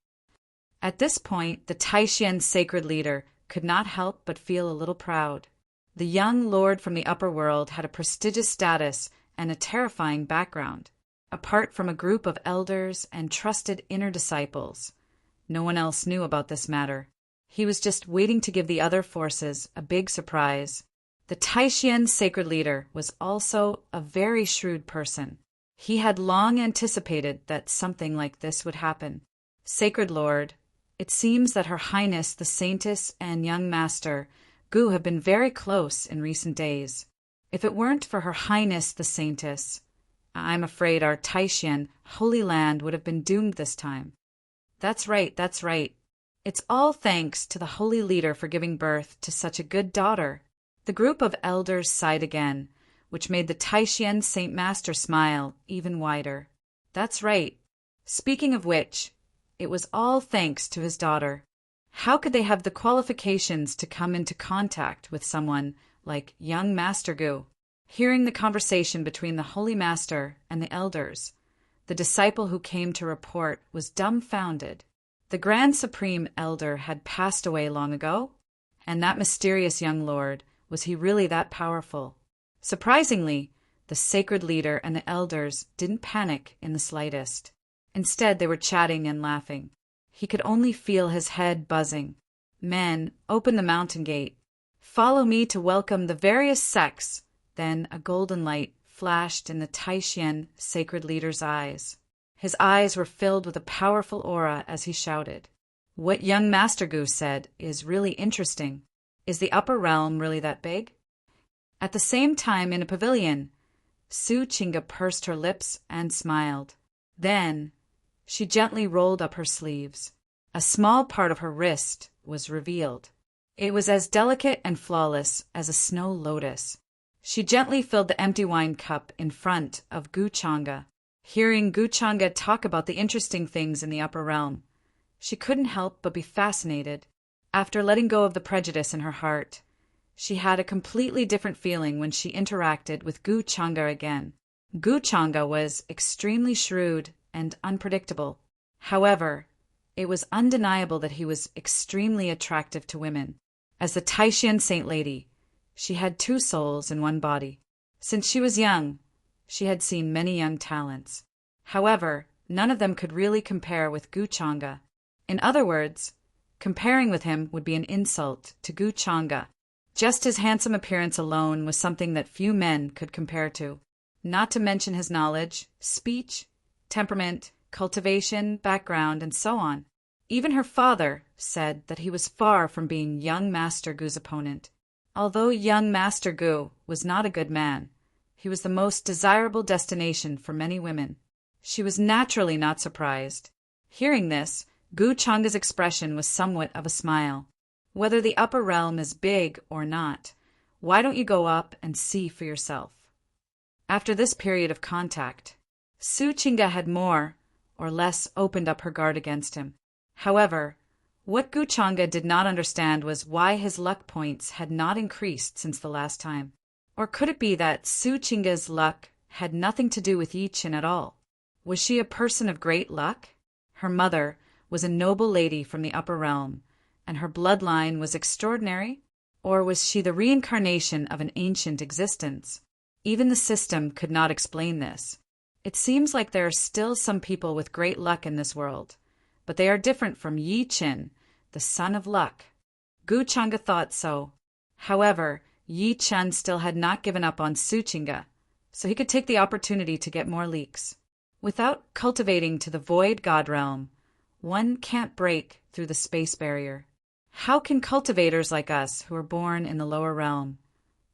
At this point, the Taishan sacred leader could not help but feel a little proud. The young lord from the upper world had a prestigious status and a terrifying background. Apart from a group of elders and trusted inner disciples, no one else knew about this matter. He was just waiting to give the other forces a big surprise. The Taishan sacred leader was also a very shrewd person. He had long anticipated that something like this would happen. "Sacred Lord, it seems that Her Highness the Saintess and young Master Gu have been very close in recent days. If it weren't for Her Highness the Saintess, I'm afraid our Taishan Holy Land would have been doomed this time." That's right, that's right. It's all thanks to the holy leader for giving birth to such a good daughter." The group of elders sighed again, which made the Taishan Saint Master smile even wider. "That's right. Speaking of which, it was all thanks to his daughter. How could they have the qualifications to come into contact with someone like young Master Gu?" Hearing the conversation between the Holy Master and the elders, the disciple who came to report was dumbfounded. The Grand Supreme Elder had passed away long ago, and that mysterious young lord, was he really that powerful? Surprisingly, the sacred leader and the elders didn't panic in the slightest. Instead, they were chatting and laughing. He could only feel his head buzzing. "Men, open the mountain gate. Follow me to welcome the various sects." Then a golden light flashed in the Taishan sacred leader's eyes. His eyes were filled with a powerful aura as he shouted, "What young Master Gu said is really interesting. Is the upper realm really that big?" At the same time, in a pavilion, Su Chinga pursed her lips and smiled. Then she gently rolled up her sleeves. A small part of her wrist was revealed. It was as delicate and flawless as a snow lotus. She gently filled the empty wine cup in front of Gu Changa. Hearing Gu Changa talk about the interesting things in the upper realm, she couldn't help but be fascinated. After letting go of the prejudice in her heart, she had a completely different feeling when she interacted with Gu Changa again. Gu Changa was extremely shrewd and unpredictable. However, it was undeniable that he was extremely attractive to women. As the Taishan Saint Lady, she had two souls in one body. Since she was young, she had seen many young talents. However, none of them could really compare with Gu Changa. In other words, comparing with him would be an insult to Gu Changa. Just his handsome appearance alone was something that few men could compare to, not to mention his knowledge, speech, temperament, cultivation, background, and so on. Even her father said that he was far from being young Master Gu's opponent. Although young Master Gu was not a good man, he was the most desirable destination for many women. She was naturally not surprised. Hearing this, Gu Changa's expression was somewhat of a smile. "Whether the upper realm is big or not, why don't you go up and see for yourself?" After this period of contact, Su Chinga had more or less opened up her guard against him. However, what Gu Changa did not understand was why his luck points had not increased since the last time. Or could it be that Su Chinga's luck had nothing to do with Yi Chin at all? Was she a person of great luck? Her mother was a noble lady from the upper realm, and her bloodline was extraordinary? Or was she the reincarnation of an ancient existence? Even the system could not explain this. It seems like there are still some people with great luck in this world, but they are different from Yi Chin, the son of luck. Gu Changa thought so. However, Yi Chin still had not given up on Su Chinga, so he could take the opportunity to get more leaks. Without cultivating to the void god realm, one can't break through the space barrier. How can cultivators like us, who are born in the lower realm,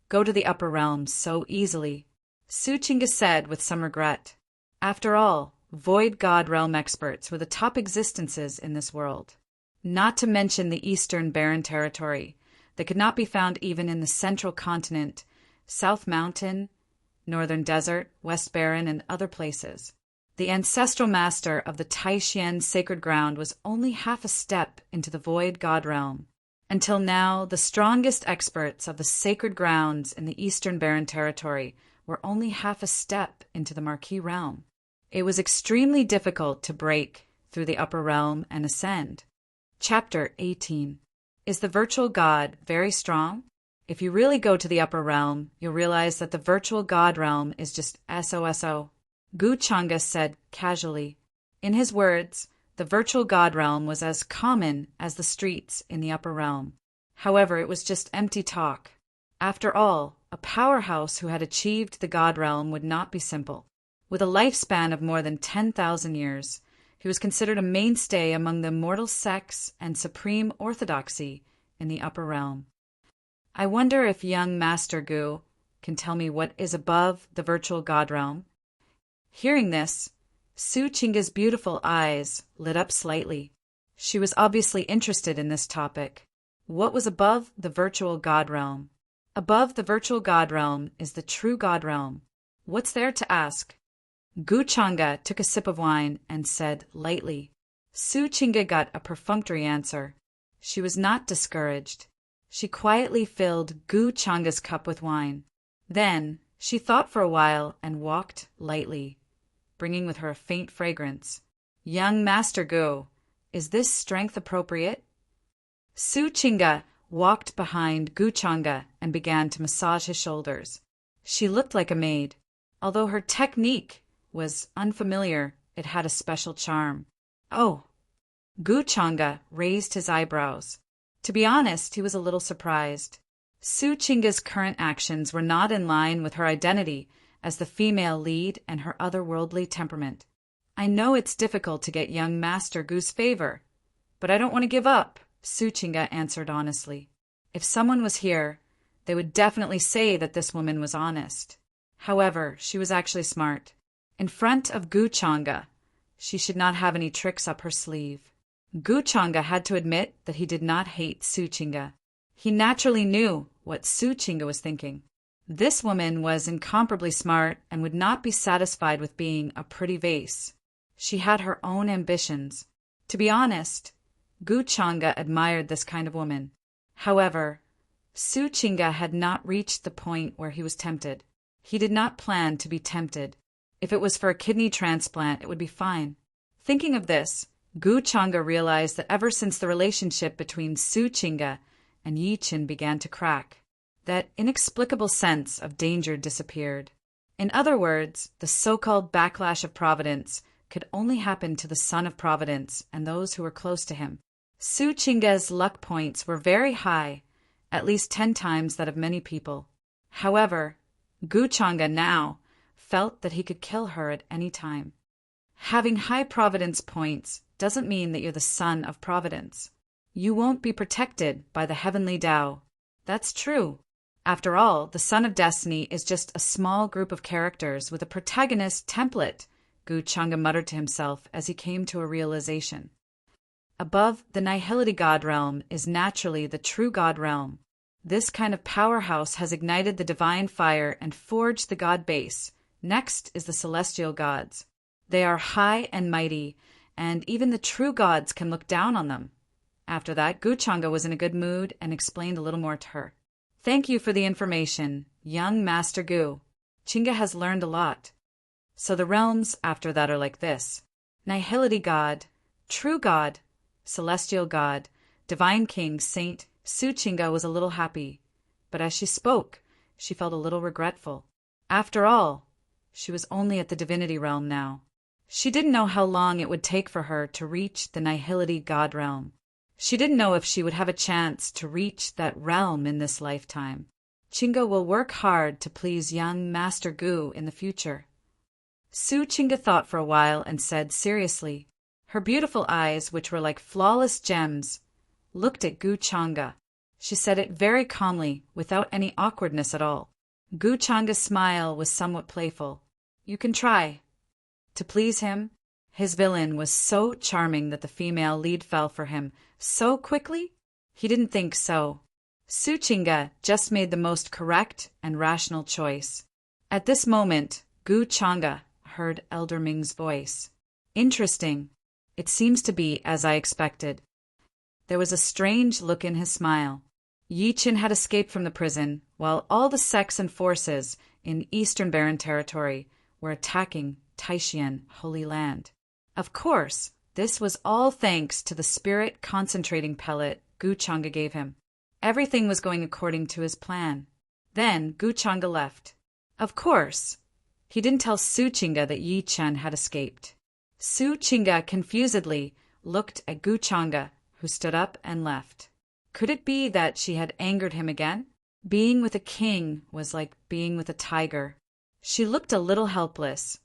go to the upper realms so easily? Suchinga said with some regret. After all, void god realm experts were the top existences in this world. Not to mention the eastern barren territory that could not be found even in the central continent, South Mountain, Northern Desert, West Barren, and other places. The ancestral master of the Taishan sacred ground was only half a step into the void god realm. Until now, the strongest experts of the sacred grounds in the eastern barren territory were only half a step into the Marquis realm. It was extremely difficult to break through the upper realm and ascend. Chapter 18. Is the virtual god very strong? If you really go to the upper realm, you'll realize that the virtual god realm is just SOSO. Gu Changa said casually. In his words, the virtual god realm was as common as the streets in the upper realm. However, it was just empty talk. After all, a powerhouse who had achieved the god realm would not be simple. With a lifespan of more than 10,000 years, he was considered a mainstay among the immortal sects and supreme orthodoxy in the upper realm. I wonder if young Master Gu can tell me what is above the virtual god realm. Hearing this, Suchinga's beautiful eyes lit up slightly. She was obviously interested in this topic. What was above the virtual god realm? Above the virtual god realm is the true god realm. What's there to ask? Gu Changa took a sip of wine and said lightly. Suchinga got a perfunctory answer. She was not discouraged. She quietly filled Gu Changa's cup with wine. Then she thought for a while and walked lightly, bringing with her a faint fragrance. Young Master Gu, is this strength appropriate? Suchinga walked behind Gu Changa and began to massage his shoulders. She looked like a maid. Although her technique was unfamiliar, it had a special charm. Oh! Gu Changa raised his eyebrows. To be honest, he was a little surprised. Suchinga's current actions were not in line with her identity as the female lead and her otherworldly temperament. I know it's difficult to get young Master Gu's favor, but I don't want to give up, Suchinga answered honestly. If someone was here, they would definitely say that this woman was honest. However, she was actually smart. In front of Gu Changa, she should not have any tricks up her sleeve. Gu Changa had to admit that he did not hate Suchinga. He naturally knew what Suchinga was thinking. This woman was incomparably smart and would not be satisfied with being a pretty vase. She had her own ambitions. To be honest, Gu Changa admired this kind of woman. However, Suchinga had not reached the point where he was tempted. He did not plan to be tempted. If it was for a kidney transplant, it would be fine. Thinking of this, Gu Changa realized that ever since the relationship between Suchinga and Yichin began to crack, that inexplicable sense of danger disappeared. In other words, the so-called backlash of Providence could only happen to the son of Providence and those who were close to him. Suchinga's luck points were very high, at least 10 times that of many people. However, Gu Changa now felt that he could kill her at any time. Having high Providence points doesn't mean that you're the son of Providence. You won't be protected by the heavenly Tao. That's true. After all, the Son of Destiny is just a small group of characters with a protagonist template, Gu Changa muttered to himself as he came to a realization. Above the Nihility God realm is naturally the true God realm. This kind of powerhouse has ignited the divine fire and forged the God base. Next is the celestial gods. They are high and mighty, and even the true gods can look down on them. After that, Gu Changa was in a good mood and explained a little more to her. Thank you for the information, young Master Gu. Chinga has learned a lot. So the realms after that are like this. Nihility God, True God, Celestial God, Divine King, Saint. Suchinga was a little happy, but as she spoke, she felt a little regretful. After all, she was only at the divinity realm now. She didn't know how long it would take for her to reach the Nihility God realm. She didn't know if she would have a chance to reach that realm in this lifetime. Chinga will work hard to please young Master Gu in the future. Suchinga thought for a while and said seriously. Her beautiful eyes, which were like flawless gems, looked at Gu Changa. She said it very calmly, without any awkwardness at all. Gu Changa's smile was somewhat playful. "You can try." To please him, his villain was so charming that the female lead fell for him so quickly? He didn't think so. Su Chinga just made the most correct and rational choice. At this moment, Gu Changa heard Elder Ming's voice. "Interesting. It seems to be as I expected." There was a strange look in his smile. Yi Qin had escaped from the prison, while all the sects and forces in Eastern Barren Territory were attacking Taishan Holy Land. Of course, this was all thanks to the spirit concentrating pellet Gu Changa gave him. Everything was going according to his plan. Then Gu Changa left. Of course, he didn't tell Su Chinga that Yi Chen had escaped. Su Chinga confusedly looked at Gu Changa, who stood up and left. Could it be that she had angered him again? Being with a king was like being with a tiger. She looked a little helpless,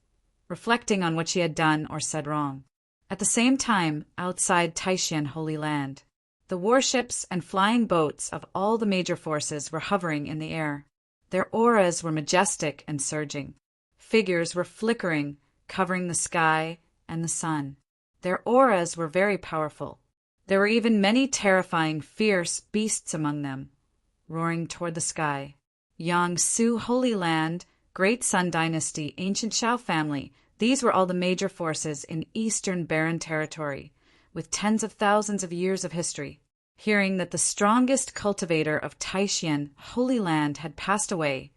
reflecting on what she had done or said wrong. At the same time, outside Taishan Holy Land, the warships and flying boats of all the major forces were hovering in the air. Their auras were majestic and surging. Figures were flickering, covering the sky and the sun. Their auras were very powerful. There were even many terrifying, fierce beasts among them, roaring toward the sky. Yangsu Holy Land, Great Sun Dynasty, Ancient Shao family, these were all the major forces in Eastern Barren Territory, with tens of thousands of years of history. Hearing that the strongest cultivator of Taishan Holy Land had passed away,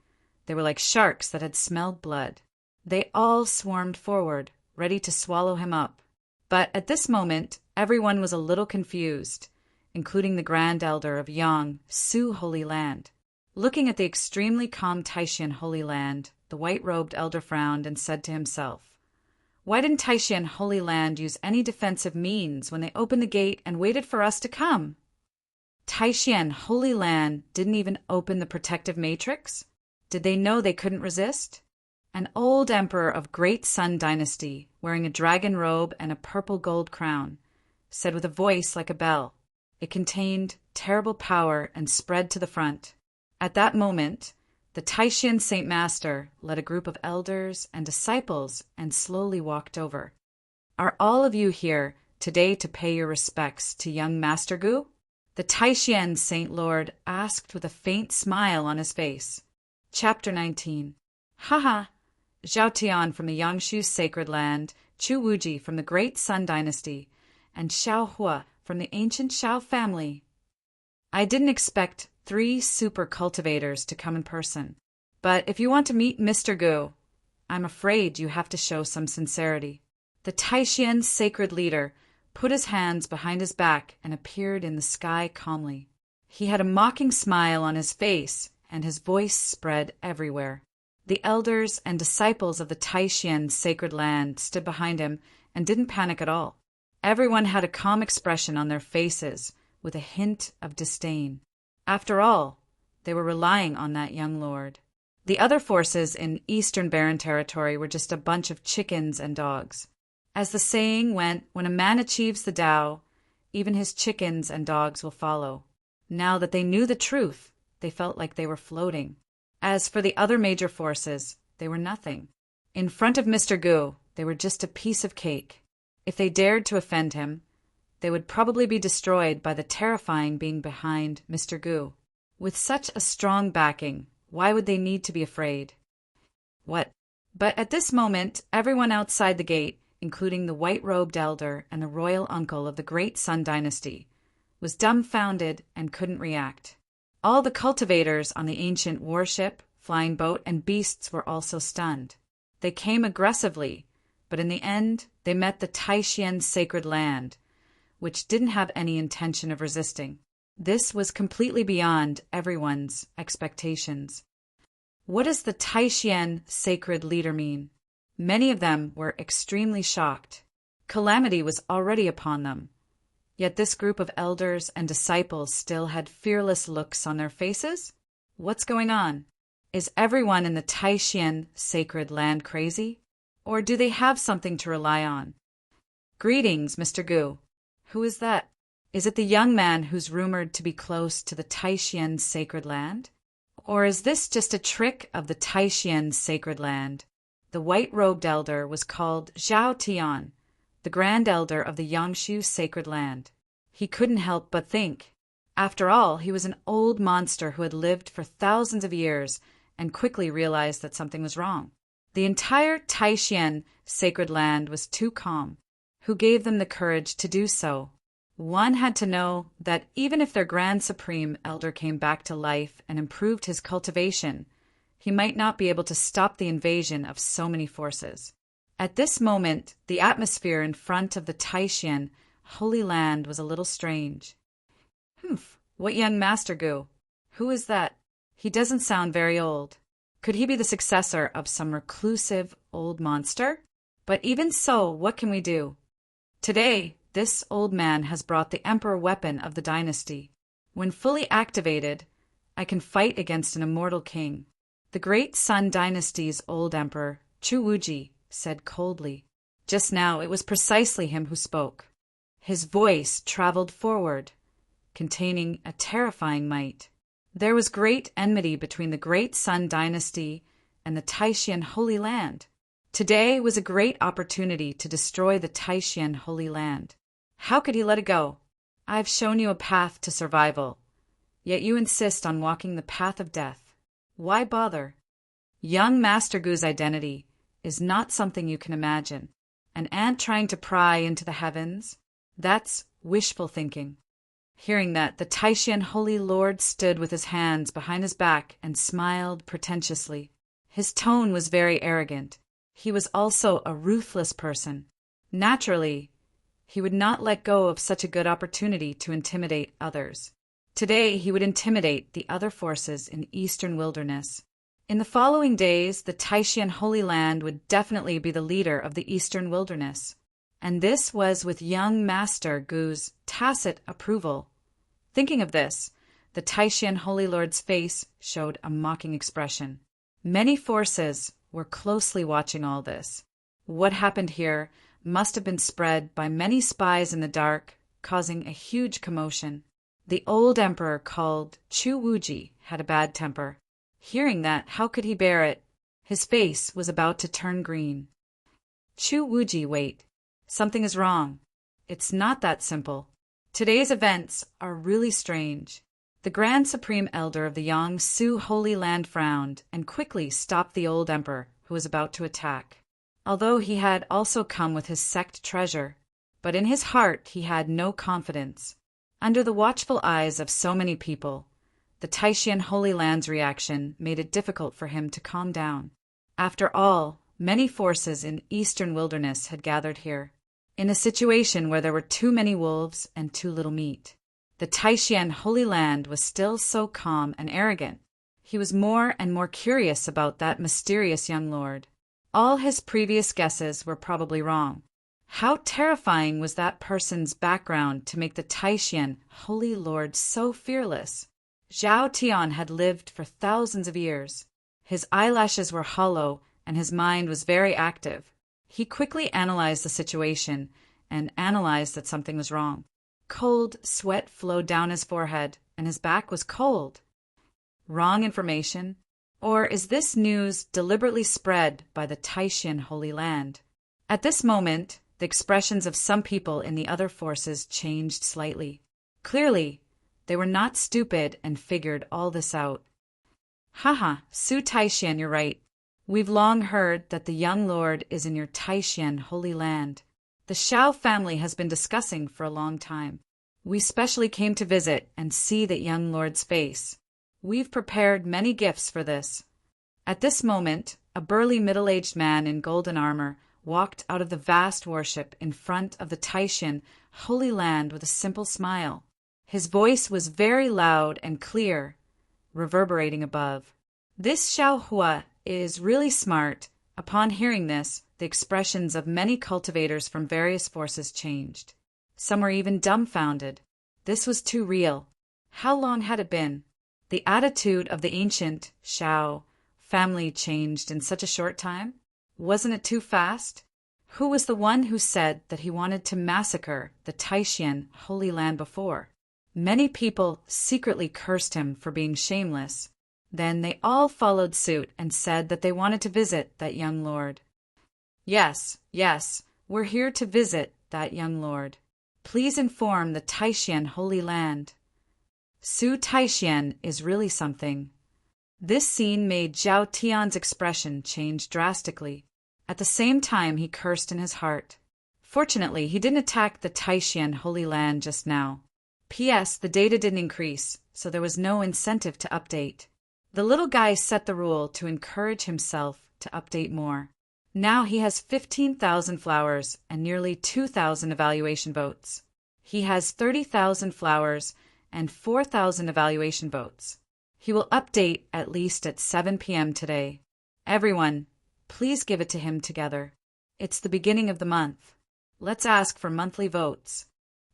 they were like sharks that had smelled blood. They all swarmed forward, ready to swallow him up. But at this moment, everyone was a little confused, including the Grand Elder of Yang Su Holy Land. Looking at the extremely calm Taishan Holy Land, the white-robed elder frowned and said to himself, "Why didn't Taishan Holy Land use any defensive means when they opened the gate and waited for us to come? Taishan Holy Land didn't even open the protective matrix? Did they know they couldn't resist?" An old emperor of Great Sun Dynasty, wearing a dragon robe and a purple gold crown, said with a voice like a bell. It contained terrible power and spread to the front. At that moment, the Taishan Saint Master led a group of elders and disciples and slowly walked over. "Are all of you here today to pay your respects to young Master Gu?" The Taishan Saint Lord asked with a faint smile on his face. Chapter 19. Haha! Zhao Tian from the Yangshu Sacred Land, Chu Wuji from the Great Sun Dynasty, and Xiao Hua from the Ancient Shao family. I didn't expect 3 super cultivators to come in person, but if you want to meet Mr. Gu, I'm afraid you have to show some sincerity. The Taishan Sacred Leader put his hands behind his back and appeared in the sky calmly. He had a mocking smile on his face, and his voice spread everywhere. The elders and disciples of the Taishan Sacred Land stood behind him and didn't panic at all. Everyone had a calm expression on their faces, with a hint of disdain. After all, they were relying on that young lord. The other forces in Eastern Barren Territory were just a bunch of chickens and dogs. As the saying went, when a man achieves the Tao, even his chickens and dogs will follow. Now that they knew the truth, they felt like they were floating. As for the other major forces, they were nothing. In front of Mr. Gu, they were just a piece of cake. If they dared to offend him, they would probably be destroyed by the terrifying being behind Mr. Gu. With such a strong backing, why would they need to be afraid? What? But at this moment, everyone outside the gate, including the white-robed elder and the royal uncle of the Great Sun Dynasty, was dumbfounded and couldn't react. All the cultivators on the ancient warship, flying boat, and beasts were also stunned. They came aggressively, but in the end, they met the Taishan Sacred Land, which didn't have any intention of resisting. This was completely beyond everyone's expectations. What does the Taishan Sacred Leader mean? Many of them were extremely shocked. Calamity was already upon them. Yet this group of elders and disciples still had fearless looks on their faces? What's going on? Is everyone in the Taishan Sacred Land crazy? Or do they have something to rely on? Greetings, Mr. Gu. Who is that? Is it the young man who's rumored to be close to the Taishan sacred land? Or is this just a trick of the Taishan sacred land? The white-robed elder was called Zhao Tian, the grand elder of the Yangshu sacred land. He couldn't help but think. After all, he was an old monster who had lived for thousands of years and quickly realized that something was wrong. The entire Taishan sacred land was too calm. Who gave them the courage to do so? One had to know that even if their Grand Supreme Elder came back to life and improved his cultivation, he might not be able to stop the invasion of so many forces. At this moment, the atmosphere in front of the Taishan Holy Land was a little strange. What young Master Gu? Who is that? He doesn't sound very old. Could he be the successor of some reclusive old monster? But even so, what can we do? Today, this old man has brought the emperor weapon of the dynasty. When fully activated, I can fight against an immortal king. The great Sun Dynasty's old emperor, Chu Wuji, said coldly. Just now it was precisely him who spoke. His voice traveled forward, containing a terrifying might. There was great enmity between the great Sun Dynasty and the Taishan Holy Land. Today was a great opportunity to destroy the Taishan Holy Land. How could he let it go? I've shown you a path to survival, yet you insist on walking the path of death. Why bother? Young Master Gu's identity is not something you can imagine. An ant trying to pry into the heavens? That's wishful thinking. Hearing that, the Taishan Holy Lord stood with his hands behind his back and smiled pretentiously. His tone was very arrogant. He was also a ruthless person. Naturally, he would not let go of such a good opportunity to intimidate others. Today, he would intimidate the other forces in Eastern Wilderness. In the following days, the Taishan Holy Land would definitely be the leader of the Eastern Wilderness. And this was with young Master Gu's tacit approval. Thinking of this, the Taishan Holy Lord's face showed a mocking expression. Many forces were closely watching all this. What happened here must have been spread by many spies in the dark, causing a huge commotion. The old emperor called Chu Wuji had a bad temper. Hearing that, how could he bear it? His face was about to turn green. Chu Wuji, wait. Something is wrong. It's not that simple. Today's events are really strange. The Grand Supreme Elder of the Yangsu Holy Land frowned and quickly stopped the old emperor who was about to attack. Although he had also come with his sect treasure, but in his heart he had no confidence. Under the watchful eyes of so many people, the Taishan Holy Land's reaction made it difficult for him to calm down. After all, many forces in Eastern Wilderness had gathered here, in a situation where there were too many wolves and too little meat. The Taishan Holy Land was still so calm and arrogant. He was more and more curious about that mysterious young lord. All his previous guesses were probably wrong. How terrifying was that person's background to make the Taishan Holy Lord so fearless? Zhao Tian had lived for thousands of years. His eyelashes were hollow and his mind was very active. He quickly analyzed the situation and analyzed that something was wrong. Cold sweat flowed down his forehead and his back was cold. Wrong information? Or is this news deliberately spread by the Taishan Holy Land? At this moment, the expressions of some people in the other forces changed slightly. Clearly, they were not stupid and figured all this out. Haha, Su Taishan, you're right. We've long heard that the young lord is in your Taishan Holy Land. The Shao family has been discussing for a long time. We specially came to visit and see that young lord's face. We've prepared many gifts for this. At this moment, a burly middle-aged man in golden armor walked out of the vast worship in front of the Taishan Holy Land with a simple smile. His voice was very loud and clear, reverberating above. This Xiao Hua is really smart. Upon hearing this, the expressions of many cultivators from various forces changed. Some were even dumbfounded. This was too real. How long had it been? The attitude of the ancient Shao family changed in such a short time? Wasn't it too fast? Who was the one who said that he wanted to massacre the Taishan Holy Land before? Many people secretly cursed him for being shameless. Then they all followed suit and said that they wanted to visit that young lord. Yes, yes, we're here to visit that young lord. Please inform the Taishan Holy Land. Su Taishan is really something. This scene made Zhao Tian's expression change drastically. At the same time, he cursed in his heart. Fortunately, he didn't attack the Taishan Holy Land just now. P.S. The data didn't increase, so there was no incentive to update. The little guy set the rule to encourage himself to update more. Now he has 15,000 flowers and nearly 2,000 evaluation votes. He has 30,000 flowers and 4,000 evaluation votes. He will update at least at 7 p.m. today. Everyone, please give it to him together. It's the beginning of the month. Let's ask for monthly votes.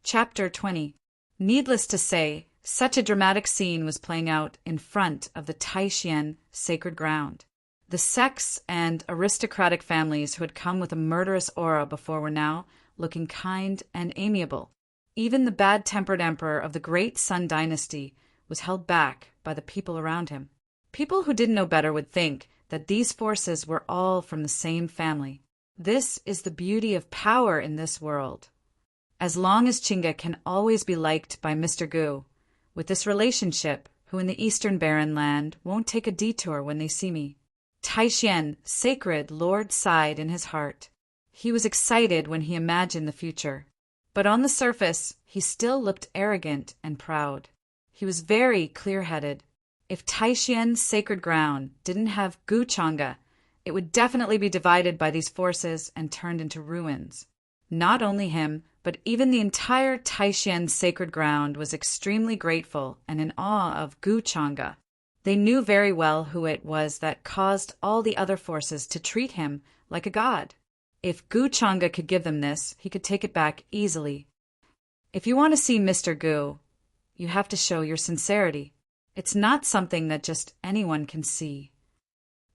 Chapter 20. Needless to say, such a dramatic scene was playing out in front of the Taishan sacred ground. The sects and aristocratic families who had come with a murderous aura before were now looking kind and amiable. Even the bad-tempered emperor of the Great Sun Dynasty was held back by the people around him. People who didn't know better would think that these forces were all from the same family. This is the beauty of power in this world. As long as Chinga can always be liked by Mr. Gu, with this relationship, who in the Eastern Barren Land won't take a detour when they see me. Taishan, sacred lord, sighed in his heart. He was excited when he imagined the future. But on the surface, he still looked arrogant and proud. He was very clear-headed. If Taishan's sacred ground didn't have Gu Changa, it would definitely be divided by these forces and turned into ruins. Not only him, but even the entire Taishan sacred ground was extremely grateful and in awe of Gu Changa. They knew very well who it was that caused all the other forces to treat him like a god. If Gu Changa could give them this, he could take it back easily. If you want to see Mr. Gu, you have to show your sincerity. It's not something that just anyone can see.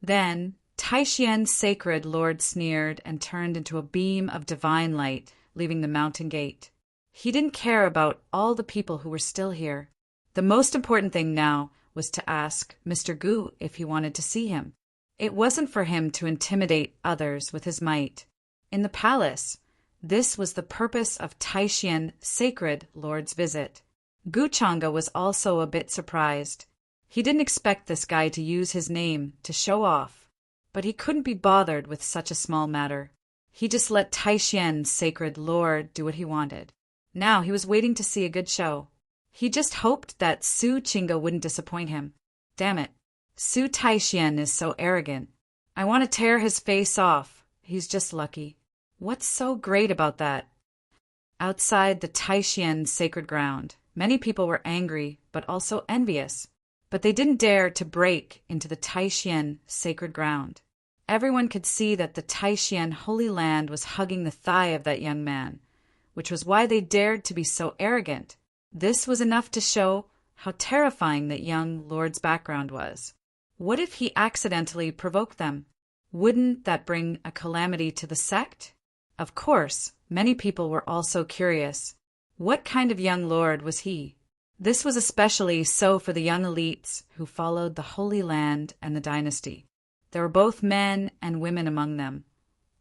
Then Taishan's sacred lord sneered and turned into a beam of divine light, leaving the mountain gate. He didn't care about all the people who were still here. The most important thing now was to ask Mr. Gu if he wanted to see him. It wasn't for him to intimidate others with his might. In the palace, this was the purpose of Taishan sacred lord's visit. Gu Changa was also a bit surprised. He didn't expect this guy to use his name to show off, but he couldn't be bothered with such a small matter. He just let Taishan's sacred lord do what he wanted. Now he was waiting to see a good show. He just hoped that Su Chinga wouldn't disappoint him. Damn it. Su Taishan is so arrogant. I want to tear his face off. He's just lucky. What's so great about that? Outside the Taishan sacred ground, many people were angry but also envious. But they didn't dare to break into the Taishan sacred ground. Everyone could see that the Taishan Holy Land was hugging the thigh of that young man, which was why they dared to be so arrogant. This was enough to show how terrifying that young lord's background was. What if he accidentally provoked them? Wouldn't that bring a calamity to the sect? Of course, many people were also curious. What kind of young lord was he? This was especially so for the young elites who followed the Holy Land and the dynasty. There were both men and women among them,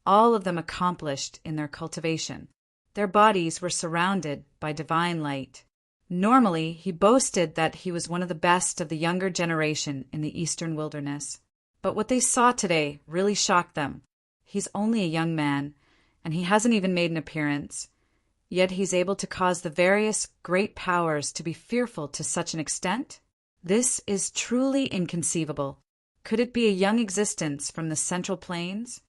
all of them accomplished in their cultivation. Their bodies were surrounded by divine light. Normally, he boasted that he was one of the best of the younger generation in the eastern wilderness. But what they saw today really shocked them. He's only a young man, and he hasn't even made an appearance. Yet he's able to cause the various great powers to be fearful to such an extent? This is truly inconceivable. Could it be a young existence from the Central Plains?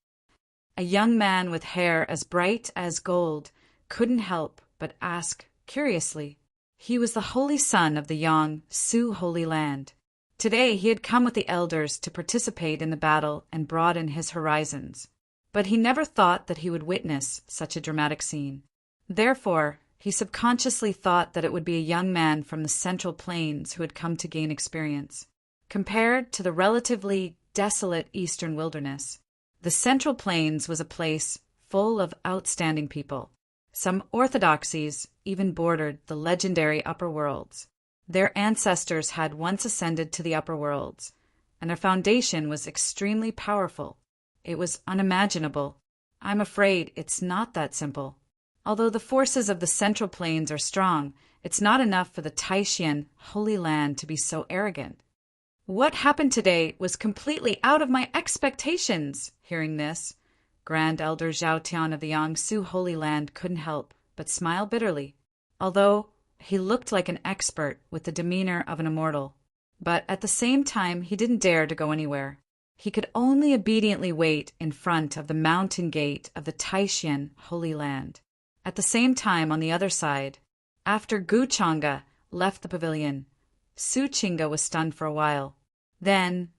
A young man with hair as bright as gold couldn't help but ask curiously. He was the holy son of the Yang Su Holy Land. Today he had come with the elders to participate in the battle and broaden his horizons. But he never thought that he would witness such a dramatic scene. Therefore, he subconsciously thought that it would be a young man from the Central Plains who had come to gain experience. Compared to the relatively desolate eastern wilderness, the Central Plains was a place full of outstanding people. Some orthodoxies even bordered the legendary upper worlds. Their ancestors had once ascended to the upper worlds, and their foundation was extremely powerful. It was unimaginable. I'm afraid it's not that simple. Although the forces of the Central Plains are strong, it's not enough for the Taishan Holy Land to be so arrogant. What happened today was completely out of my expectations. Hearing this, Grand Elder Zhao Tian of the Yangtze Holy Land couldn't help but smile bitterly, although he looked like an expert with the demeanor of an immortal. But at the same time, he didn't dare to go anywhere. He could only obediently wait in front of the mountain gate of the Taishan Holy Land. At the same time, on the other side, after Gu Chang'e left the pavilion, Su Qing'e was stunned for a while. Then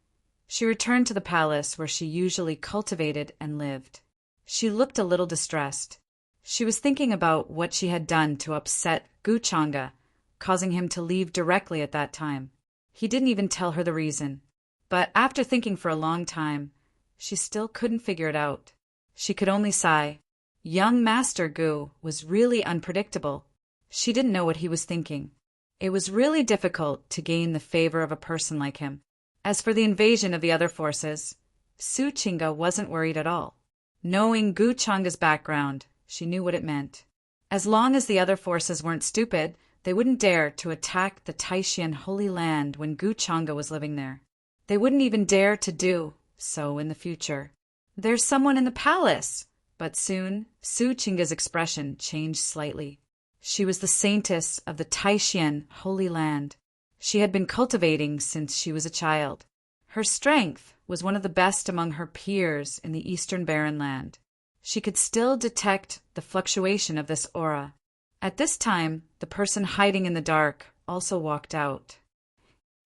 she returned to the palace where she usually cultivated and lived. She looked a little distressed. She was thinking about what she had done to upset Gu Chang'e, causing him to leave directly at that time. He didn't even tell her the reason. But after thinking for a long time, she still couldn't figure it out. She could only sigh. Young Master Gu was really unpredictable. She didn't know what he was thinking. It was really difficult to gain the favor of a person like him. As for the invasion of the other forces, Su Qing'e wasn't worried at all. Knowing Gu Chang'e's background, she knew what it meant. As long as the other forces weren't stupid, they wouldn't dare to attack the Taishan Holy Land when Gu Chang'e was living there. They wouldn't even dare to do so in the future. There's someone in the palace! But soon, Su Qing'e's expression changed slightly. She was the saintess of the Taishan Holy Land. She had been cultivating since she was a child. Her strength was one of the best among her peers in the Eastern Barren Land. She could still detect the fluctuation of this aura. At this time, the person hiding in the dark also walked out.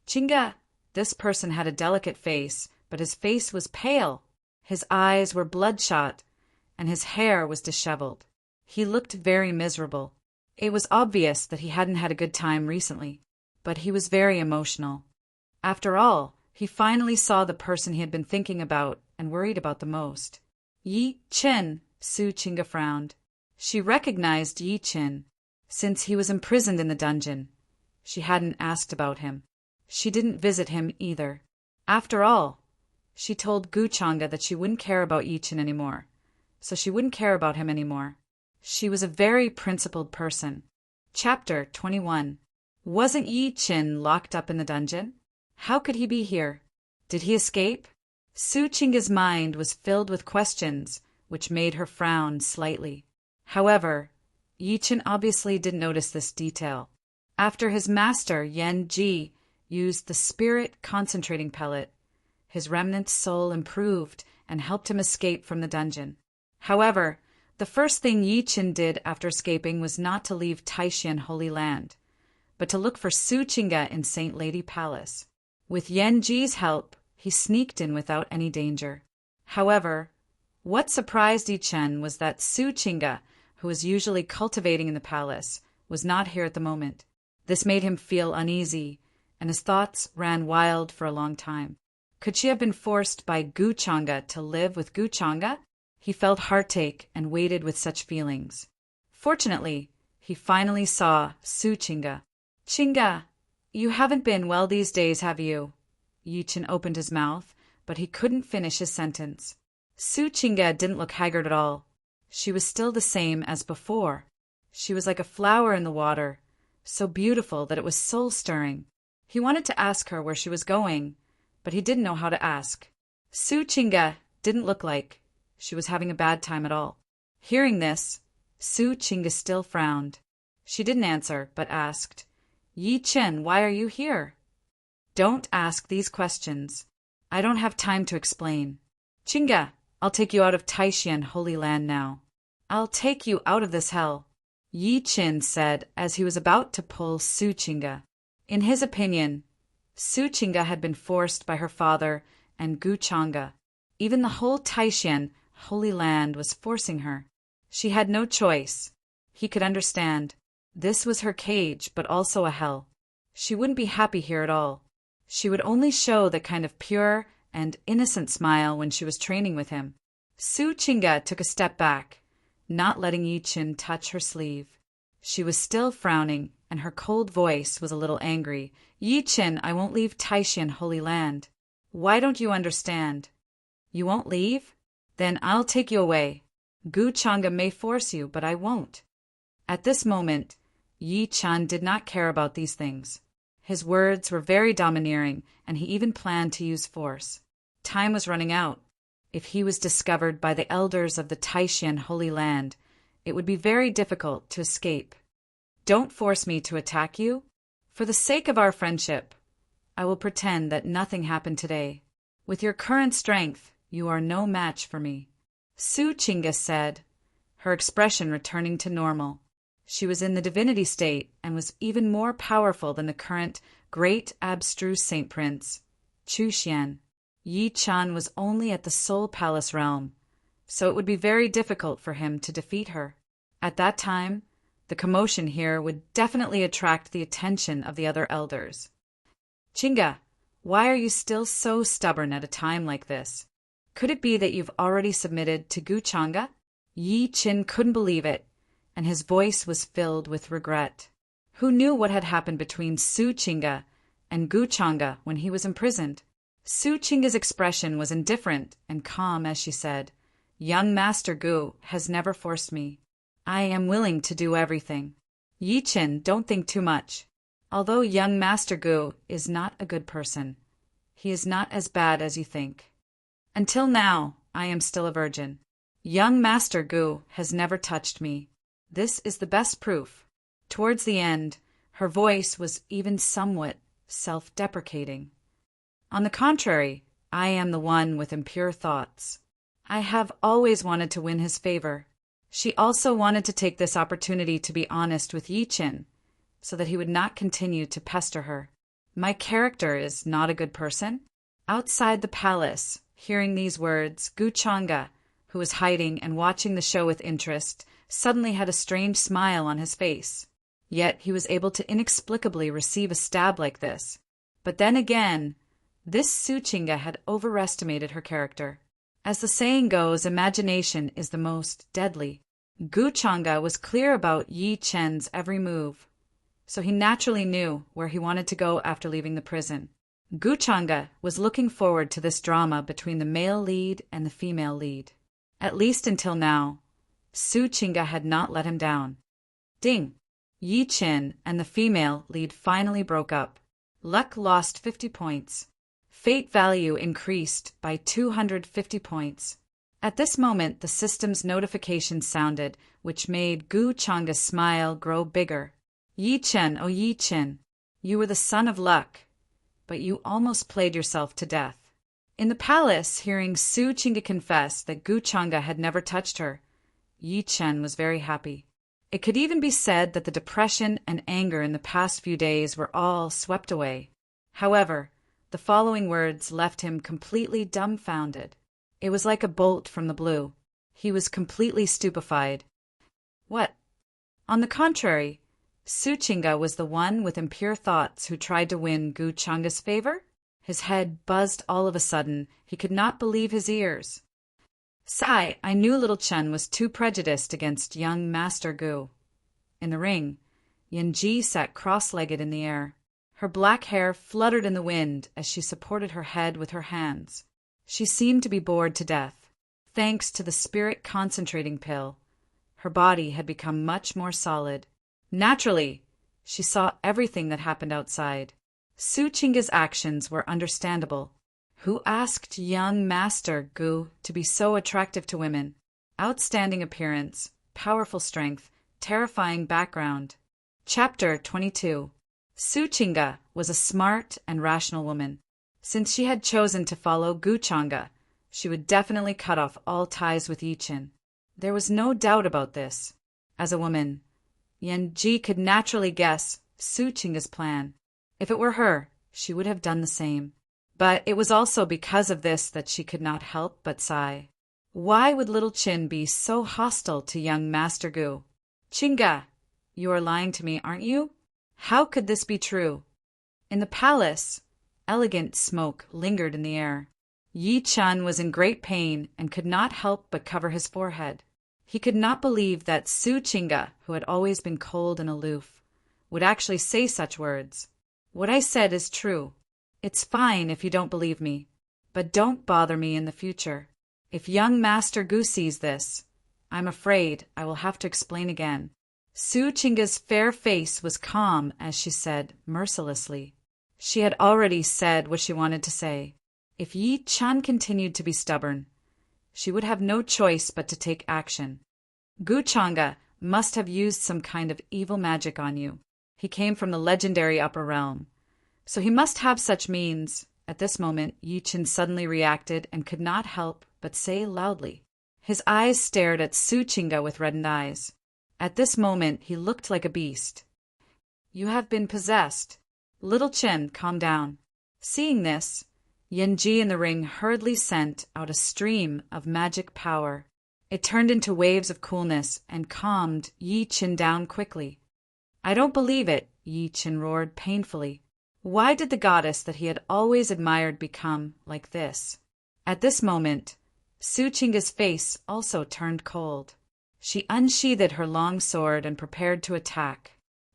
Qing'e! This person had a delicate face, but his face was pale. His eyes were bloodshot, and his hair was disheveled. He looked very miserable. It was obvious that he hadn't had a good time recently, but he was very emotional. After all, he finally saw the person he had been thinking about and worried about the most. Yi Qin, Su Qing'e frowned. She recognized Yi Qin. Since he was imprisoned in the dungeon, she hadn't asked about him. She didn't visit him either. After all, she told Gu Chang'e that she wouldn't care about Yi Qin anymore, so she wouldn't care about him anymore. She was a very principled person. Chapter 21. Wasn't Yi Qin locked up in the dungeon? How could he be here? Did he escape? Su Qing'e's mind was filled with questions, which made her frown slightly. However, Yi Qin obviously didn't notice this detail. After his master, Yan Ji, used the spirit concentrating pellet, his remnant soul improved and helped him escape from the dungeon. However, the first thing Yi Qin did after escaping was not to leave Taishan Holy Land, but to look for Su Qing'e in Saint Lady Palace. With Yan Ji's help, he sneaked in without any danger. However, what surprised Yi Qin was that Su Qing'e, who was usually cultivating in the palace, was not here at the moment. This made him feel uneasy, and his thoughts ran wild for a long time. Could she have been forced by Gu Chang'e to live with Gu Chang'e? He felt heartache and waited with such feelings. Fortunately, he finally saw Su Qing'e. Qing'e, you haven't been well these days, have you? Yi Qin opened his mouth, but he couldn't finish his sentence. Su Qing'e didn't look haggard at all. She was still the same as before. She was like a flower in the water, so beautiful that it was soul-stirring. He wanted to ask her where she was going, but he didn't know how to ask. Su Qing'e didn't look like she was having a bad time at all. Hearing this, Su Qing'e still frowned. She didn't answer, but asked, Yi Qin, why are you here? Don't ask these questions. I don't have time to explain. Qing'e, I'll take you out of Taishan Holy Land now. I'll take you out of this hell, Yi Qin said as he was about to pull Su Qing'e. In his opinion, Su Qing'e had been forced by her father and Gu Chang'e. Even the whole Taishan Holy Land was forcing her. She had no choice. He could understand. This was her cage, but also a hell. She wouldn't be happy here at all. She would only show that kind of pure and innocent smile when she was training with him. Su Chinga took a step back, not letting Yi Qin touch her sleeve. She was still frowning, and her cold voice was a little angry. Yi Qin, I won't leave Taishan Holy Land. Why don't you understand? You won't leave? Then I'll take you away. Gu Changa may force you, but I won't. At this moment, Yi Chan did not care about these things. His words were very domineering, and he even planned to use force. Time was running out. If he was discovered by the elders of the Taishan Holy Land, it would be very difficult to escape. Don't force me to attack you. For the sake of our friendship, I will pretend that nothing happened today. With your current strength, you are no match for me. Su Chinga said, her expression returning to normal. She was in the divinity state and was even more powerful than the current great abstruse saint prince, Chu Xian. Yi Chan was only at the Soul Palace realm, so it would be very difficult for him to defeat her. At that time, the commotion here would definitely attract the attention of the other elders. Chinga, why are you still so stubborn at a time like this? Could it be that you've already submitted to Gu Changa? Yi Qin couldn't believe it, and his voice was filled with regret. Who knew what had happened between Su Chinga and Gu Changa when he was imprisoned? Su Chinga's expression was indifferent and calm as she said, Young Master Gu has never forced me. I am willing to do everything. Yi Qin, don't think too much. Although young Master Gu is not a good person, he is not as bad as you think. Until now, I am still a virgin. Young Master Gu has never touched me. This is the best proof. Towards the end, her voice was even somewhat self-deprecating. On the contrary, I am the one with impure thoughts. I have always wanted to win his favor. She also wanted to take this opportunity to be honest with Yi Qin, so that he would not continue to pester her. My character is not a good person. Outside the palace, hearing these words, Gu Changa, who was hiding and watching the show with interest, suddenly had a strange smile on his face. Yet he was able to inexplicably receive a stab like this. But then again, this Su Chinga had overestimated her character. As the saying goes, imagination is the most deadly. Gu Changa was clear about Yi Chen's every move, so he naturally knew where he wanted to go after leaving the prison. Gu Changa was looking forward to this drama between the male lead and the female lead. At least until now, Su Chinga had not let him down. Ding! Yi Qin and the female lead finally broke up. Luck lost 50 points. Fate value increased by 250 points. At this moment, the system's notification sounded, which made Gu Changa's smile grow bigger. Yi Qin, oh Yi Qin, you were the son of luck, but you almost played yourself to death. In the palace, hearing Su Chinga confess that Gu Changa had never touched her, Yi Qin was very happy. It could even be said that the depression and anger in the past few days were all swept away. However, the following words left him completely dumbfounded. It was like a bolt from the blue. He was completely stupefied. What? On the contrary, Su Chinga was the one with impure thoughts who tried to win Gu Changa's favor? His head buzzed all of a sudden. He could not believe his ears. Sigh, I knew little Chen was too prejudiced against young Master Gu. In the ring, Yanji sat cross-legged in the air. Her black hair fluttered in the wind as she supported her head with her hands. She seemed to be bored to death. Thanks to the spirit concentrating pill, her body had become much more solid. Naturally, she saw everything that happened outside. Su Chinga's actions were understandable. Who asked young Master Gu to be so attractive to women? Outstanding appearance, powerful strength, terrifying background. Chapter 22. Su Chinga was a smart and rational woman. Since she had chosen to follow Gu Changa, she would definitely cut off all ties with Yi Qin. There was no doubt about this. As a woman, Yanji could naturally guess Su Chinga's plan. If it were her, she would have done the same. But it was also because of this that she could not help but sigh. Why would little Qin be so hostile to young Master Gu? Chinga, you are lying to me, aren't you? How could this be true? In the palace, elegant smoke lingered in the air. Yi Chun was in great pain and could not help but cover his forehead. He could not believe that Su Chinga, who had always been cold and aloof, would actually say such words. What I said is true. It's fine if you don't believe me, but don't bother me in the future. If young Master Gu sees this, I'm afraid I will have to explain again. Su Chinga's fair face was calm as she said mercilessly. She had already said what she wanted to say. If Yi Chun continued to be stubborn, she would have no choice but to take action. Gu Changa must have used some kind of evil magic on you. He came from the legendary upper realm, so he must have such means. At this moment, Yi Chun suddenly reacted and could not help but say loudly. His eyes stared at Su Chinga with reddened eyes. At this moment, he looked like a beast. You have been possessed. Little Chin, calm down. Seeing this, Yanji in the ring hurriedly sent out a stream of magic power. It turned into waves of coolness and calmed Yi Chun down quickly. I don't believe it, Yi Chun roared painfully. Why did the goddess that he had always admired become like this? At this moment, Su Chinga's face also turned cold. She unsheathed her long sword and prepared to attack.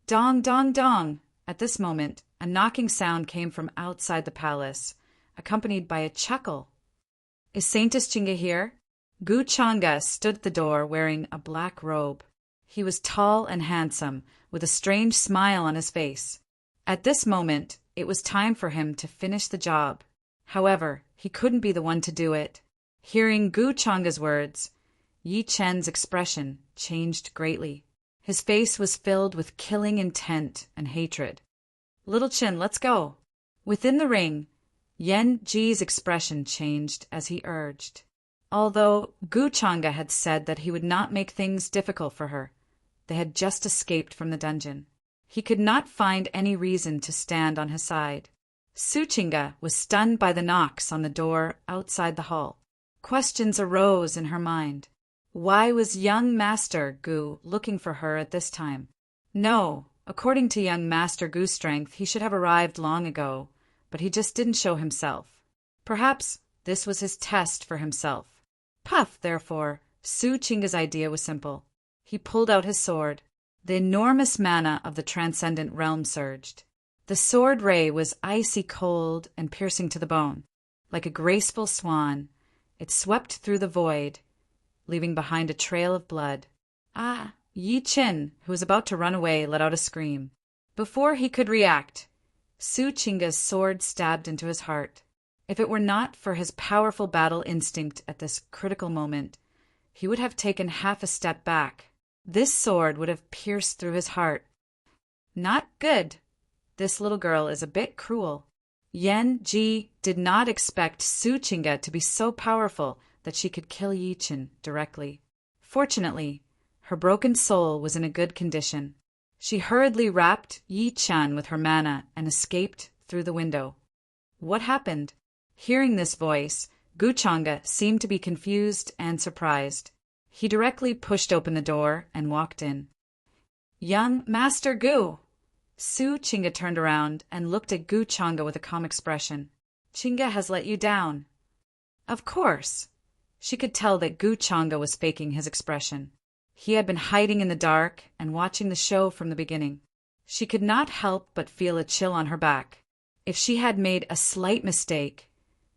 Dong, dong, dong! At this moment, a knocking sound came from outside the palace, accompanied by a chuckle. Is Saintess Chinga here? Gu Changa stood at the door wearing a black robe. He was tall and handsome, with a strange smile on his face. At this moment, it was time for him to finish the job. However, he couldn't be the one to do it. Hearing Gu Changa's words, Yi Chen's expression changed greatly. His face was filled with killing intent and hatred. Little Chin, let's go. Within the ring, Yan Ji's expression changed as he urged. Although Gu Changa had said that he would not make things difficult for her, they had just escaped from the dungeon. He could not find any reason to stand on his side. Su Chinga was stunned by the knocks on the door outside the hall. Questions arose in her mind. Why was young Master Gu looking for her at this time? No, according to young Master Gu's strength, he should have arrived long ago, but he just didn't show himself. Perhaps this was his test for himself. Puff, therefore, Su Chinga's idea was simple. He pulled out his sword. The enormous mana of the transcendent realm surged. The sword ray was icy cold and piercing to the bone. Like a graceful swan, it swept through the void, leaving behind a trail of blood. Ah! Yi Chin, who was about to run away, let out a scream. Before he could react, Su Chinga's sword stabbed into his heart. If it were not for his powerful battle instinct at this critical moment, he would have taken half a step back. This sword would have pierced through his heart. Not good. This little girl is a bit cruel. Yan Ji did not expect Su Chinga to be so powerful that she could kill Yi Chin directly. Fortunately, her broken soul was in a good condition. She hurriedly wrapped Yi Chan with her mana and escaped through the window. What happened? Hearing this voice, Gu Changa seemed to be confused and surprised. He directly pushed open the door and walked in. Young Master Gu! Su Chinga turned around and looked at Gu Changa with a calm expression. Chinga has let you down. Of course. She could tell that Gu Changa was faking his expression. He had been hiding in the dark and watching the show from the beginning. She could not help but feel a chill on her back. If she had made a slight mistake,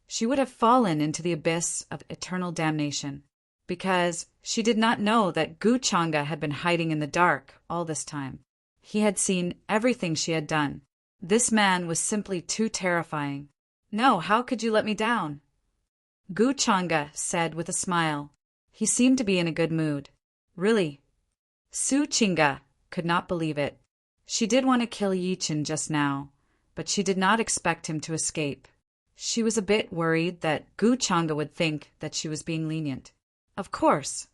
she would have fallen into the abyss of eternal damnation, because she did not know that Gu Changa had been hiding in the dark all this time. He had seen everything she had done. This man was simply too terrifying. No, how could you let me down? Gu Changa said with a smile. He seemed to be in a good mood. Really? Su Chinga could not believe it. She did want to kill Yi Chin just now, but she did not expect him to escape. She was a bit worried that Gu Changa would think that she was being lenient. Of course.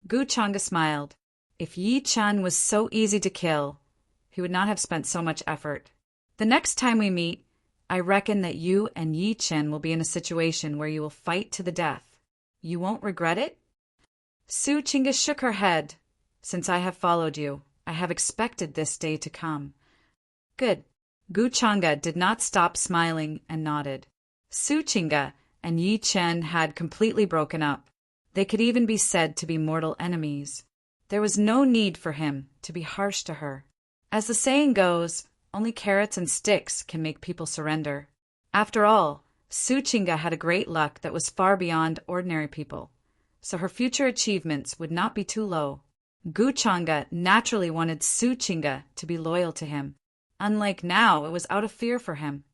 Gu Changa smiled. If Yi Chan was so easy to kill, he would not have spent so much effort. The next time we meet, I reckon that you and Yi Chin will be in a situation where you will fight to the death. You won't regret it? Su Chinga shook her head. Since I have followed you, I have expected this day to come. Good. Gu Changa did not stop smiling and nodded. Su Chinga and Yi Chen had completely broken up. They could even be said to be mortal enemies. There was no need for him to be harsh to her. As the saying goes, only carrots and sticks can make people surrender. After all, Su Qingge had a great luck that was far beyond ordinary people, so her future achievements would not be too low. Gu Changge naturally wanted Su Qingge to be loyal to him. Unlike now, it was out of fear for him.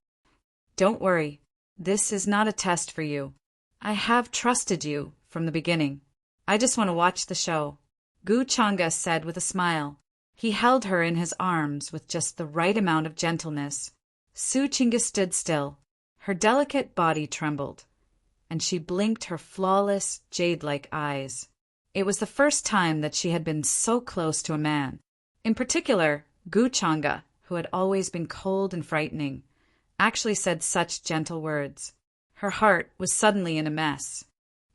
Don't worry, this is not a test for you. I have trusted you from the beginning. I just want to watch the show, Gu Changge said with a smile. He held her in his arms with just the right amount of gentleness. Su Qingge stood still. Her delicate body trembled, and she blinked her flawless, jade-like eyes. It was the first time that she had been so close to a man. In particular, Gu Changge, who had always been cold and frightening, actually said such gentle words. Her heart was suddenly in a mess.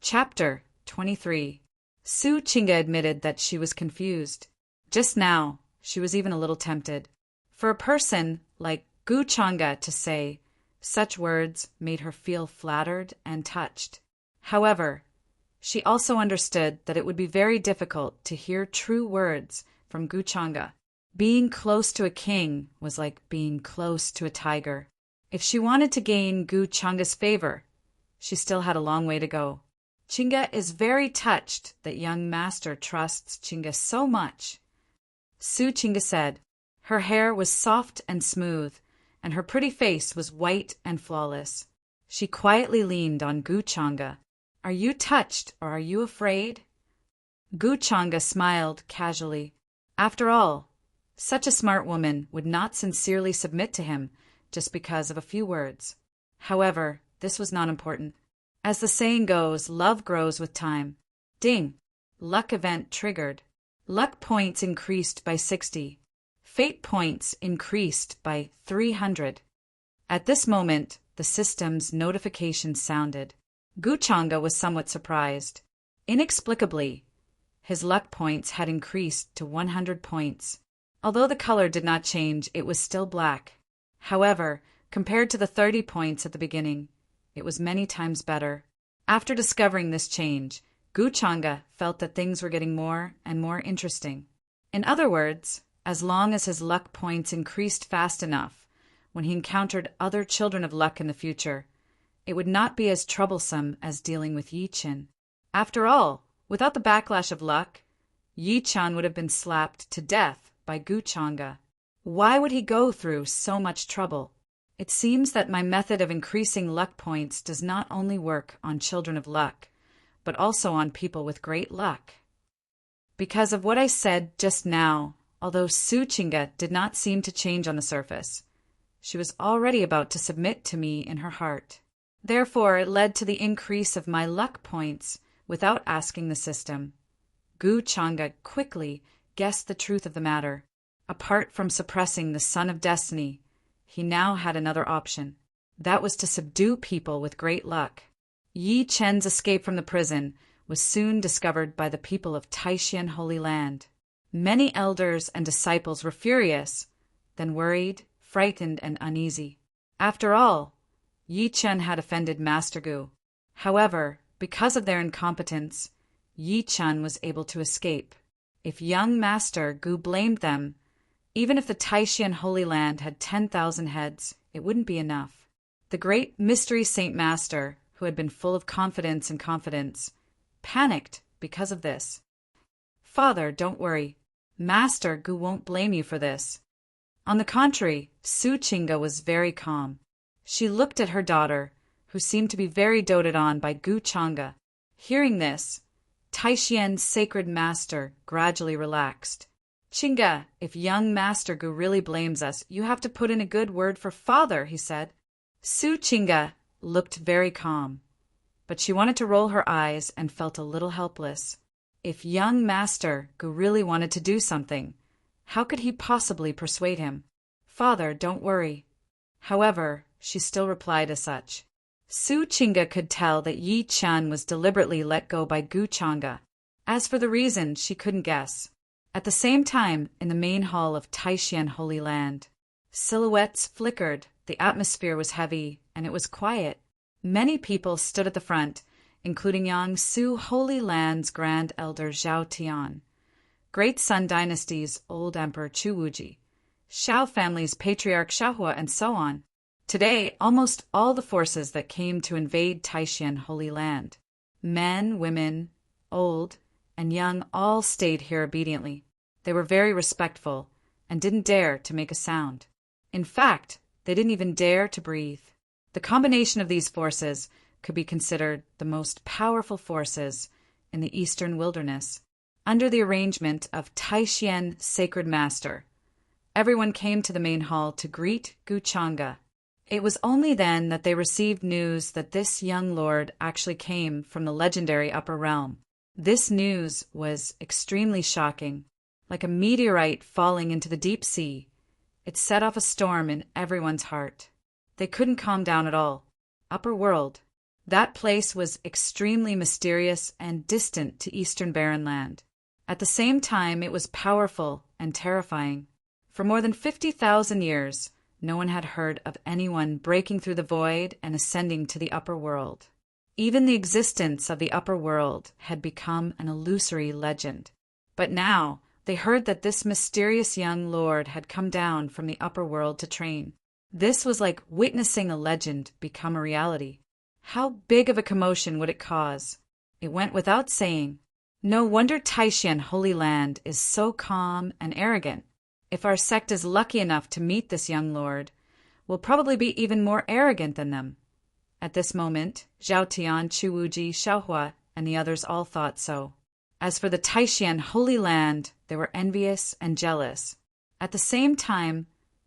Chapter 23. Su Qingge admitted that she was confused. Just now, she was even a little tempted. For a person like Gu Changge to say such words made her feel flattered and touched. However, she also understood that it would be very difficult to hear true words from Gu Changge. Being close to a king was like being close to a tiger. If she wanted to gain Gu Changge's favor, she still had a long way to go. Qingge is very touched that young master trusts Qingge so much, Su Qingge said. Her hair was soft and smooth, and her pretty face was white and flawless. She quietly leaned on Gu Changge. Are you touched or are you afraid? Gu Changge smiled casually. After all, such a smart woman would not sincerely submit to him just because of a few words. However, this was not important. As the saying goes, love grows with time. Ding! Luck event triggered. Luck points increased by 60. Fate points increased by 300. At this moment, the system's notification sounded. Gu Changge was somewhat surprised. Inexplicably, his luck points had increased to 100 points. Although the color did not change, it was still black. However, compared to the 30 points at the beginning, it was many times better. After discovering this change, Gu Changge felt that things were getting more and more interesting. In other words, as long as his luck points increased fast enough, when he encountered other children of luck in the future, it would not be as troublesome as dealing with Yi Chen. After all, without the backlash of luck, Yi Chen would have been slapped to death by Gu Changge. Why would he go through so much trouble? It seems that my method of increasing luck points does not only work on children of luck, but also on people with great luck. Because of what I said just now, although Su Qingge did not seem to change on the surface, she was already about to submit to me in her heart. Therefore, it led to the increase of my luck points without asking the system. Gu Changge quickly guessed the truth of the matter. Apart from suppressing the Son of Destiny, he now had another option. That was to subdue people with great luck. Yi Chen's escape from the prison was soon discovered by the people of Taishan Holy Land. Many elders and disciples were furious, then worried, frightened, and uneasy. After all, Yi Chen had offended Master Gu. However, because of their incompetence, Yi Chen was able to escape. If young Master Gu blamed them, even if the Taishan Holy Land had 10,000 heads, it wouldn't be enough. The great mystery Saint Master, who had been full of confidence and confidence, panicked because of this. Father, don't worry. Master Gu won't blame you for this. On the contrary, Su Qingge was very calm. She looked at her daughter, who seemed to be very doted on by Gu Changge. Hearing this, Taishan's sacred master gradually relaxed. Qingge, if young Master Gu really blames us, you have to put in a good word for father, he said. Su Qingge looked very calm, but she wanted to roll her eyes and felt a little helpless. If young Master Gu really wanted to do something, how could he possibly persuade him? Father, don't worry. However, she still replied as such. Su Qingge could tell that Yi Chen was deliberately let go by Gu Changge. As for the reason, she couldn't guess. At the same time, in the main hall of Taishan Holy Land, silhouettes flickered, the atmosphere was heavy, and it was quiet. Many people stood at the front, including Yangsu Holy Land's Grand Elder Zhao Tian, Great Sun Dynasty's old Emperor Chu Wuji, Shao family's Patriarch Xiahua, and so on. Today, almost all the forces that came to invade Taishan Holy Land, men, women, old, and young, all stayed here obediently. They were very respectful and didn't dare to make a sound. In fact, they didn't even dare to breathe. The combination of these forces could be considered the most powerful forces in the eastern wilderness. Under the arrangement of Taishan Sacred Master, everyone came to the main hall to greet Guchanga. It was only then that they received news that this young lord actually came from the legendary Upper Realm. This news was extremely shocking. Like a meteorite falling into the deep sea, it set off a storm in everyone's heart. They couldn't calm down at all. Upper World. That place was extremely mysterious and distant to Eastern Barren Land. At the same time, it was powerful and terrifying. For more than 50,000 years, no one had heard of anyone breaking through the void and ascending to the Upper World. Even the existence of the Upper World had become an illusory legend. But now, they heard that this mysterious young lord had come down from the Upper World to train. This was like witnessing a legend become a reality. How big of a commotion would it cause? It went without saying. No wonder Taishan Holy Land is so calm and arrogant. If our sect is lucky enough to meet this young lord, we'll probably be even more arrogant than them. At this moment, Zhao Tian, Chu Wuji, Xiahua, and the others all thought so. As for the Taishan Holy Land, they were envious and jealous. At the same time,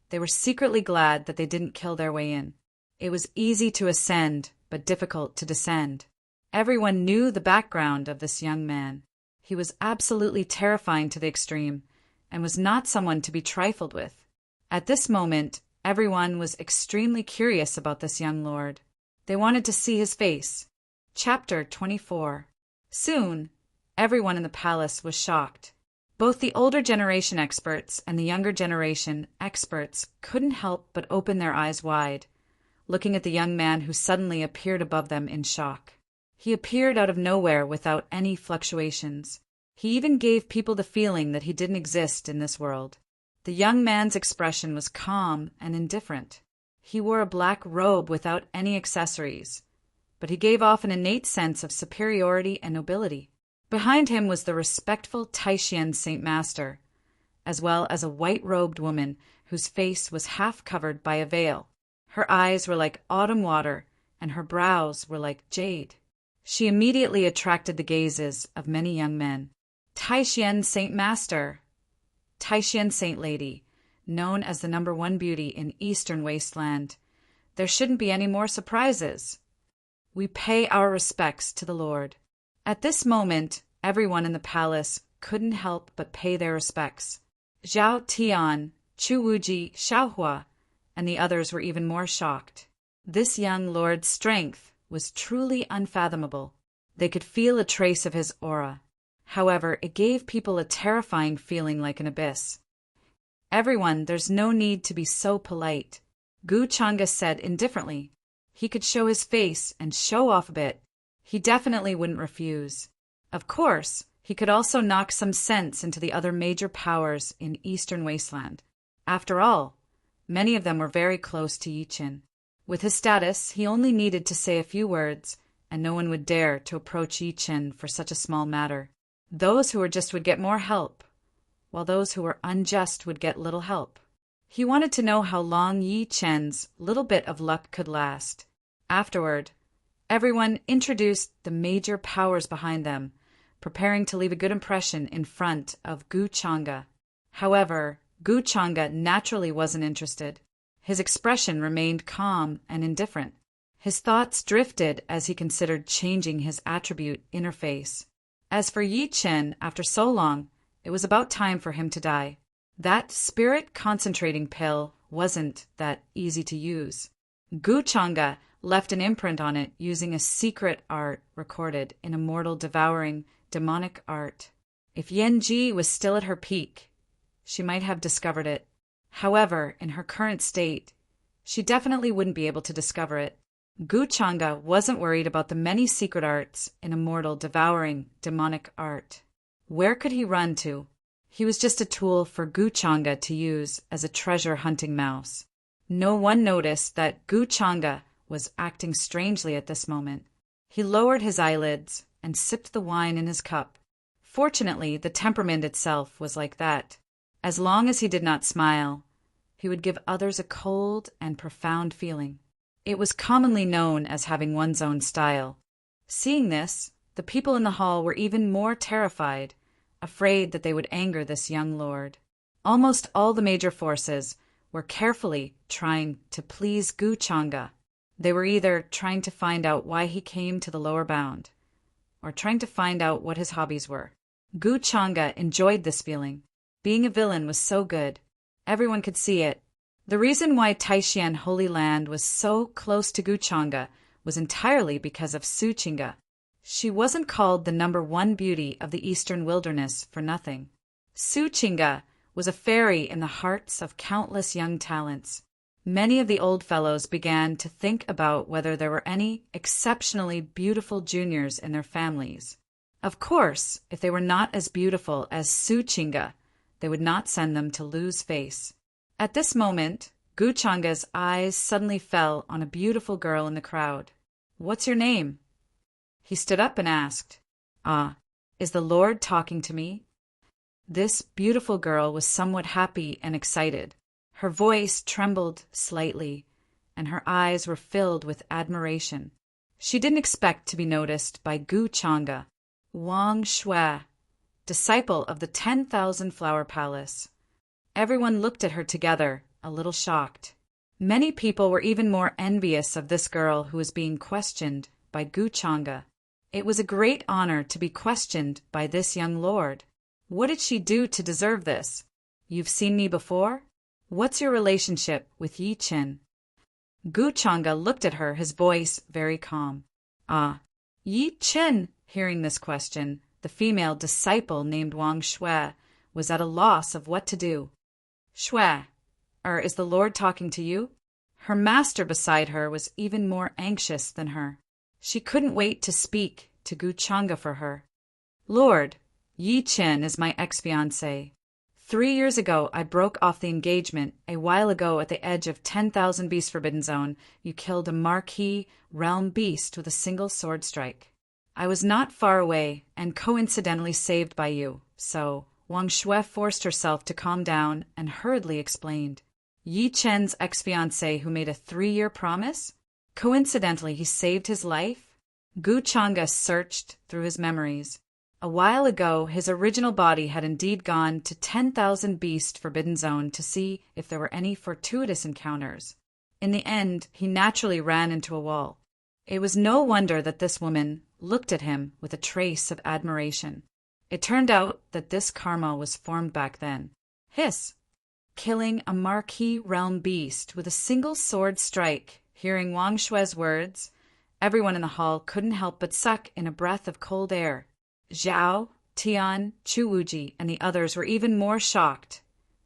they were secretly glad that they didn't kill their way in. It was easy to ascend, but difficult to descend. Everyone knew the background of this young man. He was absolutely terrifying to the extreme, and was not someone to be trifled with. At this moment, everyone was extremely curious about this young lord. They wanted to see his face. Chapter 24. Soon, everyone in the palace was shocked. Both the older generation experts and the younger generation experts couldn't help but open their eyes wide, looking at the young man who suddenly appeared above them in shock. He appeared out of nowhere without any fluctuations. He even gave people the feeling that he didn't exist in this world. The young man's expression was calm and indifferent. He wore a black robe without any accessories, but he gave off an innate sense of superiority and nobility. Behind him was the respectful Taishan Saint Master, as well as a white-robed woman whose face was half covered by a veil. Her eyes were like autumn water, and her brows were like jade. She immediately attracted the gazes of many young men. Taishan Saint Master, Taishan Saint Lady, known as the #1 beauty in Eastern Wasteland. There shouldn't be any more surprises. We pay our respects to the Lord. At this moment, everyone in the palace couldn't help but pay their respects. Zhao Tian, Chu Wuji, Xiahua, and the others were even more shocked. This young lord's strength was truly unfathomable. They could feel a trace of his aura. However, it gave people a terrifying feeling like an abyss. Everyone, there's no need to be so polite, Gu Changa said indifferently. He could show his face and show off a bit. He definitely wouldn't refuse. Of course, he could also knock some sense into the other major powers in Eastern Wasteland. After all, many of them were very close to Yi Qin. With his status, he only needed to say a few words, and no one would dare to approach Yi Qin for such a small matter. Those who were just would get more help, while those who were unjust would get little help. He wanted to know how long Yi Qin's little bit of luck could last. Afterward, everyone introduced the major powers behind them, preparing to leave a good impression in front of Gu Changa. However, Gu Changa naturally wasn't interested. His expression remained calm and indifferent. His thoughts drifted as he considered changing his attribute interface. As for Yi Qin, after so long, it was about time for him to die. That spirit concentrating pill wasn't that easy to use. Gu Changa left an imprint on it using a secret art recorded in immortal devouring demonic art. If Yan Ji was still at her peak, she might have discovered it. However, in her current state, she definitely wouldn't be able to discover it. Guchanga wasn't worried about the many secret arts in a mortal devouring demonic art. Where could he run to? He was just a tool for Guchanga to use as a treasure-hunting mouse. No one noticed that Guchanga was acting strangely at this moment. He lowered his eyelids and sipped the wine in his cup. Fortunately, the temperament itself was like that. As long as he did not smile, he would give others a cold and profound feeling. It was commonly known as having one's own style. Seeing this, the people in the hall were even more terrified, afraid that they would anger this young lord. Almost all the major forces were carefully trying to please Guchanga. They were either trying to find out why he came to the lower bound, or trying to find out what his hobbies were. Guchanga enjoyed this feeling. Being a villain was so good. Everyone could see it. The reason why Taishan Holy Land was so close to Guchanga was entirely because of Suchinga. She wasn't called the #1 beauty of the eastern wilderness for nothing. Suchinga was a fairy in the hearts of countless young talents. Many of the old fellows began to think about whether there were any exceptionally beautiful juniors in their families. Of course, if they were not as beautiful as Suchinga, they would not send them to lose face. At this moment, Guchanga's eyes suddenly fell on a beautiful girl in the crowd. "What's your name?" He stood up and asked, "Ah, is the Lord talking to me?" This beautiful girl was somewhat happy and excited. Her voice trembled slightly, and her eyes were filled with admiration. She didn't expect to be noticed by Guchanga. Wang Shui, disciple of the 10,000 Flower Palace. Everyone looked at her together, a little shocked. Many people were even more envious of this girl who was being questioned by Guchanga. It was a great honor to be questioned by this young lord. What did she do to deserve this? "You've seen me before? What's your relationship with Yi Qin?" Guchanga looked at her, his voice very calm. "Ah, Yi Qin." Hearing this question, the female disciple named Wang Shui was at a loss of what to do. "Shui, is the Lord talking to you?" Her master beside her was even more anxious than her. She couldn't wait to speak to Guchanga for her. "Lord, Yi Qin is my ex-fiancé. 3 years ago I broke off the engagement. A while ago at the edge of 10,000 Beast Forbidden Zone, you killed a marquis realm beast with a single sword strike. I was not far away and coincidentally saved by you, so..." Wang Shui forced herself to calm down and hurriedly explained. "Yi Chen's ex-fiancé who made a 3-year promise? Coincidentally, he saved his life?" Guchanga searched through his memories. A while ago, his original body had indeed gone to 10,000 Beast Forbidden Zone to see if there were any fortuitous encounters. In the end, he naturally ran into a wall. It was no wonder that this woman looked at him with a trace of admiration. It turned out that this karma was formed back then. Hiss! Killing a marquis realm beast with a single sword strike. Hearing Wang Shui's words, everyone in the hall couldn't help but suck in a breath of cold air. Zhao, Tian, Chu Wuji, and the others were even more shocked,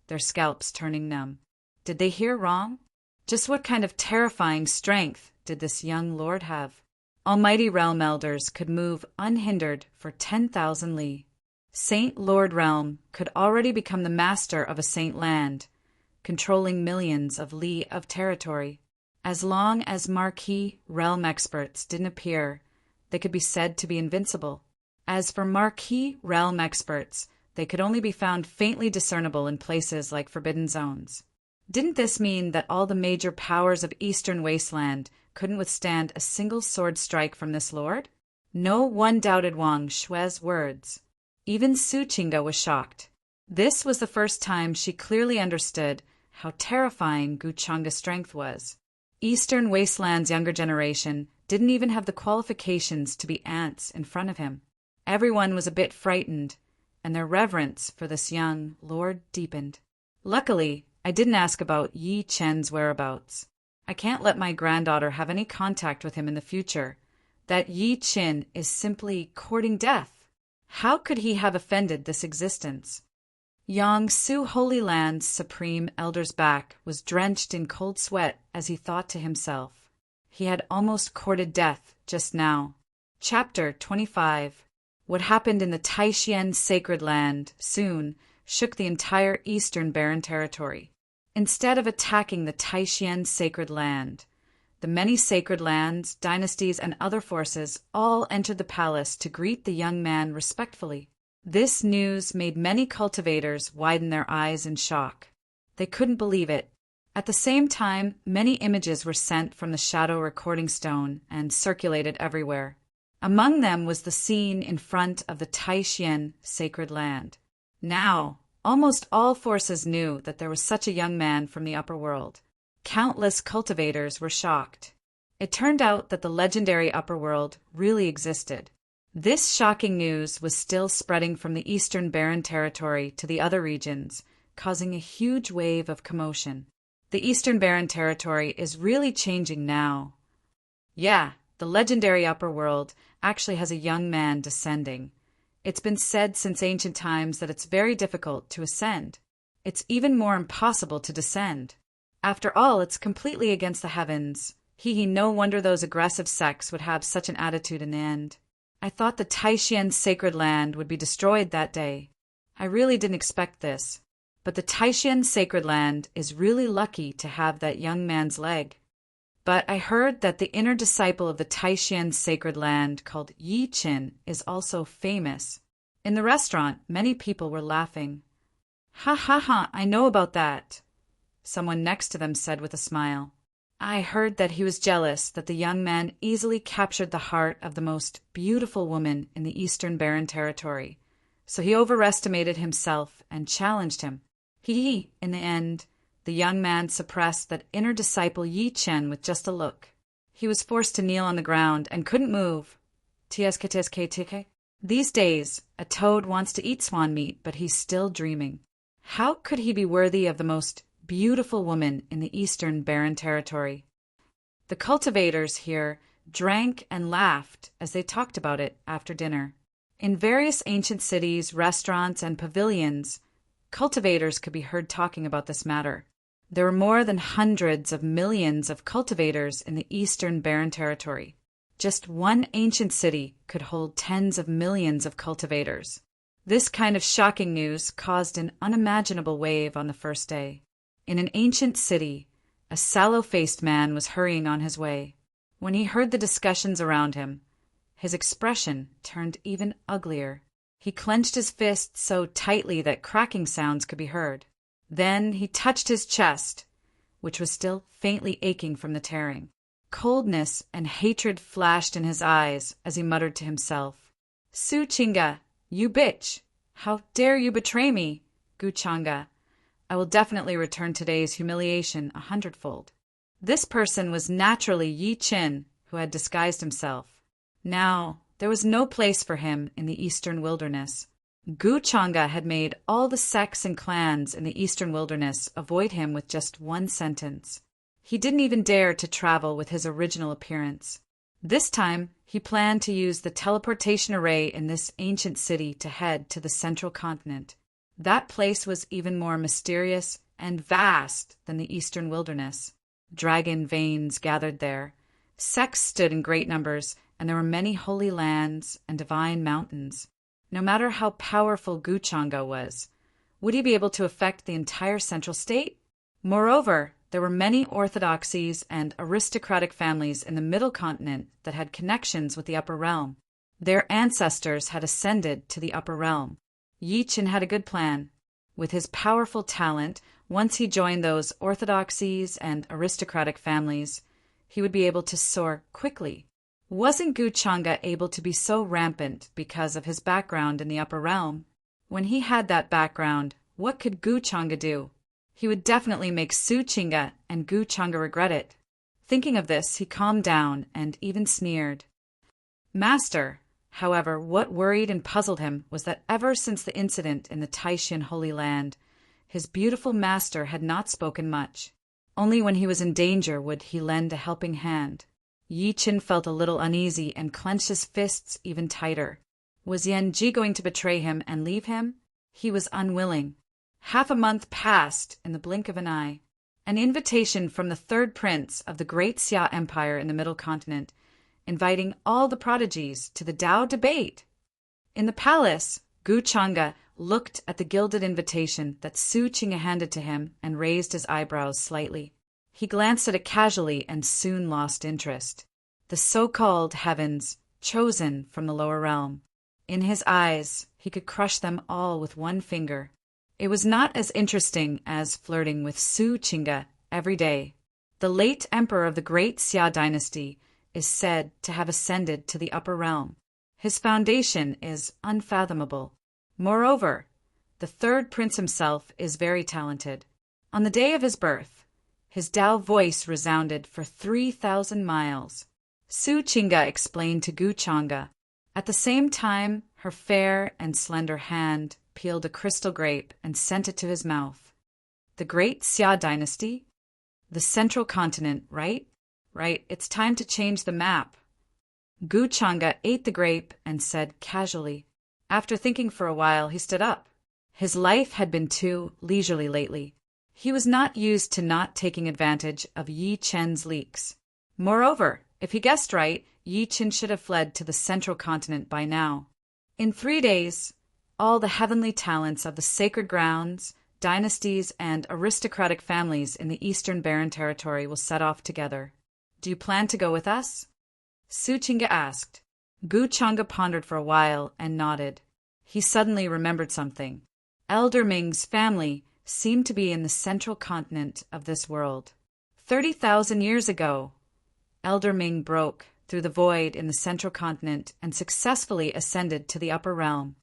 their scalps turning numb. Did they hear wrong? Just what kind of terrifying strength did this young lord have? Almighty realm elders could move unhindered for 10,000 li. Saint Lord Realm could already become the master of a saint land, controlling millions of li of territory. As long as marquis realm experts didn't appear, they could be said to be invincible. As for marquis realm experts, they could only be found faintly discernible in places like Forbidden Zones. Didn't this mean that all the major powers of Eastern Wasteland couldn't withstand a single sword strike from this lord? No one doubted Wang Shui's words. Even Suchinga was shocked. This was the first time she clearly understood how terrifying Guchanga's strength was. Eastern Wasteland's younger generation didn't even have the qualifications to be ants in front of him. Everyone was a bit frightened, and their reverence for this young lord deepened. Luckily, I didn't ask about Yi Chen's whereabouts. I can't let my granddaughter have any contact with him in the future. That Yi Chen is simply courting death. How could he have offended this existence? Yangsu Holy Land's supreme elder's back was drenched in cold sweat as he thought to himself. He had almost courted death just now. Chapter 25. What happened in the Taishan sacred land soon shook the entire eastern barren territory. Instead of attacking the Taishan sacred land, the many sacred lands, dynasties, and other forces all entered the palace to greet the young man respectfully. This news made many cultivators widen their eyes in shock. They couldn't believe it. At the same time, many images were sent from the shadow recording stone and circulated everywhere. Among them was the scene in front of the Taishan sacred land. Now, almost all forces knew that there was such a young man from the upper world. Countless cultivators were shocked. It turned out that the legendary upper world really existed. This shocking news was still spreading from the eastern barren territory to the other regions, causing a huge wave of commotion. The eastern barren territory is really changing now. Yeah, the legendary upper world actually has a young man descending. It's been said since ancient times that it's very difficult to ascend. It's even more impossible to descend. After all, it's completely against the heavens. No wonder those aggressive sects would have such an attitude in the end. I thought the Taishan sacred land would be destroyed that day. I really didn't expect this. But the Taishan sacred land is really lucky to have that young man's leg. But I heard that the inner disciple of the Taishan sacred land called Yi Qin is also famous. In the restaurant, many people were laughing. Ha ha ha, I know about that, someone next to them said with a smile. I heard that he was jealous that the young man easily captured the heart of the most beautiful woman in the eastern barren territory. So he overestimated himself and challenged him. In the end, the young man suppressed that inner disciple Yi Chen with just a look. He was forced to kneel on the ground and couldn't move. These days, a toad wants to eat swan meat, but he's still dreaming. How could he be worthy of the most beautiful woman in the eastern barren territory? The cultivators here drank and laughed as they talked about it after dinner. In various ancient cities, restaurants, and pavilions, cultivators could be heard talking about this matter. There were more than hundreds of millions of cultivators in the eastern barren territory. Just one ancient city could hold tens of millions of cultivators. This kind of shocking news caused an unimaginable wave on the first day. In an ancient city, a sallow-faced man was hurrying on his way. When he heard the discussions around him, his expression turned even uglier. He clenched his fists so tightly that cracking sounds could be heard. Then he touched his chest, which was still faintly aching from the tearing. Coldness and hatred flashed in his eyes as he muttered to himself, Su Chinga, you bitch! How dare you betray me, Guchanga? I will definitely return today's humiliation 100-fold. This person was naturally Yi Qin, who had disguised himself. Now, there was no place for him in the eastern wilderness. Guchanga had made all the sects and clans in the eastern wilderness avoid him with just one sentence. He didn't even dare to travel with his original appearance. This time, he planned to use the teleportation array in this ancient city to head to the central continent. That place was even more mysterious and vast than the eastern wilderness. Dragon veins gathered there. Sects stood in great numbers, and there were many holy lands and divine mountains. No matter how powerful Guchanga was, would he be able to affect the entire central state? Moreover, there were many orthodoxies and aristocratic families in the middle continent that had connections with the upper realm. Their ancestors had ascended to the upper realm. Yi Qin had a good plan. With his powerful talent, once he joined those orthodoxies and aristocratic families, he would be able to soar quickly. Wasn't Guchanga able to be so rampant because of his background in the upper realm? When he had that background, what could Guchanga do? He would definitely make Su Chinga and Guchanga regret it. Thinking of this, he calmed down and even sneered. Master, however, what worried and puzzled him was that ever since the incident in the Taishan Holy Land, his beautiful master had not spoken much. Only when he was in danger would he lend a helping hand. Yi Qin felt a little uneasy and clenched his fists even tighter. Was Yan Ji going to betray him and leave him? He was unwilling. Half a month passed in the blink of an eye. An invitation from the third prince of the great Xia Empire in the Middle Continent, inviting all the prodigies to the Tao debate. In the palace, Gu Chang'e looked at the gilded invitation that Su Qing'e handed to him and raised his eyebrows slightly. He glanced at it casually and soon lost interest. The so-called heavens, chosen from the lower realm. In his eyes, he could crush them all with one finger. It was not as interesting as flirting with Su Qing'e every day. The late emperor of the great Xia dynasty is said to have ascended to the upper realm. His foundation is unfathomable. Moreover, the third prince himself is very talented. On the day of his birth, his Tao voice resounded for 3,000 miles. Su Qing'e explained to Gu Chang'e. At the same time, her fair and slender hand peeled a crystal grape and sent it to his mouth. The great Xia dynasty? The central continent, right? Right, it's time to change the map. Gu Chang'e ate the grape and said casually. After thinking for a while, he stood up. His life had been too leisurely lately. He was not used to not taking advantage of Yi Chen's leaks. Moreover, if he guessed right, Yi Chen should have fled to the central continent by now. In 3 days, all the heavenly talents of the sacred grounds, dynasties, and aristocratic families in the Eastern Barren Territory will set off together. Do you plan to go with us? Su Qing'e asked. Gu Chang'e pondered for a while and nodded. He suddenly remembered something. Elder Ming's family seemed to be in the central continent of this world. 30,000 years ago, Elder Ming broke through the void in the central continent and successfully ascended to the upper realm.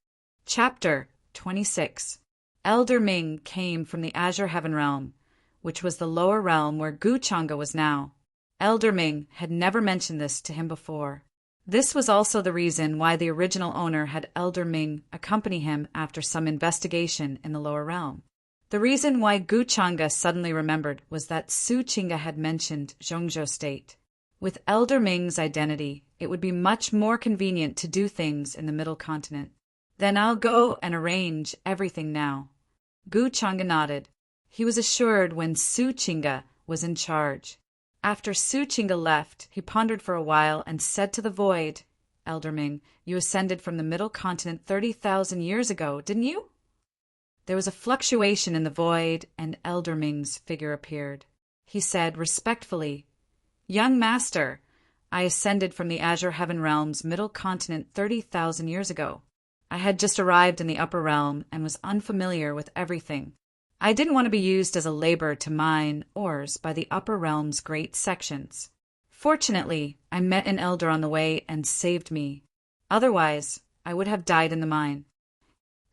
Chapter 26. Elder Ming came from the Azure Heaven realm, which was the lower realm where Gu Chang'e was now. Elder Ming had never mentioned this to him before. This was also the reason why the original owner had Elder Ming accompany him after some investigation in the lower realm. The reason why Gu Chang'e suddenly remembered was that Su Qing'e had mentioned Zhongzhou State. With Elder Ming's identity, it would be much more convenient to do things in the Middle Continent. Then I'll go and arrange everything now. Gu Chang'e nodded. He was assured when Su Qing'e was in charge. After Su Qing'e left, he pondered for a while and said to the void, Elder Ming, you ascended from the Middle Continent 30,000 years ago, didn't you? There was a fluctuation in the void, and Elder Ming's figure appeared. He said respectfully, Young Master, I ascended from the Azure Heaven Realm's Middle Continent 30,000 years ago. I had just arrived in the upper realm and was unfamiliar with everything. I didn't want to be used as a labor to mine ores by the upper realm's great sections. Fortunately, I met an elder on the way and saved me. Otherwise, I would have died in the mine.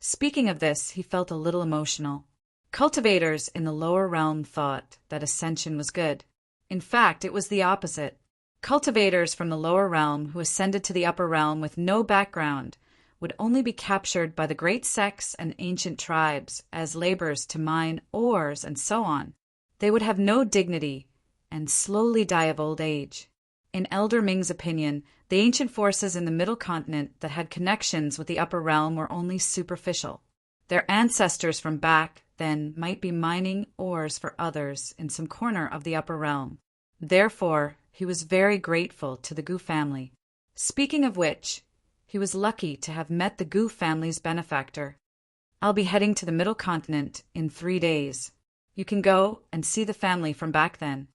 Speaking of this, he felt a little emotional. Cultivators in the lower realm thought that ascension was good. In fact, it was the opposite. Cultivators from the lower realm who ascended to the upper realm with no background would only be captured by the great sects and ancient tribes as laborers to mine ores and so on. They would have no dignity and slowly die of old age. In Elder Ming's opinion, the ancient forces in the Middle Continent that had connections with the upper realm were only superficial. Their ancestors from back then might be mining ores for others in some corner of the upper realm. Therefore, he was very grateful to the Gu family. Speaking of which, he was lucky to have met the Gu family's benefactor. I'll be heading to the Middle Continent in 3 days. You can go and see the family from back then.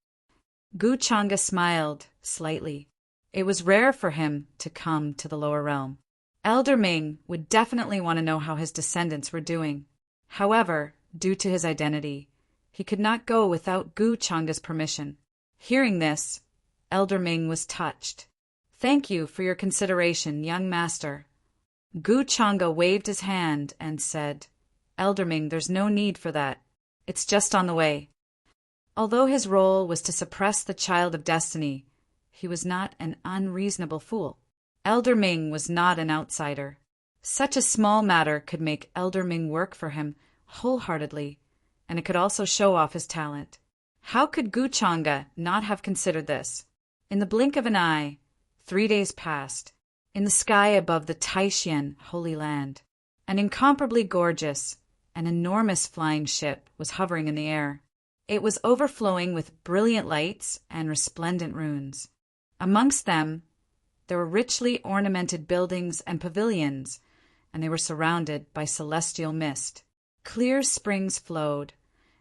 Gu Chang'e smiled slightly. It was rare for him to come to the lower realm. Elder Ming would definitely want to know how his descendants were doing. However, due to his identity, he could not go without Gu Chang'e's permission. Hearing this, Elder Ming was touched. Thank you for your consideration, young master. Gu Chang'e waved his hand and said, Elder Ming, there's no need for that. It's just on the way. Although his role was to suppress the child of destiny, he was not an unreasonable fool. Elder Ming was not an outsider. Such a small matter could make Elder Ming work for him wholeheartedly, and it could also show off his talent. How could Gu Chang'e not have considered this? In the blink of an eye, 3 days passed. In the sky above the Taishan Holy Land, an incomparably gorgeous, an enormous flying ship was hovering in the air. It was overflowing with brilliant lights and resplendent runes. Amongst them, there were richly ornamented buildings and pavilions, and they were surrounded by celestial mist. Clear springs flowed,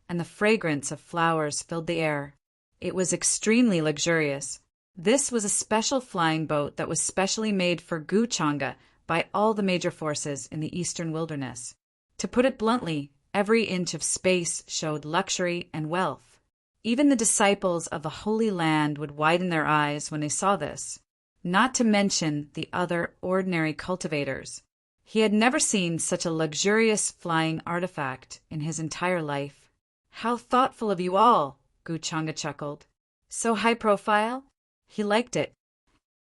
and the fragrance of flowers filled the air. It was extremely luxurious. This was a special flying boat that was specially made for Guchanga by all the major forces in the eastern wilderness. To put it bluntly, every inch of space showed luxury and wealth. Even the disciples of the Holy Land would widen their eyes when they saw this, not to mention the other ordinary cultivators. He had never seen such a luxurious flying artifact in his entire life. "How thoughtful of you all," Guchanga chuckled. "So high profile?" He liked it.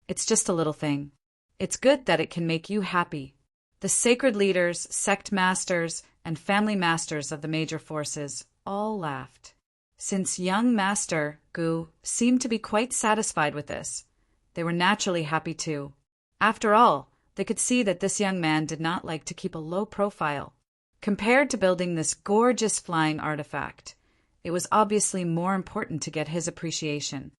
"It's just a little thing. It's good that it can make you happy." The sacred leaders, sect masters, and family masters of the major forces all laughed. Since young Master Gu seemed to be quite satisfied with this, they were naturally happy too. After all, they could see that this young man did not like to keep a low profile. Compared to building this gorgeous flying artifact, it was obviously more important to get his appreciation.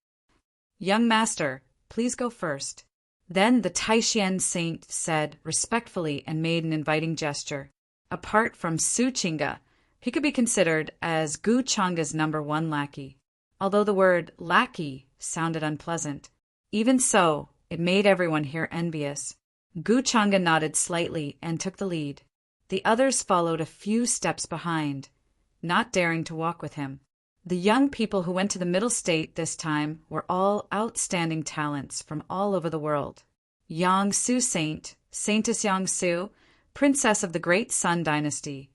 "Young Master, please go first." Then the Taishan saint said respectfully and made an inviting gesture. Apart from Su Chinga, he could be considered as Guchanga's #1 lackey, although the word lackey sounded unpleasant. Even so, it made everyone here envious. Guchanga nodded slightly and took the lead. The others followed a few steps behind, not daring to walk with him. The young people who went to the middle state this time were all outstanding talents from all over the world. Yang Su Saint, Saintess Yang Su, Princess of the Great Sun Dynasty,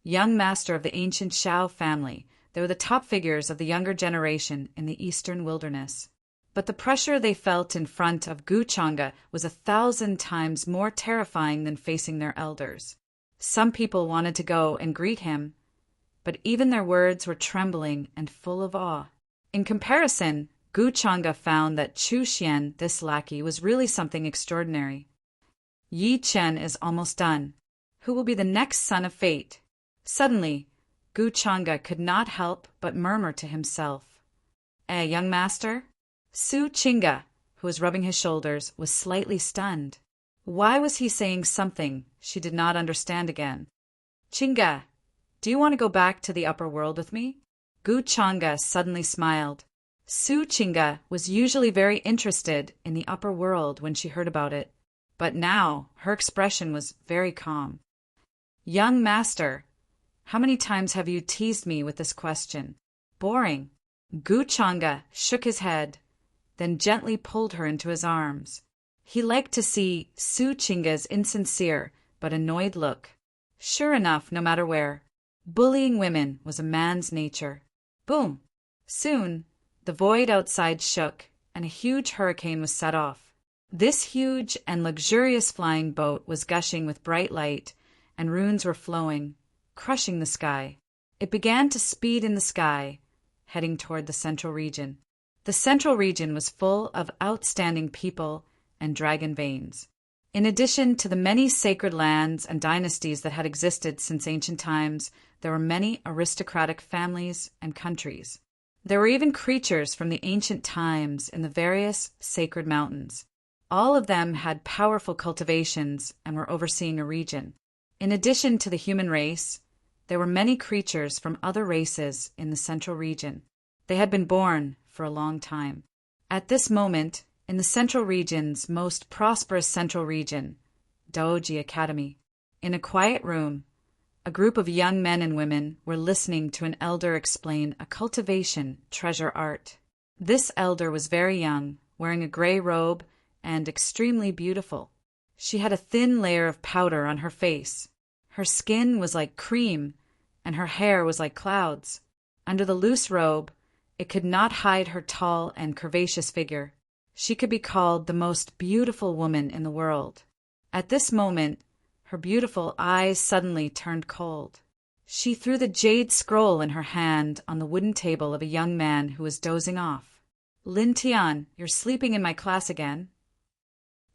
young master of the ancient Shao family, they were the top figures of the younger generation in the eastern wilderness. But the pressure they felt in front of Guchanga was 1,000 times more terrifying than facing their elders. Some people wanted to go and greet him, but even their words were trembling and full of awe. In comparison, Guchanga found that Chu Xian, this lackey, was really something extraordinary. "Yi Chen is almost done. Who will be the next son of fate?" Suddenly, Guchanga could not help but murmur to himself. Young master?" Su Chinga, who was rubbing his shoulders, was slightly stunned. Why was he saying something she did not understand again? "Chinga, do you want to go back to the upper world with me?" Guchanga suddenly smiled. Su Chinga was usually very interested in the upper world when she heard about it, but now her expression was very calm. "Young master, how many times have you teased me with this question? Boring." Guchanga shook his head, then gently pulled her into his arms. He liked to see Su Chinga's insincere but annoyed look. Sure enough, no matter where, bullying women was a man's nature. Boom! Soon, the void outside shook, and a huge hurricane was set off. This huge and luxurious flying boat was gushing with bright light, and runes were flowing, crushing the sky. It began to speed in the sky, heading toward the central region. The central region was full of outstanding people and dragon veins. In addition to the many sacred lands and dynasties that had existed since ancient times, there were many aristocratic families and countries. There were even creatures from the ancient times in the various sacred mountains. All of them had powerful cultivations and were overseeing a region. In addition to the human race, there were many creatures from other races in the central region. They had been born for a long time. At this moment, in the central region's most prosperous central region, Daoji Academy, in a quiet room, a group of young men and women were listening to an elder explain a cultivation treasure art. This elder was very young, wearing a gray robe, and extremely beautiful. She had a thin layer of powder on her face. Her skin was like cream, and her hair was like clouds. Under the loose robe, it could not hide her tall and curvaceous figure. She could be called the most beautiful woman in the world. At this moment, her beautiful eyes suddenly turned cold. She threw the jade scroll in her hand on the wooden table of a young man who was dozing off. "Lin Tian, you're sleeping in my class again."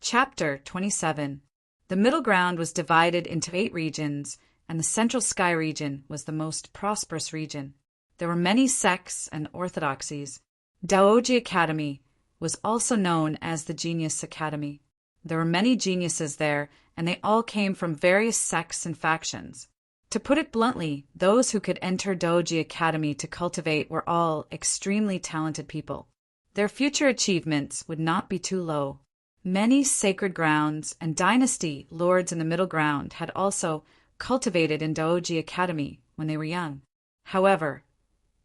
Chapter 27. The middle ground was divided into 8 regions, and the central sky region was the most prosperous region. There There were many sects and orthodoxies. Daoji Academy was also known as the Genius Academy. There were many geniuses there, and they all came from various sects and factions. To put it bluntly, those who could enter Daoji Academy to cultivate were all extremely talented people. Their future achievements would not be too low. Many sacred grounds and dynasty lords in the middle ground had also cultivated in Daoji Academy when they were young. However,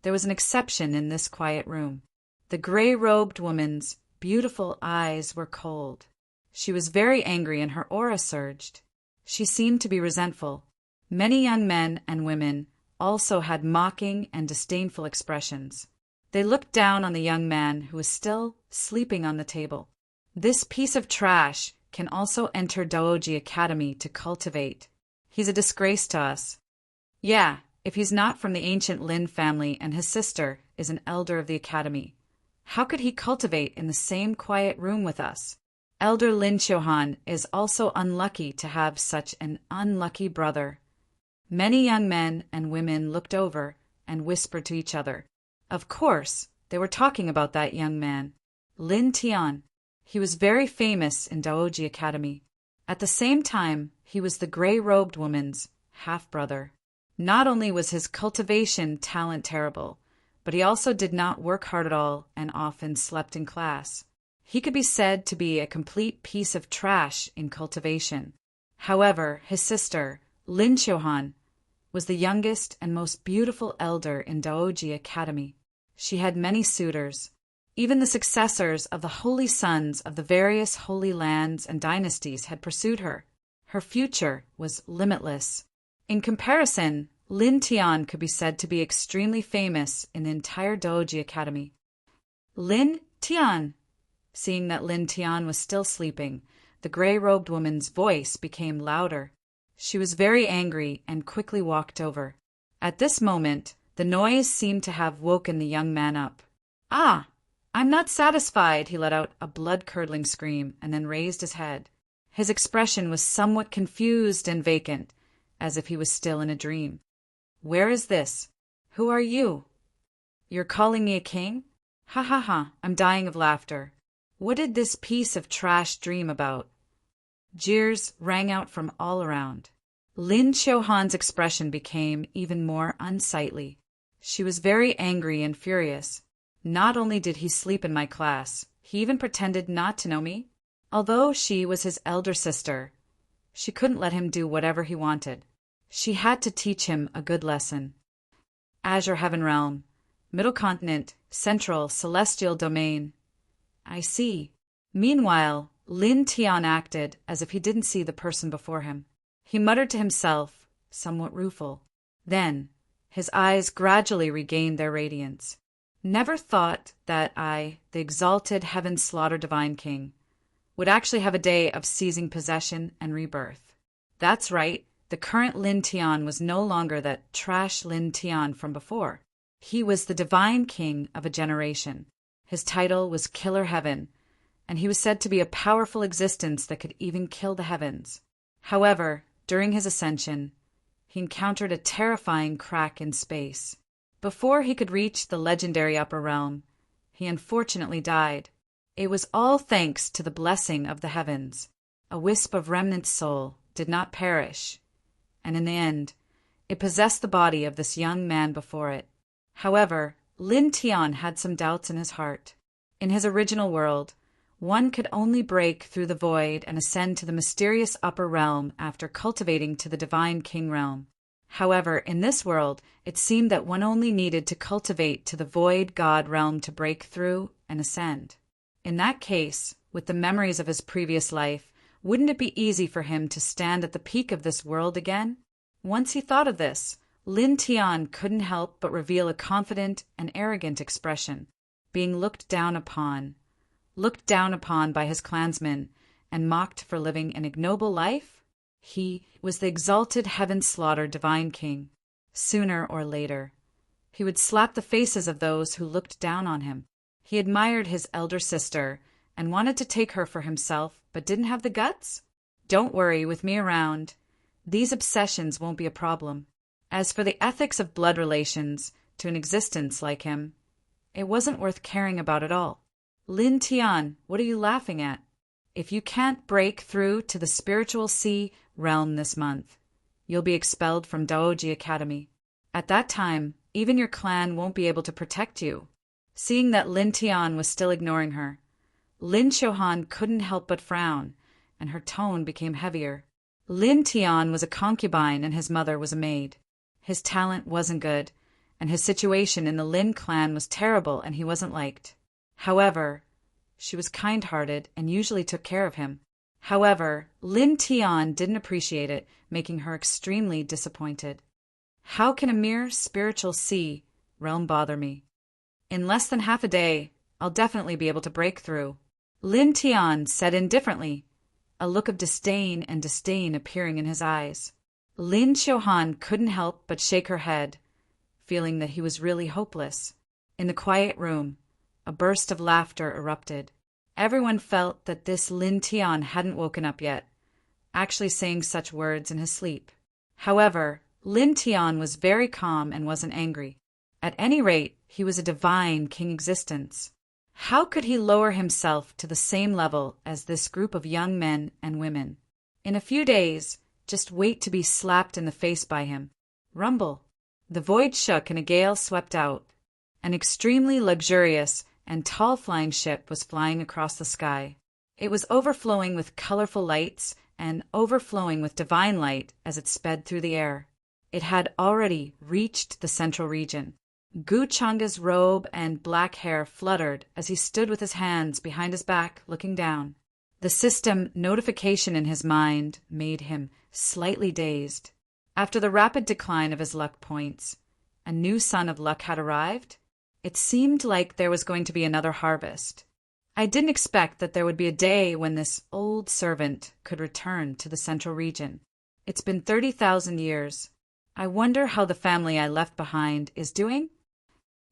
there was an exception in this quiet room. The gray-robed woman's beautiful eyes were cold. She was very angry and her aura surged. She seemed to be resentful. Many young men and women also had mocking and disdainful expressions. They looked down on the young man who was still sleeping on the table. This piece of trash can also enter Daoji Academy to cultivate. He's a disgrace to us. Yeah, if he's not from the ancient Lin family and his sister is an elder of the academy, how could he cultivate in the same quiet room with us? Elder Lin Qiuhan is also unlucky to have such an unlucky brother. Many young men and women looked over and whispered to each other. Of course, they were talking about that young man, Lin Tian. He was very famous in Daoji Academy. At the same time, he was the gray-robed woman's half-brother. Not only was his cultivation talent terrible, but he also did not work hard at all and often slept in class. He could be said to be a complete piece of trash in cultivation. However, his sister, Lin Qiuhan, was the youngest and most beautiful elder in Daoji Academy. She had many suitors. Even the successors of the holy sons of the various holy lands and dynasties had pursued her. Her future was limitless. In comparison, Lin Tian could be said to be extremely famous in the entire Daoji Academy. Lin Tian! Seeing that Lin Tian was still sleeping, the gray-robed woman's voice became louder. She was very angry and quickly walked over. At this moment, the noise seemed to have woken the young man up. "Ah! I'm not satisfied," he let out a blood-curdling scream and then raised his head. His expression was somewhat confused and vacant, as if he was still in a dream. "Where is this? Who are you? You're calling me a king? Ha ha ha, I'm dying of laughter. What did this piece of trash dream about?" Jeers rang out from all around. Lin Qiuhan's expression became even more unsightly. She was very angry and furious. Not only did he sleep in my class, he even pretended not to know me. Although she was his elder sister, she couldn't let him do whatever he wanted. She had to teach him a good lesson. Azure Heaven Realm, Middle Continent, Central Celestial Domain. I see. Meanwhile, Lin Tian acted as if he didn't see the person before him. He muttered to himself, somewhat rueful. Then, his eyes gradually regained their radiance. Never thought that I, the exalted heaven-slaughter divine king, would actually have a day of seizing possession and rebirth. That's right, the current Lin Tian was no longer that trash Lin Tian from before. He was the divine king of a generation. His title was Killer Heaven, and he was said to be a powerful existence that could even kill the heavens. However, during his ascension, he encountered a terrifying crack in space. Before he could reach the legendary upper realm, he unfortunately died. It was all thanks to the blessing of the heavens. A wisp of remnant soul did not perish, and in the end, it possessed the body of this young man before it. However, Lin Tian had some doubts in his heart. In his original world, one could only break through the void and ascend to the mysterious upper realm after cultivating to the divine king realm. However, in this world, it seemed that one only needed to cultivate to the void god realm to break through and ascend. In that case, with the memories of his previous life, wouldn't it be easy for him to stand at the peak of this world again? Once he thought of this, Lin Tian couldn't help but reveal a confident and arrogant expression, being looked down upon by his clansmen and mocked for living an ignoble life. He was the exalted heaven-slaughtered divine king. Sooner or later, he would slap the faces of those who looked down on him. He admired his elder sister and wanted to take her for himself, but didn't have the guts? Don't worry, with me around, these obsessions won't be a problem. As for the ethics of blood relations, to an existence like him, it wasn't worth caring about at all. Lin Tian, what are you laughing at? If you can't break through to the spiritual sea realm this month, you'll be expelled from Daoji Academy. At that time, even your clan won't be able to protect you. Seeing that Lin Tian was still ignoring her, Lin Xiuhan couldn't help but frown, and her tone became heavier. Lin Tian was a concubine and his mother was a maid. His talent wasn't good, and his situation in the Lin clan was terrible and he wasn't liked. However, she was kind-hearted and usually took care of him. However, Lin Tian didn't appreciate it, making her extremely disappointed. How can a mere spiritual sea realm bother me? In less than half a day, I'll definitely be able to break through. Lin Tian said indifferently, a look of disdain appearing in his eyes. Lin Xiuhan couldn't help but shake her head, feeling that he was really hopeless. In the quiet room, a burst of laughter erupted. Everyone felt that this Lin Tian hadn't woken up yet, actually saying such words in his sleep. However, Lin Tian was very calm and wasn't angry. At any rate, he was a divine king existence. How could he lower himself to the same level as this group of young men and women? In a few days, just wait to be slapped in the face by him. Rumble. The void shook and a gale swept out. An extremely luxurious and tall flying ship was flying across the sky. It was overflowing with colorful lights and overflowing with divine light as it sped through the air. It had already reached the central region. Gu Changa's robe and black hair fluttered as he stood with his hands behind his back, looking down. The system notification in his mind made him slightly dazed. After the rapid decline of his luck points, a new sun of luck had arrived. It seemed like there was going to be another harvest. I didn't expect that there would be a day when this old servant could return to the central region. It's been 30,000 years. I wonder how the family I left behind is doing?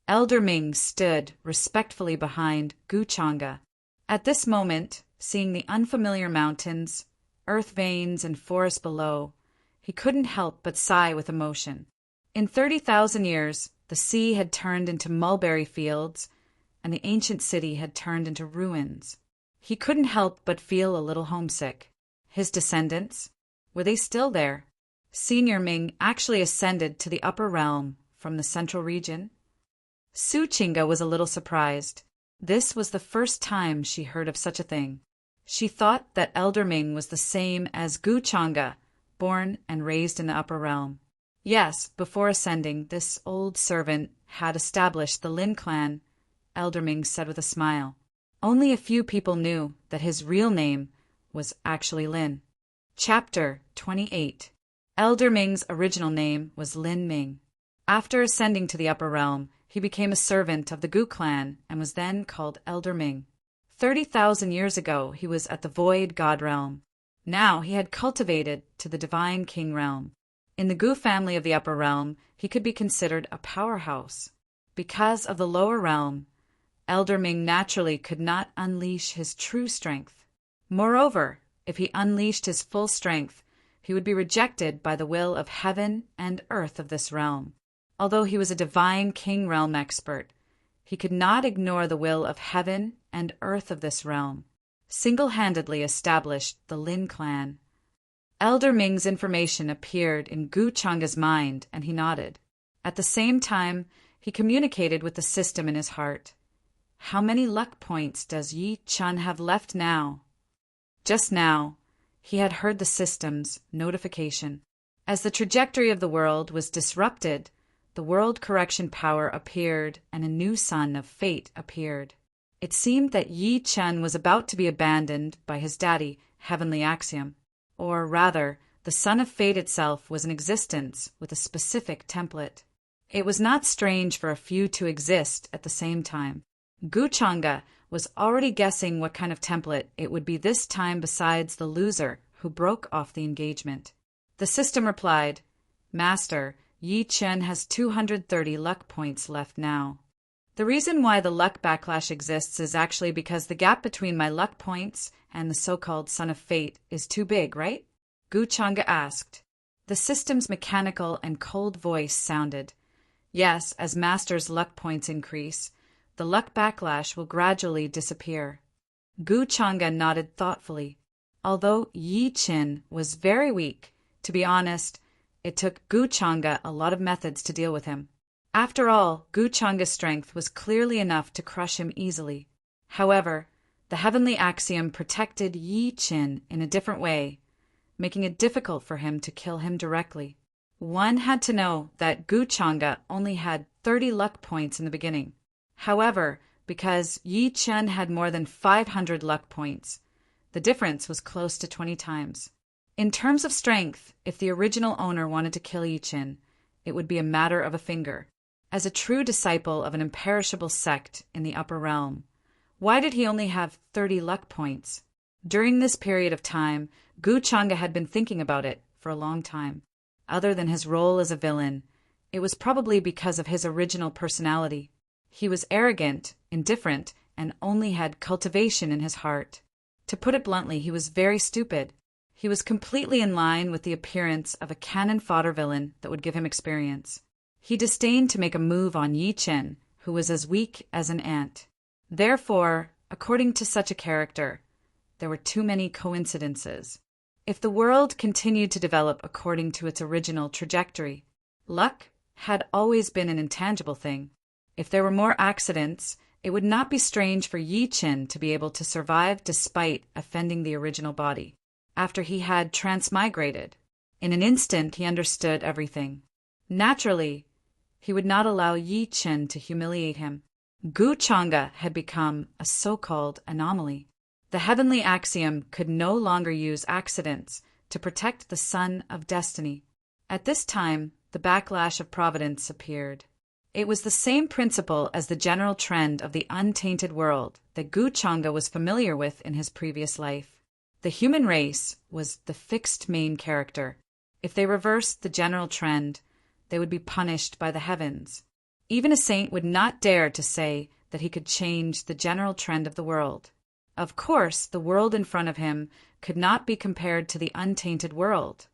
Elder Ming stood respectfully behind Gu Changa. At this moment, seeing the unfamiliar mountains, earth veins, and forest below, he couldn't help but sigh with emotion. In 30,000 years, the sea had turned into mulberry fields, and the ancient city had turned into ruins. He couldn't help but feel a little homesick. His descendants, were they still there? Senior Ming actually ascended to the upper realm from the central region. Su Chinga was a little surprised. This was the first time she heard of such a thing. She thought that Elder Ming was the same as Gu Changa, born and raised in the upper realm. Yes, before ascending, this old servant had established the Lin clan, Elder Ming said with a smile. Only a few people knew that his real name was actually Lin. Chapter 28. Elder Ming's original name was Lin Ming. After ascending to the upper realm, he became a servant of the Gu clan and was then called Elder Ming. 30,000 years ago, he was at the Void God realm. Now he had cultivated to the Divine King realm. In the Gu family of the upper realm, he could be considered a powerhouse. Because of the lower realm, Elder Ming naturally could not unleash his true strength. Moreover, if he unleashed his full strength, he would be rejected by the will of heaven and earth of this realm. Although he was a divine king realm expert, he could not ignore the will of heaven and earth of this realm. Single-handedly established the Lin clan. Elder Ming's information appeared in Gu Changa's mind, and he nodded. At the same time, he communicated with the system in his heart. How many luck points does Yi Chun have left now? Just now, he had heard the system's notification. As the trajectory of the world was disrupted, the world correction power appeared and a new son of fate appeared. It seemed that Yi Chun was about to be abandoned by his daddy, Heavenly Axiom. Or rather, the son of fate itself was in existence with a specific template. It was not strange for a few to exist at the same time. Gu Changa was already guessing what kind of template it would be this time besides the loser who broke off the engagement. The system replied, Master, Yi Chen has 230 luck points left now. The reason why the luck backlash exists is actually because the gap between my luck points and the so-called Son of Fate is too big, right? Gu Changa asked. The system's mechanical and cold voice sounded. Yes, as Master's luck points increase, the luck backlash will gradually disappear. Gu Chang'e nodded thoughtfully. Although Yi Qin was very weak, to be honest, it took Gu Chang'e a lot of methods to deal with him. After all, Gu Chang'e's strength was clearly enough to crush him easily. However, the heavenly axiom protected Yi Qin in a different way, making it difficult for him to kill him directly. One had to know that Gu Chang'e only had 30 luck points in the beginning. However, because Yi Qin had more than 500 luck points, the difference was close to 20 times. In terms of strength, if the original owner wanted to kill Yi Qin, it would be a matter of a finger. As a true disciple of an imperishable sect in the upper realm, why did he only have 30 luck points? During this period of time, Gu Chang'e had been thinking about it for a long time. Other than his role as a villain, it was probably because of his original personality. He was arrogant, indifferent, and only had cultivation in his heart. To put it bluntly, he was very stupid. He was completely in line with the appearance of a cannon fodder villain that would give him experience. He disdained to make a move on Yi Qin, who was as weak as an ant. Therefore, according to such a character, there were too many coincidences. If the world continued to develop according to its original trajectory, luck had always been an intangible thing. If there were more accidents, it would not be strange for Yi Qin to be able to survive despite offending the original body. After he had transmigrated, in an instant he understood everything. Naturally, he would not allow Yi Qin to humiliate him. Gu Chang'e had become a so-called anomaly. The heavenly axiom could no longer use accidents to protect the son of destiny. At this time, the backlash of providence appeared. It was the same principle as the general trend of the untainted world that Gu Chang'e was familiar with in his previous life. The human race was the fixed main character. If they reversed the general trend, they would be punished by the heavens. Even a saint would not dare to say that he could change the general trend of the world. Of course, the world in front of him could not be compared to the untainted world,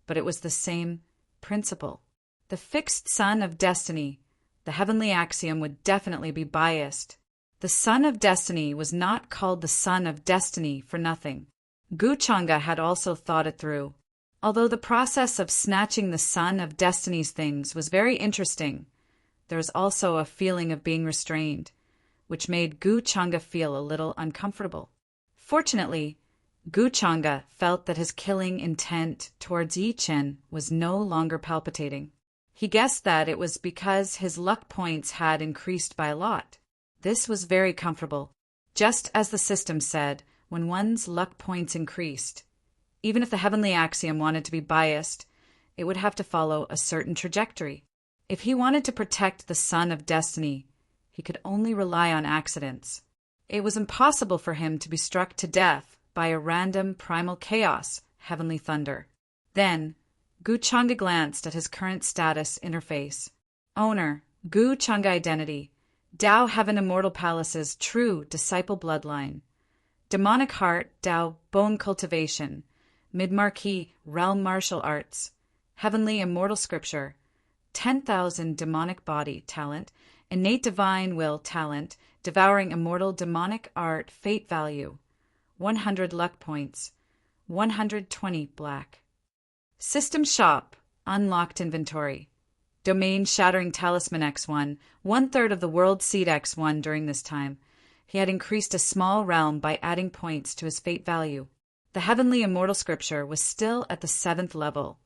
but it was the same principle. The fixed son of destiny, the heavenly axiom, would definitely be biased. The son of destiny was not called the son of destiny for nothing. Gu Chang'e had also thought it through. Although the process of snatching the son of destiny's things was very interesting, there was also a feeling of being restrained, which made Gu Chang'e feel a little uncomfortable. Fortunately, Gu Chang'e felt that his killing intent towards Yi Qin was no longer palpitating. He guessed that it was because his luck points had increased by a lot. This was very comfortable. Just as the system said, when one's luck points increased, even if the heavenly axiom wanted to be biased, it would have to follow a certain trajectory. If he wanted to protect the son of destiny, he could only rely on accidents. It was impossible for him to be struck to death by a random primal chaos, heavenly thunder. Then, Gu Chang'e glanced at his current status interface. Owner, Gu Chang'e identity, Dao Heaven Immortal Palace's true disciple bloodline. Demonic heart, Dao bone cultivation, mid-marquee realm martial arts, heavenly immortal scripture, 10,000 demonic body talent, innate divine will talent, devouring immortal demonic art fate value, 100 luck points, 120 black. System shop, unlocked inventory. Domain shattering talisman X1, 1/3 of the world seed X1 during this time. He had increased a small realm by adding points to his fate value. The heavenly immortal scripture was still at the 7th level,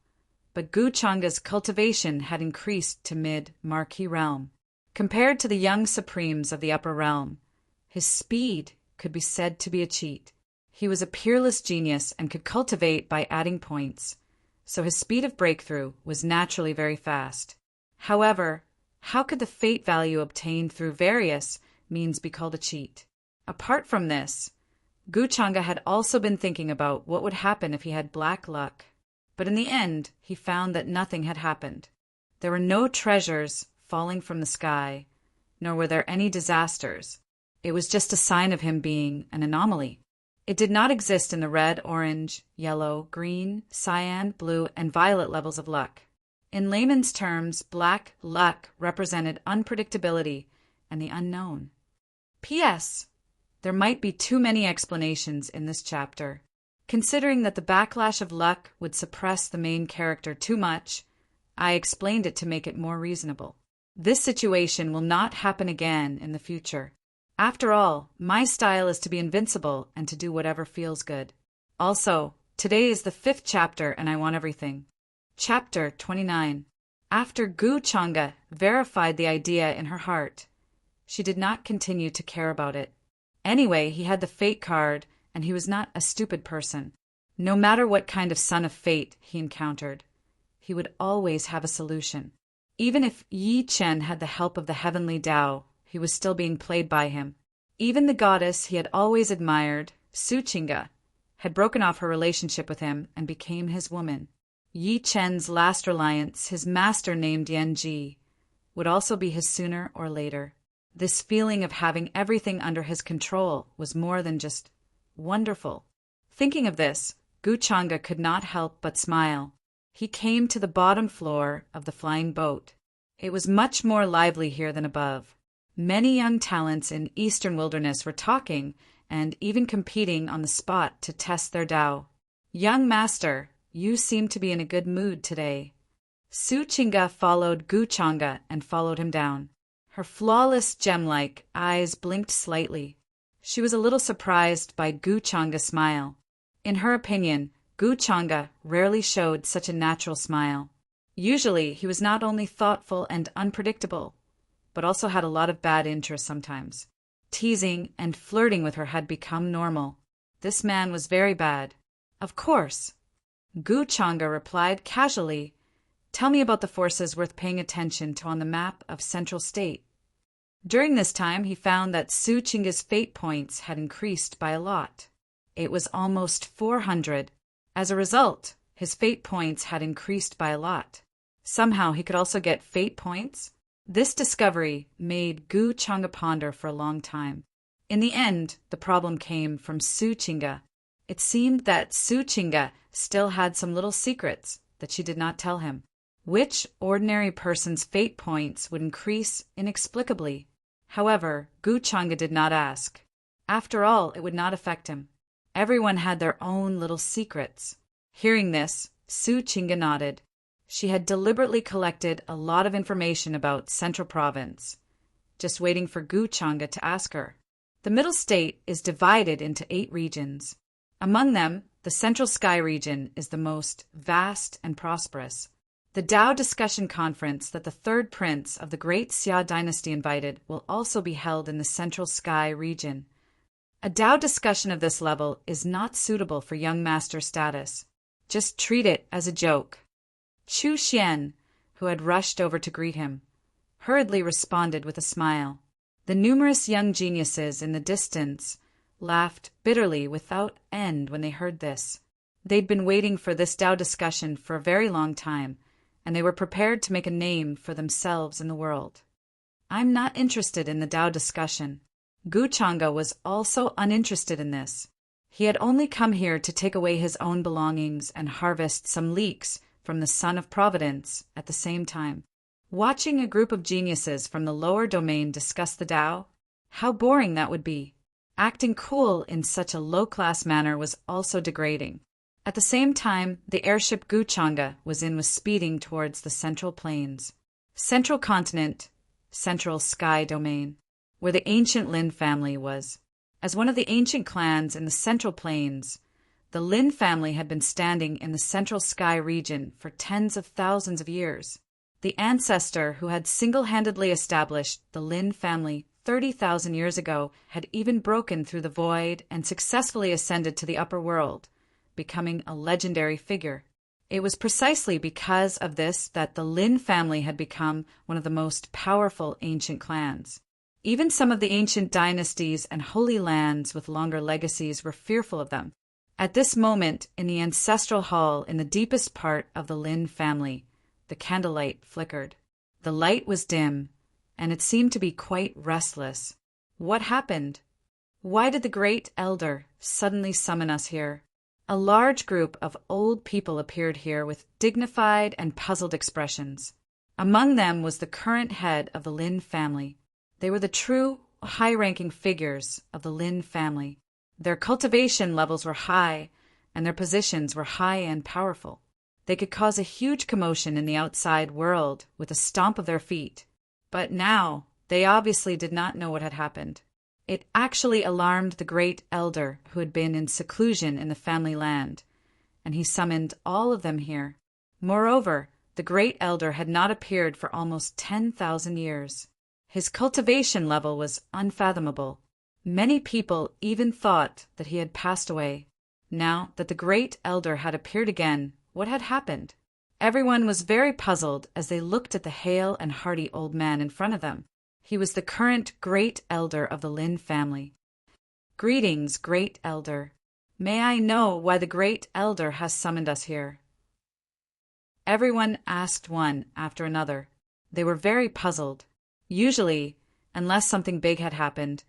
but Gu Chang'e's cultivation had increased to mid-marquee realm. Compared to the young supremes of the upper realm, his speed could be said to be a cheat. He was a peerless genius and could cultivate by adding points, so his speed of breakthrough was naturally very fast. However, how could the fate value obtained through various means be called a cheat? Apart from this, Gu Chang'e had also been thinking about what would happen if he had black luck. But in the end, he found that nothing had happened. There were no treasures falling from the sky, nor were there any disasters. It was just a sign of him being an anomaly. It did not exist in the red, orange, yellow, green, cyan, blue, and violet levels of luck. In layman's terms, black luck represented unpredictability and the unknown. P.S. There might be too many explanations in this chapter. Considering that the backlash of luck would suppress the main character too much, I explained it to make it more reasonable. This situation will not happen again in the future. After all, my style is to be invincible and to do whatever feels good. Also, today is the 5th chapter and I want everything. Chapter 29. After Gu Changa verified the idea in her heart, she did not continue to care about it. Anyway, he had the fate card, and he was not a stupid person. No matter what kind of son of fate he encountered, he would always have a solution. Even if Yi Chen had the help of the heavenly Tao, he was still being played by him. Even the goddess he had always admired, Su Chinga, had broken off her relationship with him and became his woman. Yi Chen's last reliance, his master named Yan Ji, would also be his sooner or later. This feeling of having everything under his control was more than just wonderful. Thinking of this, Gu Changa could not help but smile. He came to the bottom floor of the flying boat. It was much more lively here than above. Many young talents in Eastern Wilderness were talking and even competing on the spot to test their Tao. Young master, you seem to be in a good mood today. Su Chinga followed Gu Changa and followed him down. Her flawless gem-like eyes blinked slightly. She was a little surprised by Gu Changa's smile. In her opinion, Gu Changa rarely showed such a natural smile. Usually, he was not only thoughtful and unpredictable, but also had a lot of bad interest sometimes. Teasing and flirting with her had become normal. This man was very bad. Of course. Gu Changa replied casually, "Tell me about the forces worth paying attention to on the map of Central State." During this time, he found that Su Chinga's fate points had increased by a lot. It was almost 400. As a result, his fate points had increased by a lot. Somehow he could also get fate points. This discovery made Gu Changa ponder for a long time. In the end, the problem came from Su Chinga. It seemed that Su Chinga still had some little secrets that she did not tell him. Which ordinary person's fate points would increase inexplicably? However, Gu Changa did not ask. After all, it would not affect him. Everyone had their own little secrets. Hearing this, Su Chinga nodded. She had deliberately collected a lot of information about Central Province, just waiting for Gu Changa to ask her. The Middle State is divided into 8 regions. Among them, the Central Sky region is the most vast and prosperous. The Tao discussion conference that the 3rd prince of the Great Xia dynasty invited will also be held in the Central Sky region. A Tao discussion of this level is not suitable for young master status. Just treat it as a joke. Chu Xian, who had rushed over to greet him, hurriedly responded with a smile. The numerous young geniuses in the distance laughed bitterly without end when they heard this. They'd been waiting for this Tao discussion for a very long time, and they were prepared to make a name for themselves in the world. I'm not interested in the Tao discussion. Gu Changa was also uninterested in this. He had only come here to take away his own belongings and harvest some leeks from the Son of Providence at the same time. Watching a group of geniuses from the lower domain discuss the Tao, how boring that would be. Acting cool in such a low-class manner was also degrading. At the same time, the airship Gu Changa was in was speeding towards the Central Plains. Central Continent, Central Sky Domain, where the ancient Lin family was. As one of the ancient clans in the Central Plains, the Lin family had been standing in the Central Sky region for tens of thousands of years. The ancestor who had single-handedly established the Lin family 30,000 years ago had even broken through the void and successfully ascended to the upper world, becoming a legendary figure. It was precisely because of this that the Lin family had become one of the most powerful ancient clans. Even some of the ancient dynasties and holy lands with longer legacies were fearful of them. At this moment, in the ancestral hall in the deepest part of the Lin family, the candlelight flickered. The light was dim, and it seemed to be quite restless. What happened? Why did the great elder suddenly summon us here? A large group of old people appeared here with dignified and puzzled expressions. Among them was the current head of the Lin family. They were the true, high-ranking figures of the Lin family. Their cultivation levels were high, and their positions were high and powerful. They could cause a huge commotion in the outside world with a stomp of their feet. But now, they obviously did not know what had happened. It actually alarmed the great elder who had been in seclusion in the family land, and he summoned all of them here. Moreover, the great elder had not appeared for almost 10,000 years. His cultivation level was unfathomable. Many people even thought that he had passed away. Now that the great elder had appeared again, what had happened? Everyone was very puzzled as they looked at the hale and hearty old man in front of them. He was the current great elder of the Lin family. "Greetings, great elder. May I know why the great elder has summoned us here?" Everyone asked one after another. They were very puzzled. Usually, unless something big had happened,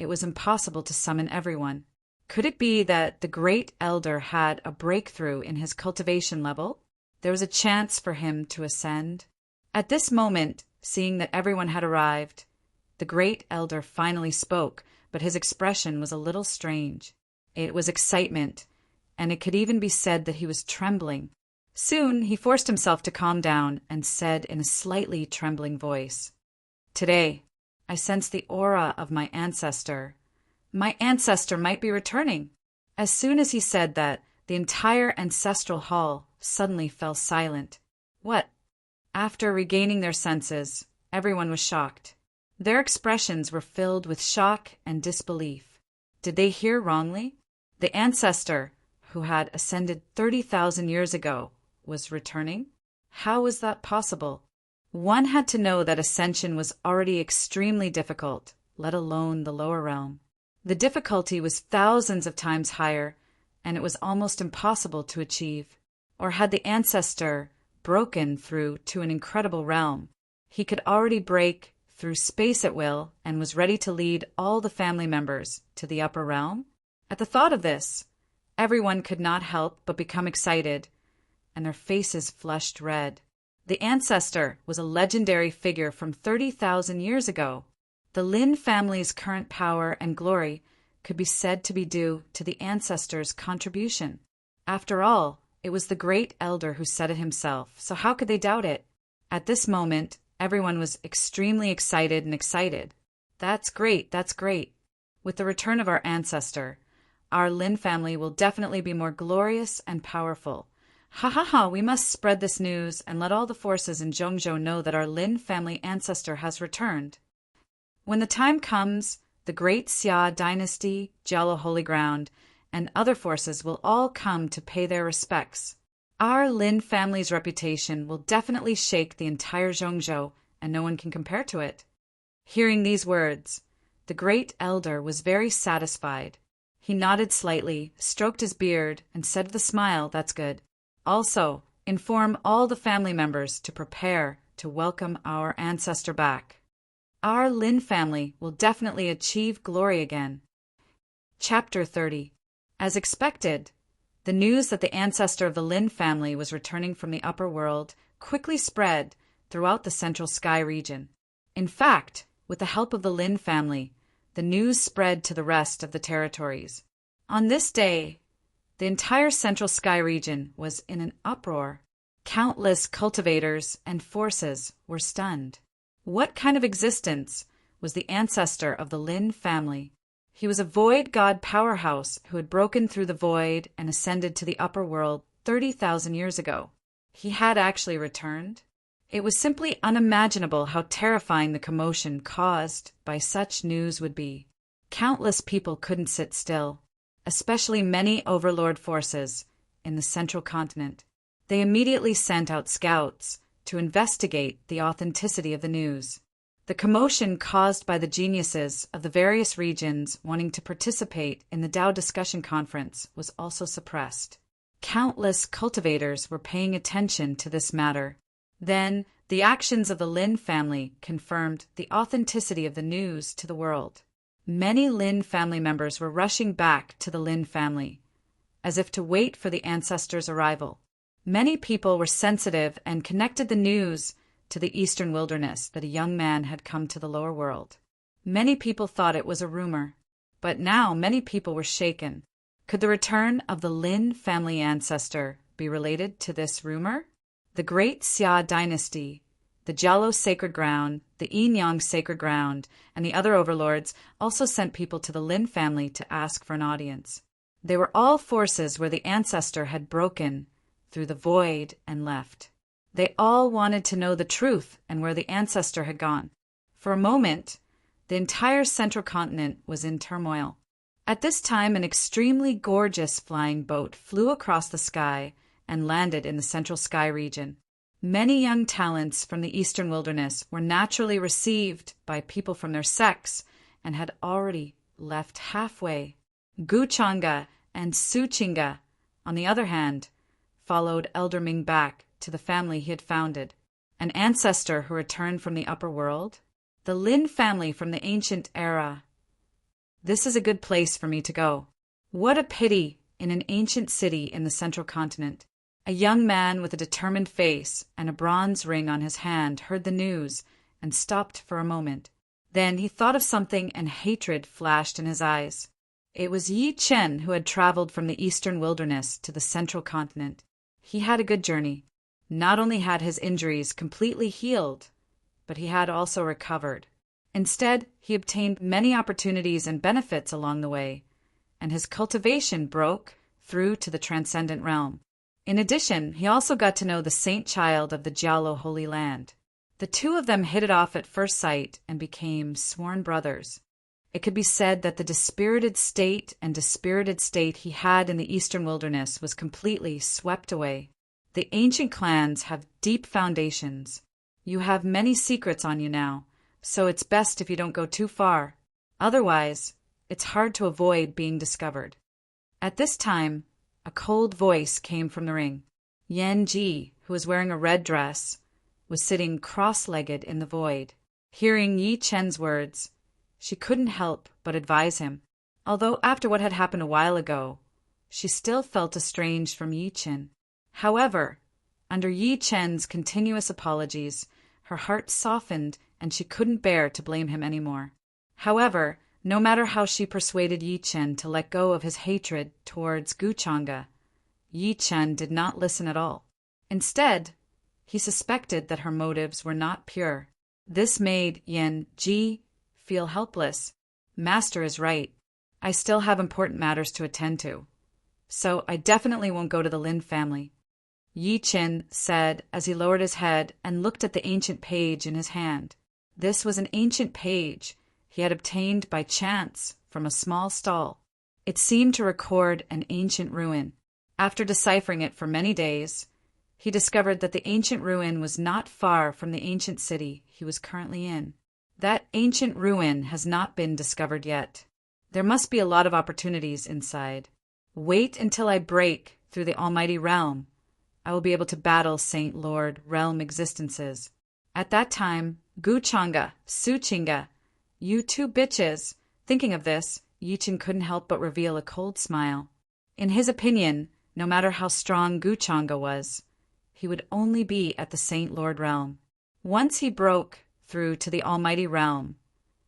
it was impossible to summon everyone. Could it be that the great elder had a breakthrough in his cultivation level? There was a chance for him to ascend. At this moment, seeing that everyone had arrived, the great elder finally spoke, but his expression was a little strange. It was excitement, and it could even be said that he was trembling. Soon he forced himself to calm down and said in a slightly trembling voice, "Today, I sense the aura of my ancestor. My ancestor might be returning." As soon as he said that, the entire ancestral hall suddenly fell silent. What? After regaining their senses, everyone was shocked. Their expressions were filled with shock and disbelief. Did they hear wrongly? The ancestor, who had ascended 30,000 years ago, was returning? How was that possible? One had to know that ascension was already extremely difficult, let alone the lower realm. The difficulty was thousands of times higher, and it was almost impossible to achieve. Or had the ancestor broken through to an incredible realm? He could already break through space at will and was ready to lead all the family members to the upper realm? At the thought of this, everyone could not help but become excited, and their faces flushed red. The ancestor was a legendary figure from 30,000 years ago. The Lin family's current power and glory could be said to be due to the ancestor's contribution. After all, it was the great elder who said it himself, so how could they doubt it? At this moment, everyone was extremely excited and excited. That's great, that's great. With the return of our ancestor, our Lin family will definitely be more glorious and powerful. Ha ha ha, we must spread this news and let all the forces in Zhongzhou know that our Lin family ancestor has returned. When the time comes, the great Xia dynasty, Jialo Holy Ground, and other forces will all come to pay their respects. Our Lin family's reputation will definitely shake the entire Zhongzhou, and no one can compare to it. Hearing these words, the great elder was very satisfied. He nodded slightly, stroked his beard, and said with a smile, "That's good. Also, inform all the family members to prepare to welcome our ancestor back. Our Lin family will definitely achieve glory again." Chapter 30. As expected, the news that the ancestor of the Lin family was returning from the upper world quickly spread throughout the Central Sky region. In fact, with the help of the Lin family, the news spread to the rest of the territories. On this day, the entire Central Sky region was in an uproar. Countless cultivators and forces were stunned. What kind of existence was the ancestor of the Lin family? He was a void god powerhouse who had broken through the void and ascended to the upper world 30,000 years ago. He had actually returned. It was simply unimaginable how terrifying the commotion caused by such news would be. Countless people couldn't sit still, especially many overlord forces in the central continent. They immediately sent out scouts to investigate the authenticity of the news. The commotion caused by the geniuses of the various regions wanting to participate in the Tao discussion conference was also suppressed. Countless cultivators were paying attention to this matter. Then, the actions of the Lin family confirmed the authenticity of the news to the world. Many Lin family members were rushing back to the Lin family. as if to wait for the ancestor's arrival. Many people were sensitive and connected the news to the eastern wilderness that a young man had come to the lower world. Many people thought it was a rumor, but now many people were shaken. Could the return of the Lin family ancestor be related to this rumor? The Great Xia dynasty, the Jialo sacred ground, the Yinyang sacred ground, and the other overlords also sent people to the Lin family to ask for an audience. They were all forces where the ancestor had broken through the void and left. They all wanted to know the truth and where the ancestor had gone. For a moment, the entire central continent was in turmoil. At this time, an extremely gorgeous flying boat flew across the sky and landed in the central sky region. Many young talents from the eastern wilderness were naturally received by people from their sex and had already left halfway. Guchanga and Suchinga, on the other hand, followed Elder Ming back to the family he had founded, an ancestor who returned from the upper world. The Lin family from the ancient era. This is a good place for me to go. What a pity in an ancient city in the central continent. A young man with a determined face and a bronze ring on his hand heard the news and stopped for a moment. Then he thought of something and hatred flashed in his eyes. It was Yi Chen who had traveled from the eastern wilderness to the central continent. He had a good journey. Not only had his injuries completely healed, but he had also recovered. Instead, he obtained many opportunities and benefits along the way, and his cultivation broke through to the transcendent realm. In addition, he also got to know the saint child of the Jialo Holy Land. The two of them hit it off at first sight and became sworn brothers. It could be said that the dispirited state he had in the eastern wilderness was completely swept away. The ancient clans have deep foundations. You have many secrets on you now, so it's best if you don't go too far. Otherwise, it's hard to avoid being discovered. At this time, a cold voice came from the ring. Yan Ji, who was wearing a red dress, was sitting cross-legged in the void. Hearing Yi Chen's words, she couldn't help but advise him. Although after what had happened a while ago, she still felt estranged from Yi Chen. However, under Yi Chen's continuous apologies, her heart softened and she couldn't bear to blame him anymore. However, no matter how she persuaded Yi Chen to let go of his hatred towards Guchanga, Yi Chen did not listen at all. Instead, he suspected that her motives were not pure. This made Yan Ji feel helpless. Master is right. I still have important matters to attend to, so I definitely won't go to the Lin family, Yi Chen said as he lowered his head and looked at the ancient page in his hand. This was an ancient page he had obtained by chance from a small stall. It seemed to record an ancient ruin. After deciphering it for many days, he discovered that the ancient ruin was not far from the ancient city he was currently in. That ancient ruin has not been discovered yet. There must be a lot of opportunities inside. Wait until I break through the almighty realm. I will be able to battle Saint Lord realm existences. At that time, Guchanga, Suchinga, you two bitches. Thinking of this, Yi Chen couldn't help but reveal a cold smile. In his opinion, no matter how strong Guchanga was, he would only be at the Saint Lord realm. Once he broke through to the almighty realm,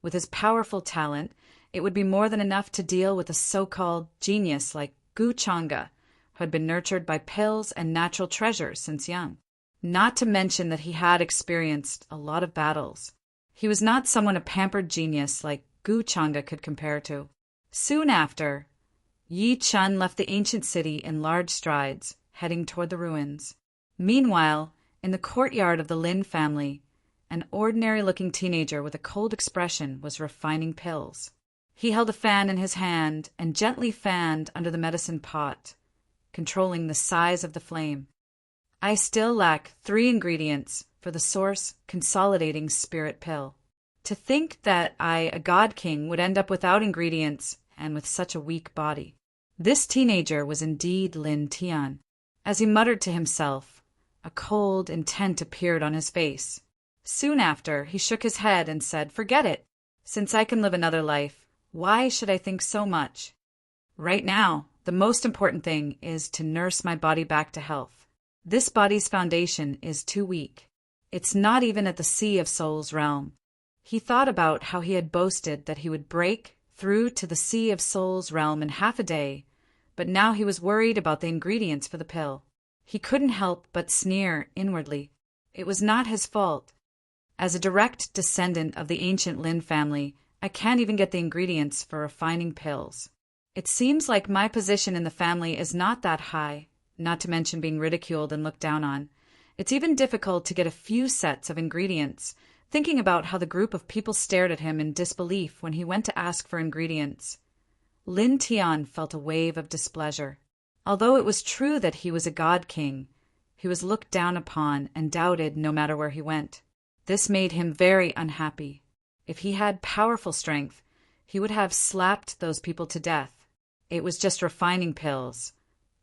with his powerful talent, it would be more than enough to deal with a so-called genius like Guchanga, who had been nurtured by pills and natural treasures since young. Not to mention that he had experienced a lot of battles. He was not someone a pampered genius like Guchanga could compare to. Soon after, Yi Chen left the ancient city in large strides, heading toward the ruins. Meanwhile, in the courtyard of the Lin family, an ordinary-looking teenager with a cold expression was refining pills. He held a fan in his hand and gently fanned under the medicine pot, controlling the size of the flame. I still lack 3 ingredients for the Source Consolidating Spirit Pill. To think that I, a God King, would end up without ingredients and with such a weak body. This teenager was indeed Lin Tian. As he muttered to himself, a cold intent appeared on his face. Soon after, he shook his head and said, "Forget it. Since I can live another life, why should I think so much? Right now, The most important thing is to nurse my body back to health. This body's foundation is too weak. It's not even at the Sea of Souls realm. He thought about how he had boasted that he would break through to the Sea of Souls realm in half a day, but now he was worried about the ingredients for the pill. He couldn't help but sneer inwardly. It was not his fault. As a direct descendant of the ancient Lin family, I can't even get the ingredients for refining pills. It seems like my position in the family is not that high, not to mention being ridiculed and looked down on. It's even difficult to get a few sets of ingredients, thinking about how the group of people stared at him in disbelief when he went to ask for ingredients. Lin Tian felt a wave of displeasure. Although it was true that he was a god king, he was looked down upon and doubted no matter where he went. This made him very unhappy. If he had powerful strength, he would have slapped those people to death. It was just refining pills.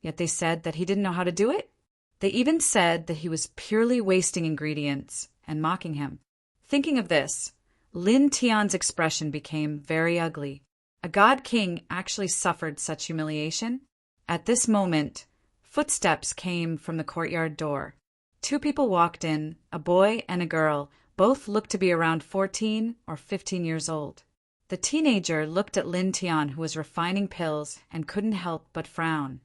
Yet they said that he didn't know how to do it. They even said that he was purely wasting ingredients and mocking him. Thinking of this, Lin Tian's expression became very ugly. A god king actually suffered such humiliation? At this moment, footsteps came from the courtyard door. Two people walked in, a boy and a girl. Both looked to be around 14 or 15 years old. The teenager looked at Lin Tian, who was refining pills, and couldn't help but frown.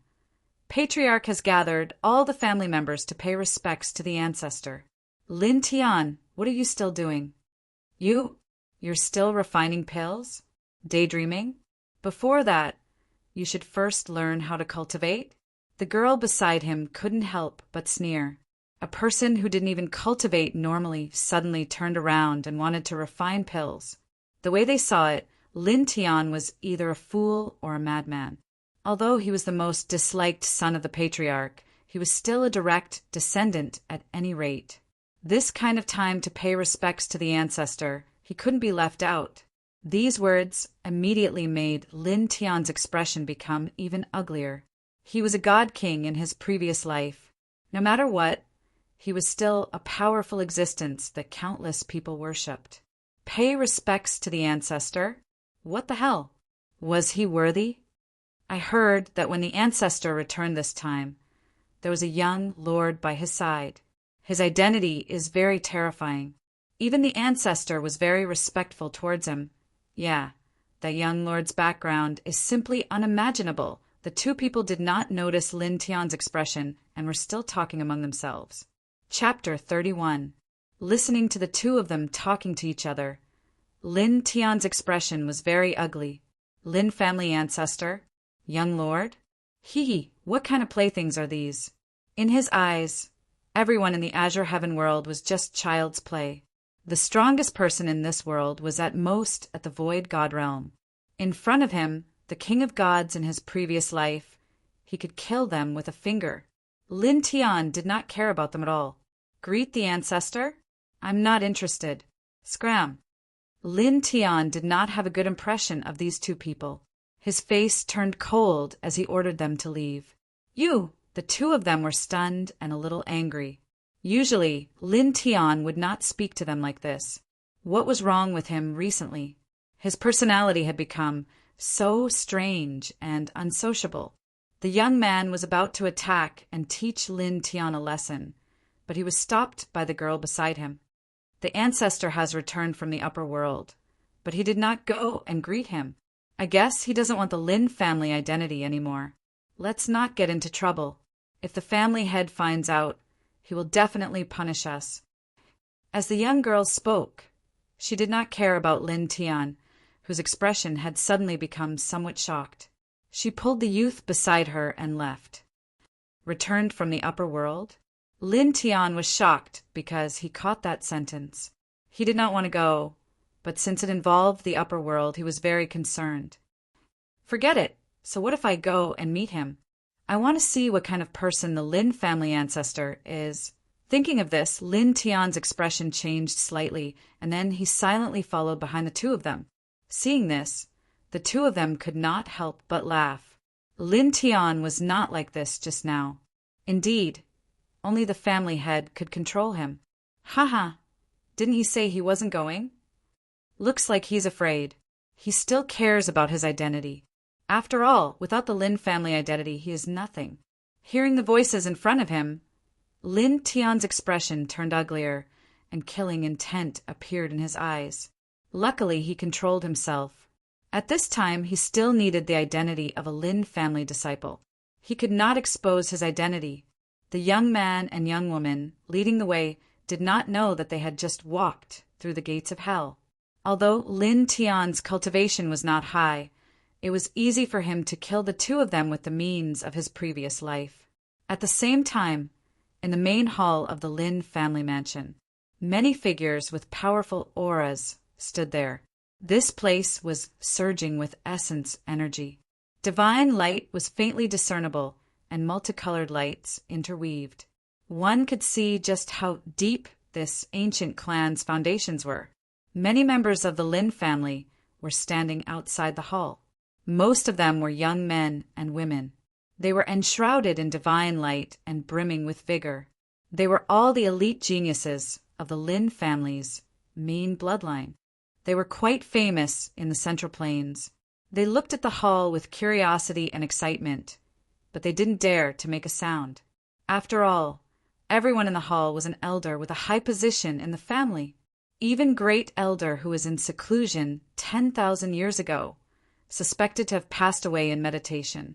Patriarch has gathered all the family members to pay respects to the ancestor. Lin Tian, what are you still doing? You're still refining pills? Daydreaming? Before that, you should first learn how to cultivate? The girl beside him couldn't help but sneer. A person who didn't even cultivate normally suddenly turned around and wanted to refine pills. The way they saw it, Lin Tian was either a fool or a madman. Although he was the most disliked son of the patriarch, he was still a direct descendant at any rate. This kind of time to pay respects to the ancestor, he couldn't be left out. These words immediately made Lin Tian's expression become even uglier. He was a god king in his previous life. No matter what, he was still a powerful existence that countless people worshipped. Pay respects to the ancestor? What the hell? Was he worthy? I heard that when the ancestor returned this time, there was a young lord by his side. His identity is very terrifying. Even the ancestor was very respectful towards him. Yeah, that young lord's background is simply unimaginable. The two people did not notice Lin Tian's expression and were still talking among themselves. Chapter 31. Listening to the two of them talking to each other. Lin Tian's expression was very ugly. Lin family ancestor? Young lord? What kind of playthings are these? In his eyes, everyone in the Azure Heaven world was just child's play. The strongest person in this world was at most at the Void God realm. In front of him, the king of gods in his previous life, he could kill them with a finger. Lin Tian did not care about them at all. Greet the ancestor? I'm not interested. Scram. Lin Tian did not have a good impression of these two people. His face turned cold as he ordered them to leave. The two of them were stunned and a little angry. Usually, Lin Tian would not speak to them like this. What was wrong with him recently? His personality had become so strange and unsociable. The young man was about to attack and teach Lin Tian a lesson, but he was stopped by the girl beside him. The ancestor has returned from the upper world, but he did not go and greet him. I guess he doesn't want the Lin family identity anymore. Let's not get into trouble. If the family head finds out, he will definitely punish us. As the young girl spoke, she did not care about Lin Tian, whose expression had suddenly become somewhat shocked. She pulled the youth beside her and left. Returned from the upper world? Lin Tian was shocked because he caught that sentence. He did not want to go, but since it involved the upper world, he was very concerned. Forget it. So what if I go and meet him? I want to see what kind of person the Lin family ancestor is. Thinking of this, Lin Tian's expression changed slightly, and then he silently followed behind the two of them. Seeing this, the two of them could not help but laugh. Lin Tian was not like this just now. Indeed, only the family head could control him. Haha, didn't he say he wasn't going? Looks like he's afraid. He still cares about his identity. After all, without the Lin family identity, he is nothing. Hearing the voices in front of him, Lin Tian's expression turned uglier, and killing intent appeared in his eyes. Luckily, he controlled himself. At this time, he still needed the identity of a Lin family disciple. He could not expose his identity. The young man and young woman leading the way did not know that they had just walked through the gates of hell. Although Lin Tian's cultivation was not high, it was easy for him to kill the two of them with the means of his previous life. At the same time, in the main hall of the Lin family mansion, many figures with powerful auras stood there. This place was surging with essence energy. Divine light was faintly discernible, and multicolored lights interweaved. One could see just how deep this ancient clan's foundations were. Many members of the Lin family were standing outside the hall. Most of them were young men and women. They were enshrouded in divine light and brimming with vigor. They were all the elite geniuses of the Lin family's main bloodline. They were quite famous in the Central Plains. They looked at the hall with curiosity and excitement, but they didn't dare to make a sound. After all, everyone in the hall was an elder with a high position in the family. Even great elder who was in seclusion 10,000 years ago, suspected to have passed away in meditation,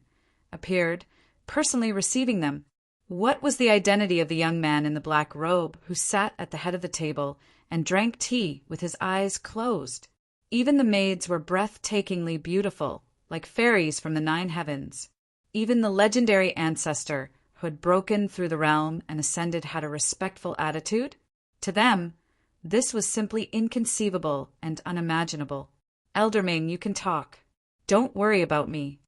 appeared, personally receiving them. What was the identity of the young man in the black robe who sat at the head of the table and drank tea with his eyes closed? Even the maids were breathtakingly beautiful, like fairies from the 9 heavens. Even the legendary ancestor who had broken through the realm and ascended had a respectful attitude. To them, this was simply inconceivable and unimaginable. Elder Ming, you can talk. Don't worry about me.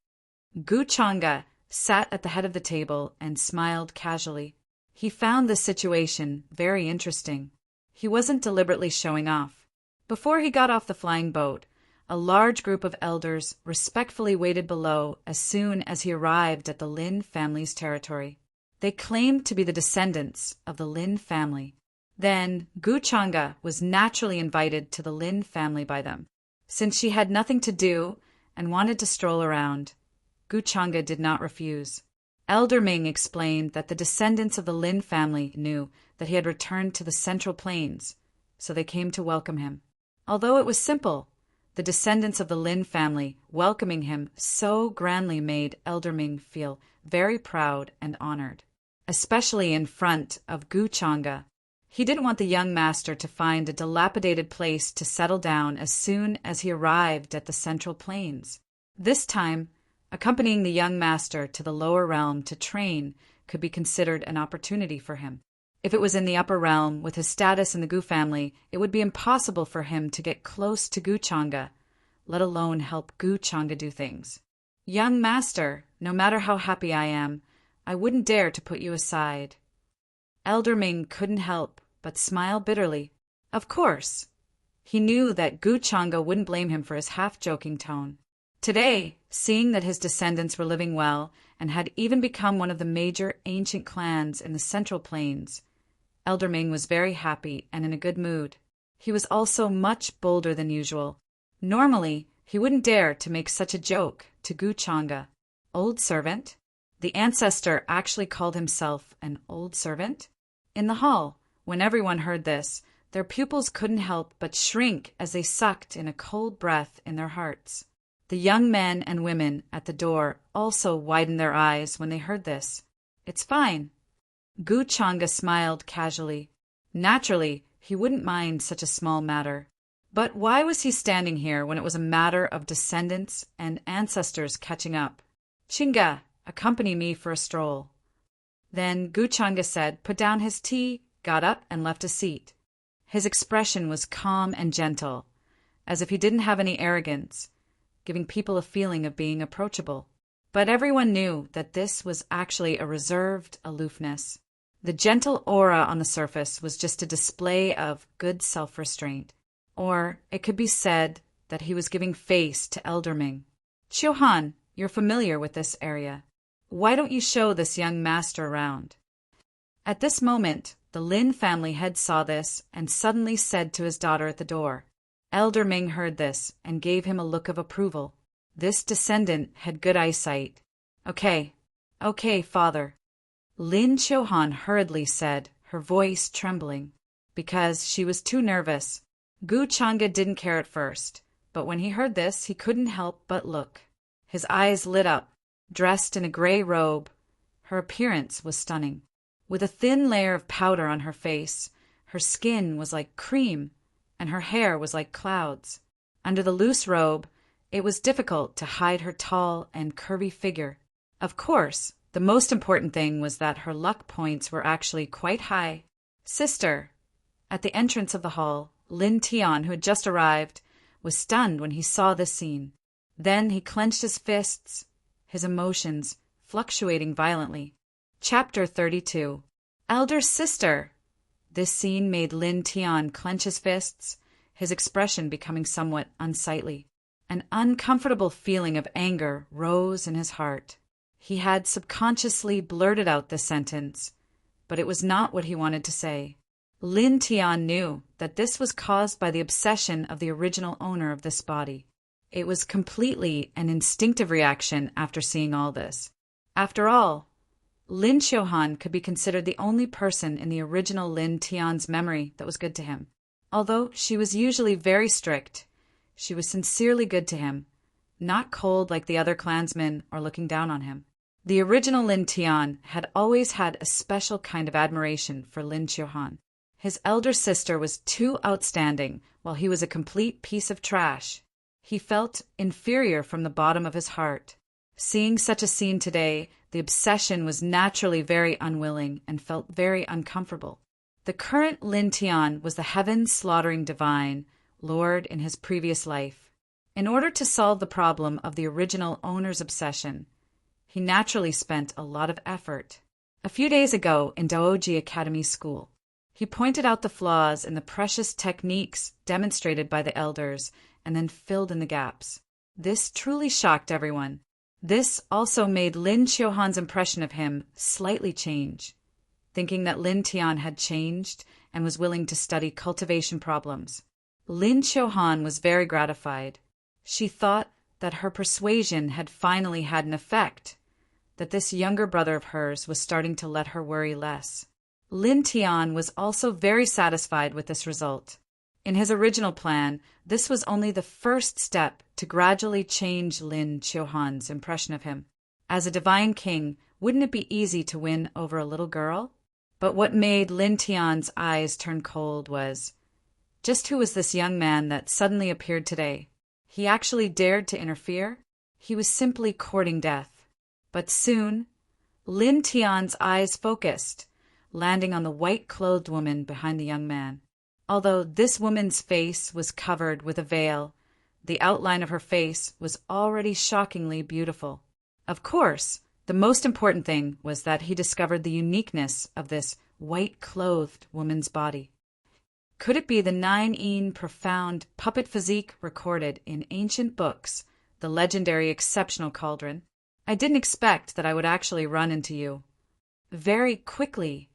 Gu Changa sat at the head of the table and smiled casually. He found this situation very interesting. He wasn't deliberately showing off. Before he got off the flying boat, a large group of elders respectfully waited below as soon as he arrived at the Lin family's territory. They claimed to be the descendants of the Lin family. Then Gu Changa was naturally invited to the Lin family by them. Since she had nothing to do and wanted to stroll around, Gu Changa did not refuse. Elder Ming explained that the descendants of the Lin family knew that he had returned to the Central Plains, so they came to welcome him. Although it was simple, the descendants of the Lin family welcoming him so grandly made Elder Ming feel very proud and honored, especially in front of Gu Changa. He didn't want the young master to find a dilapidated place to settle down as soon as he arrived at the Central Plains. This time, accompanying the young master to the lower realm to train could be considered an opportunity for him. If it was in the upper realm, with his status in the Gu family, it would be impossible for him to get close to Gu Changa, let alone help Gu Changa do things. Young master, no matter how happy I am, I wouldn't dare to put you aside. Elder Ming couldn't help but smile bitterly. Of course. He knew that Gu Changa wouldn't blame him for his half-joking tone. Today, seeing that his descendants were living well and had even become one of the major ancient clans in the Central Plains, Elder Ming was very happy and in a good mood. He was also much bolder than usual. Normally, he wouldn't dare to make such a joke to Gu Changa. Old servant? The ancestor actually called himself an old servant? In the hall, when everyone heard this, their pupils couldn't help but shrink as they sucked in a cold breath in their hearts. The young men and women at the door also widened their eyes when they heard this. It's fine. Gu Changa smiled casually. Naturally, he wouldn't mind such a small matter. But why was he standing here when it was a matter of descendants and ancestors catching up? Chinga, accompany me for a stroll. Then Gu Changa said, put down his tea, got up, and left a seat. His expression was calm and gentle, as if he didn't have any arrogance, giving people a feeling of being approachable. But everyone knew that this was actually a reserved aloofness. The gentle aura on the surface was just a display of good self-restraint. Or it could be said that he was giving face to Elder Ming. Chiohan, you're familiar with this area. Why don't you show this young master around? At this moment, the Lin family head saw this and suddenly said to his daughter at the door. Elder Ming heard this and gave him a look of approval. This descendant had good eyesight. Okay, father. Lin Chohan hurriedly said, her voice trembling, because she was too nervous. Gu Changa didn't care at first, but when he heard this, he couldn't help but look. His eyes lit up. Dressed in a gray robe, her appearance was stunning. With a thin layer of powder on her face, her skin was like cream, and her hair was like clouds. Under the loose robe, it was difficult to hide her tall and curvy figure. Of course, the most important thing was that her luck points were actually quite high. Sister. At the entrance of the hall, Lin Tian, who had just arrived, was stunned when he saw this scene. Then he clenched his fists, his emotions fluctuating violently. Chapter 32. Elder Sister! This scene made Lin Tian clench his fists, his expression becoming somewhat unsightly. An uncomfortable feeling of anger rose in his heart. He had subconsciously blurted out this sentence, but it was not what he wanted to say. Lin Tian knew that this was caused by the obsession of the original owner of this body. It was completely an instinctive reaction after seeing all this. After all, Lin Chohan could be considered the only person in the original Lin Tian's memory that was good to him. Although she was usually very strict, she was sincerely good to him, not cold like the other clansmen or looking down on him. The original Lin Tian had always had a special kind of admiration for Lin Chohan. His elder sister was too outstanding, while he was a complete piece of trash. He felt inferior from the bottom of his heart. Seeing such a scene today, the obsession was naturally very unwilling and felt very uncomfortable. The current Lin Tian was the heaven-slaughtering divine, Lord in his previous life. In order to solve the problem of the original owner's obsession, he naturally spent a lot of effort. A few days ago in Daoji Academy School, he pointed out the flaws in the precious techniques demonstrated by the elders and then filled in the gaps. This truly shocked everyone. This also made Lin Chohan's impression of him slightly change, thinking that Lin Tian had changed and was willing to study cultivation problems. Lin Chohan was very gratified. She thought that her persuasion had finally had an effect, that this younger brother of hers was starting to let her worry less. Lin Tian was also very satisfied with this result. In his original plan, this was only the first step to gradually change Lin Chohan's impression of him. As a divine king, wouldn't it be easy to win over a little girl? But what made Lin Tian's eyes turn cold was, just who was this young man that suddenly appeared today? He actually dared to interfere? He was simply courting death. But soon, Lin Tian's eyes focused, landing on the white-clothed woman behind the young man. Although this woman's face was covered with a veil, the outline of her face was already shockingly beautiful. Of course, the most important thing was that he discovered the uniqueness of this white-clothed woman's body. Could it be the profound puppet physique recorded in ancient books, the legendary exceptional cauldron? I didn't expect that I would actually run into you. Very quickly,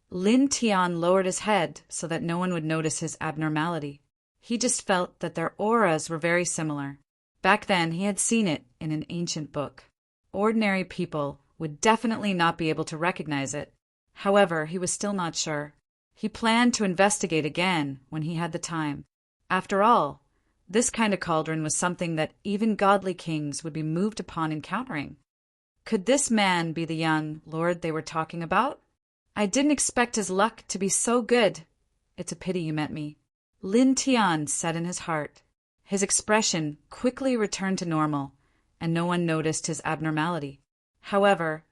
Lin Tian lowered his head so that no one would notice his abnormality. He just felt that their auras were very similar. Back then, he had seen it in an ancient book. Ordinary people would definitely not be able to recognize it. However, he was still not sure. He planned to investigate again when he had the time. After all, this kind of cauldron was something that even godly kings would be moved upon encountering. Could this man be the young lord they were talking about? I didn't expect his luck to be so good. It's a pity you met me. Lin Tian said in his heart. His expression quickly returned to normal, and no one noticed his abnormality. However,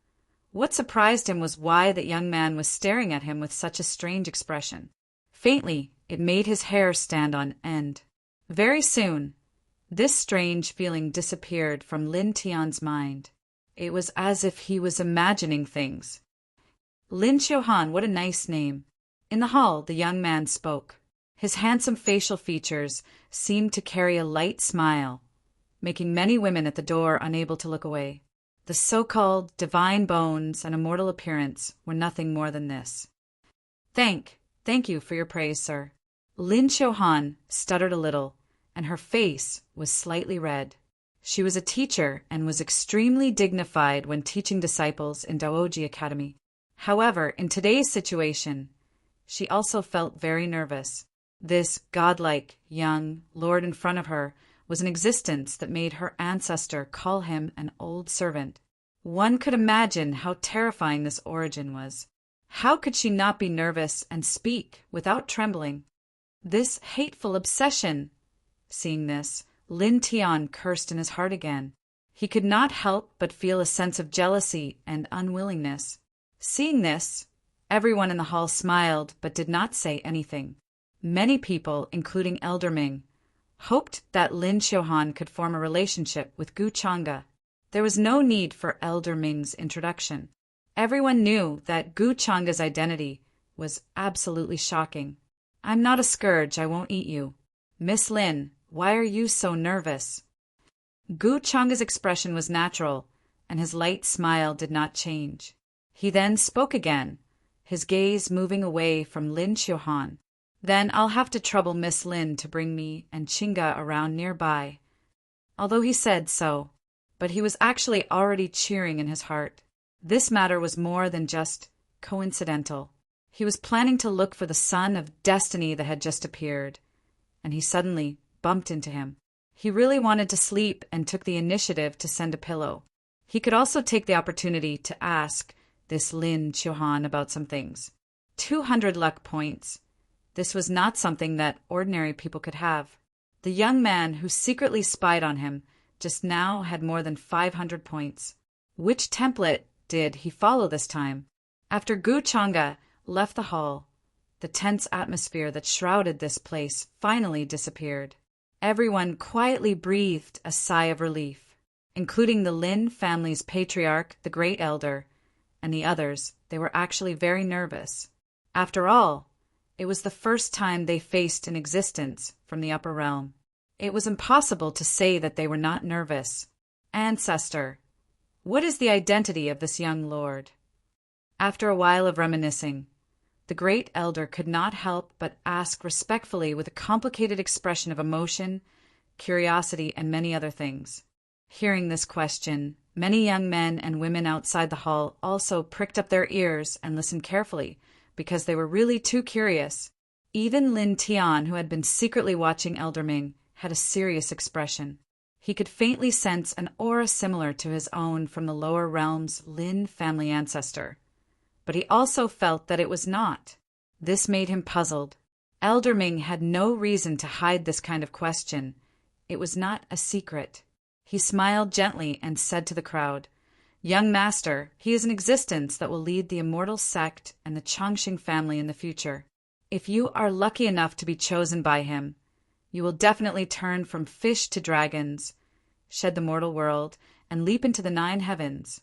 what surprised him was why that young man was staring at him with such a strange expression. Faintly, it made his hair stand on end. Very soon, this strange feeling disappeared from Lin Tian's mind. It was as if he was imagining things. Lin Chohan, what a nice name. In the hall, the young man spoke. His handsome facial features seemed to carry a light smile, making many women at the door unable to look away. The so-called divine bones and immortal appearance were nothing more than this. Thank you for your praise, sir. Lin Chohan stuttered a little, and her face was slightly red. She was a teacher and was extremely dignified when teaching disciples in Daoji Academy. However, in today's situation, she also felt very nervous. This godlike, young lord in front of her was an existence that made her ancestor call him an old servant. One could imagine how terrifying this origin was. How could she not be nervous and speak without trembling? This hateful obsession! Seeing this, Lin Tian cursed in his heart again. He could not help but feel a sense of jealousy and unwillingness. Seeing this, everyone in the hall smiled but did not say anything. Many people, including Elder Ming, hoped that Lin Xiuhan could form a relationship with Gu Chang'e. There was no need for Elder Ming's introduction. Everyone knew that Gu Chang'e's identity was absolutely shocking. "I'm not a scourge, I won't eat you." "Miss Lin, why are you so nervous?" Gu Chang'e's expression was natural, and his light smile did not change. He then spoke again, his gaze moving away from Lin Xiuhan. "Then I'll have to trouble Miss Lin to bring me and Chinga around nearby." Although he said so, but he was actually already cheering in his heart. This matter was more than just coincidental. He was planning to look for the son of destiny that had just appeared, and he suddenly bumped into him. He really wanted to sleep and took the initiative to send a pillow. He could also take the opportunity to ask this Lin Xiuhan about some things. 200 luck points. This was not something that ordinary people could have. The young man who secretly spied on him just now had more than 500 points. Which template did he follow this time? After Gu Chang'e left the hall, the tense atmosphere that shrouded this place finally disappeared. Everyone quietly breathed a sigh of relief, including the Lin family's patriarch, the Great Elder, and the others. They were actually very nervous. After all, it was the first time they faced an existence from the upper realm. It was impossible to say that they were not nervous. "Ancestor, what is the identity of this young lord?" After a while of reminiscing, the Great Elder could not help but ask respectfully with a complicated expression of emotion, curiosity, and many other things. Hearing this question, many young men and women outside the hall also pricked up their ears and listened carefully, because they were really too curious. Even Lin Tian, who had been secretly watching Elder Ming, had a serious expression. He could faintly sense an aura similar to his own from the lower realm's Lin family ancestor. But he also felt that it was not. This made him puzzled. Elder Ming had no reason to hide this kind of question. It was not a secret. He smiled gently and said to the crowd, "Young master, he is an existence that will lead the immortal sect and the Changxing family in the future. If you are lucky enough to be chosen by him, you will definitely turn from fish to dragons, shed the mortal world, and leap into the 9 heavens.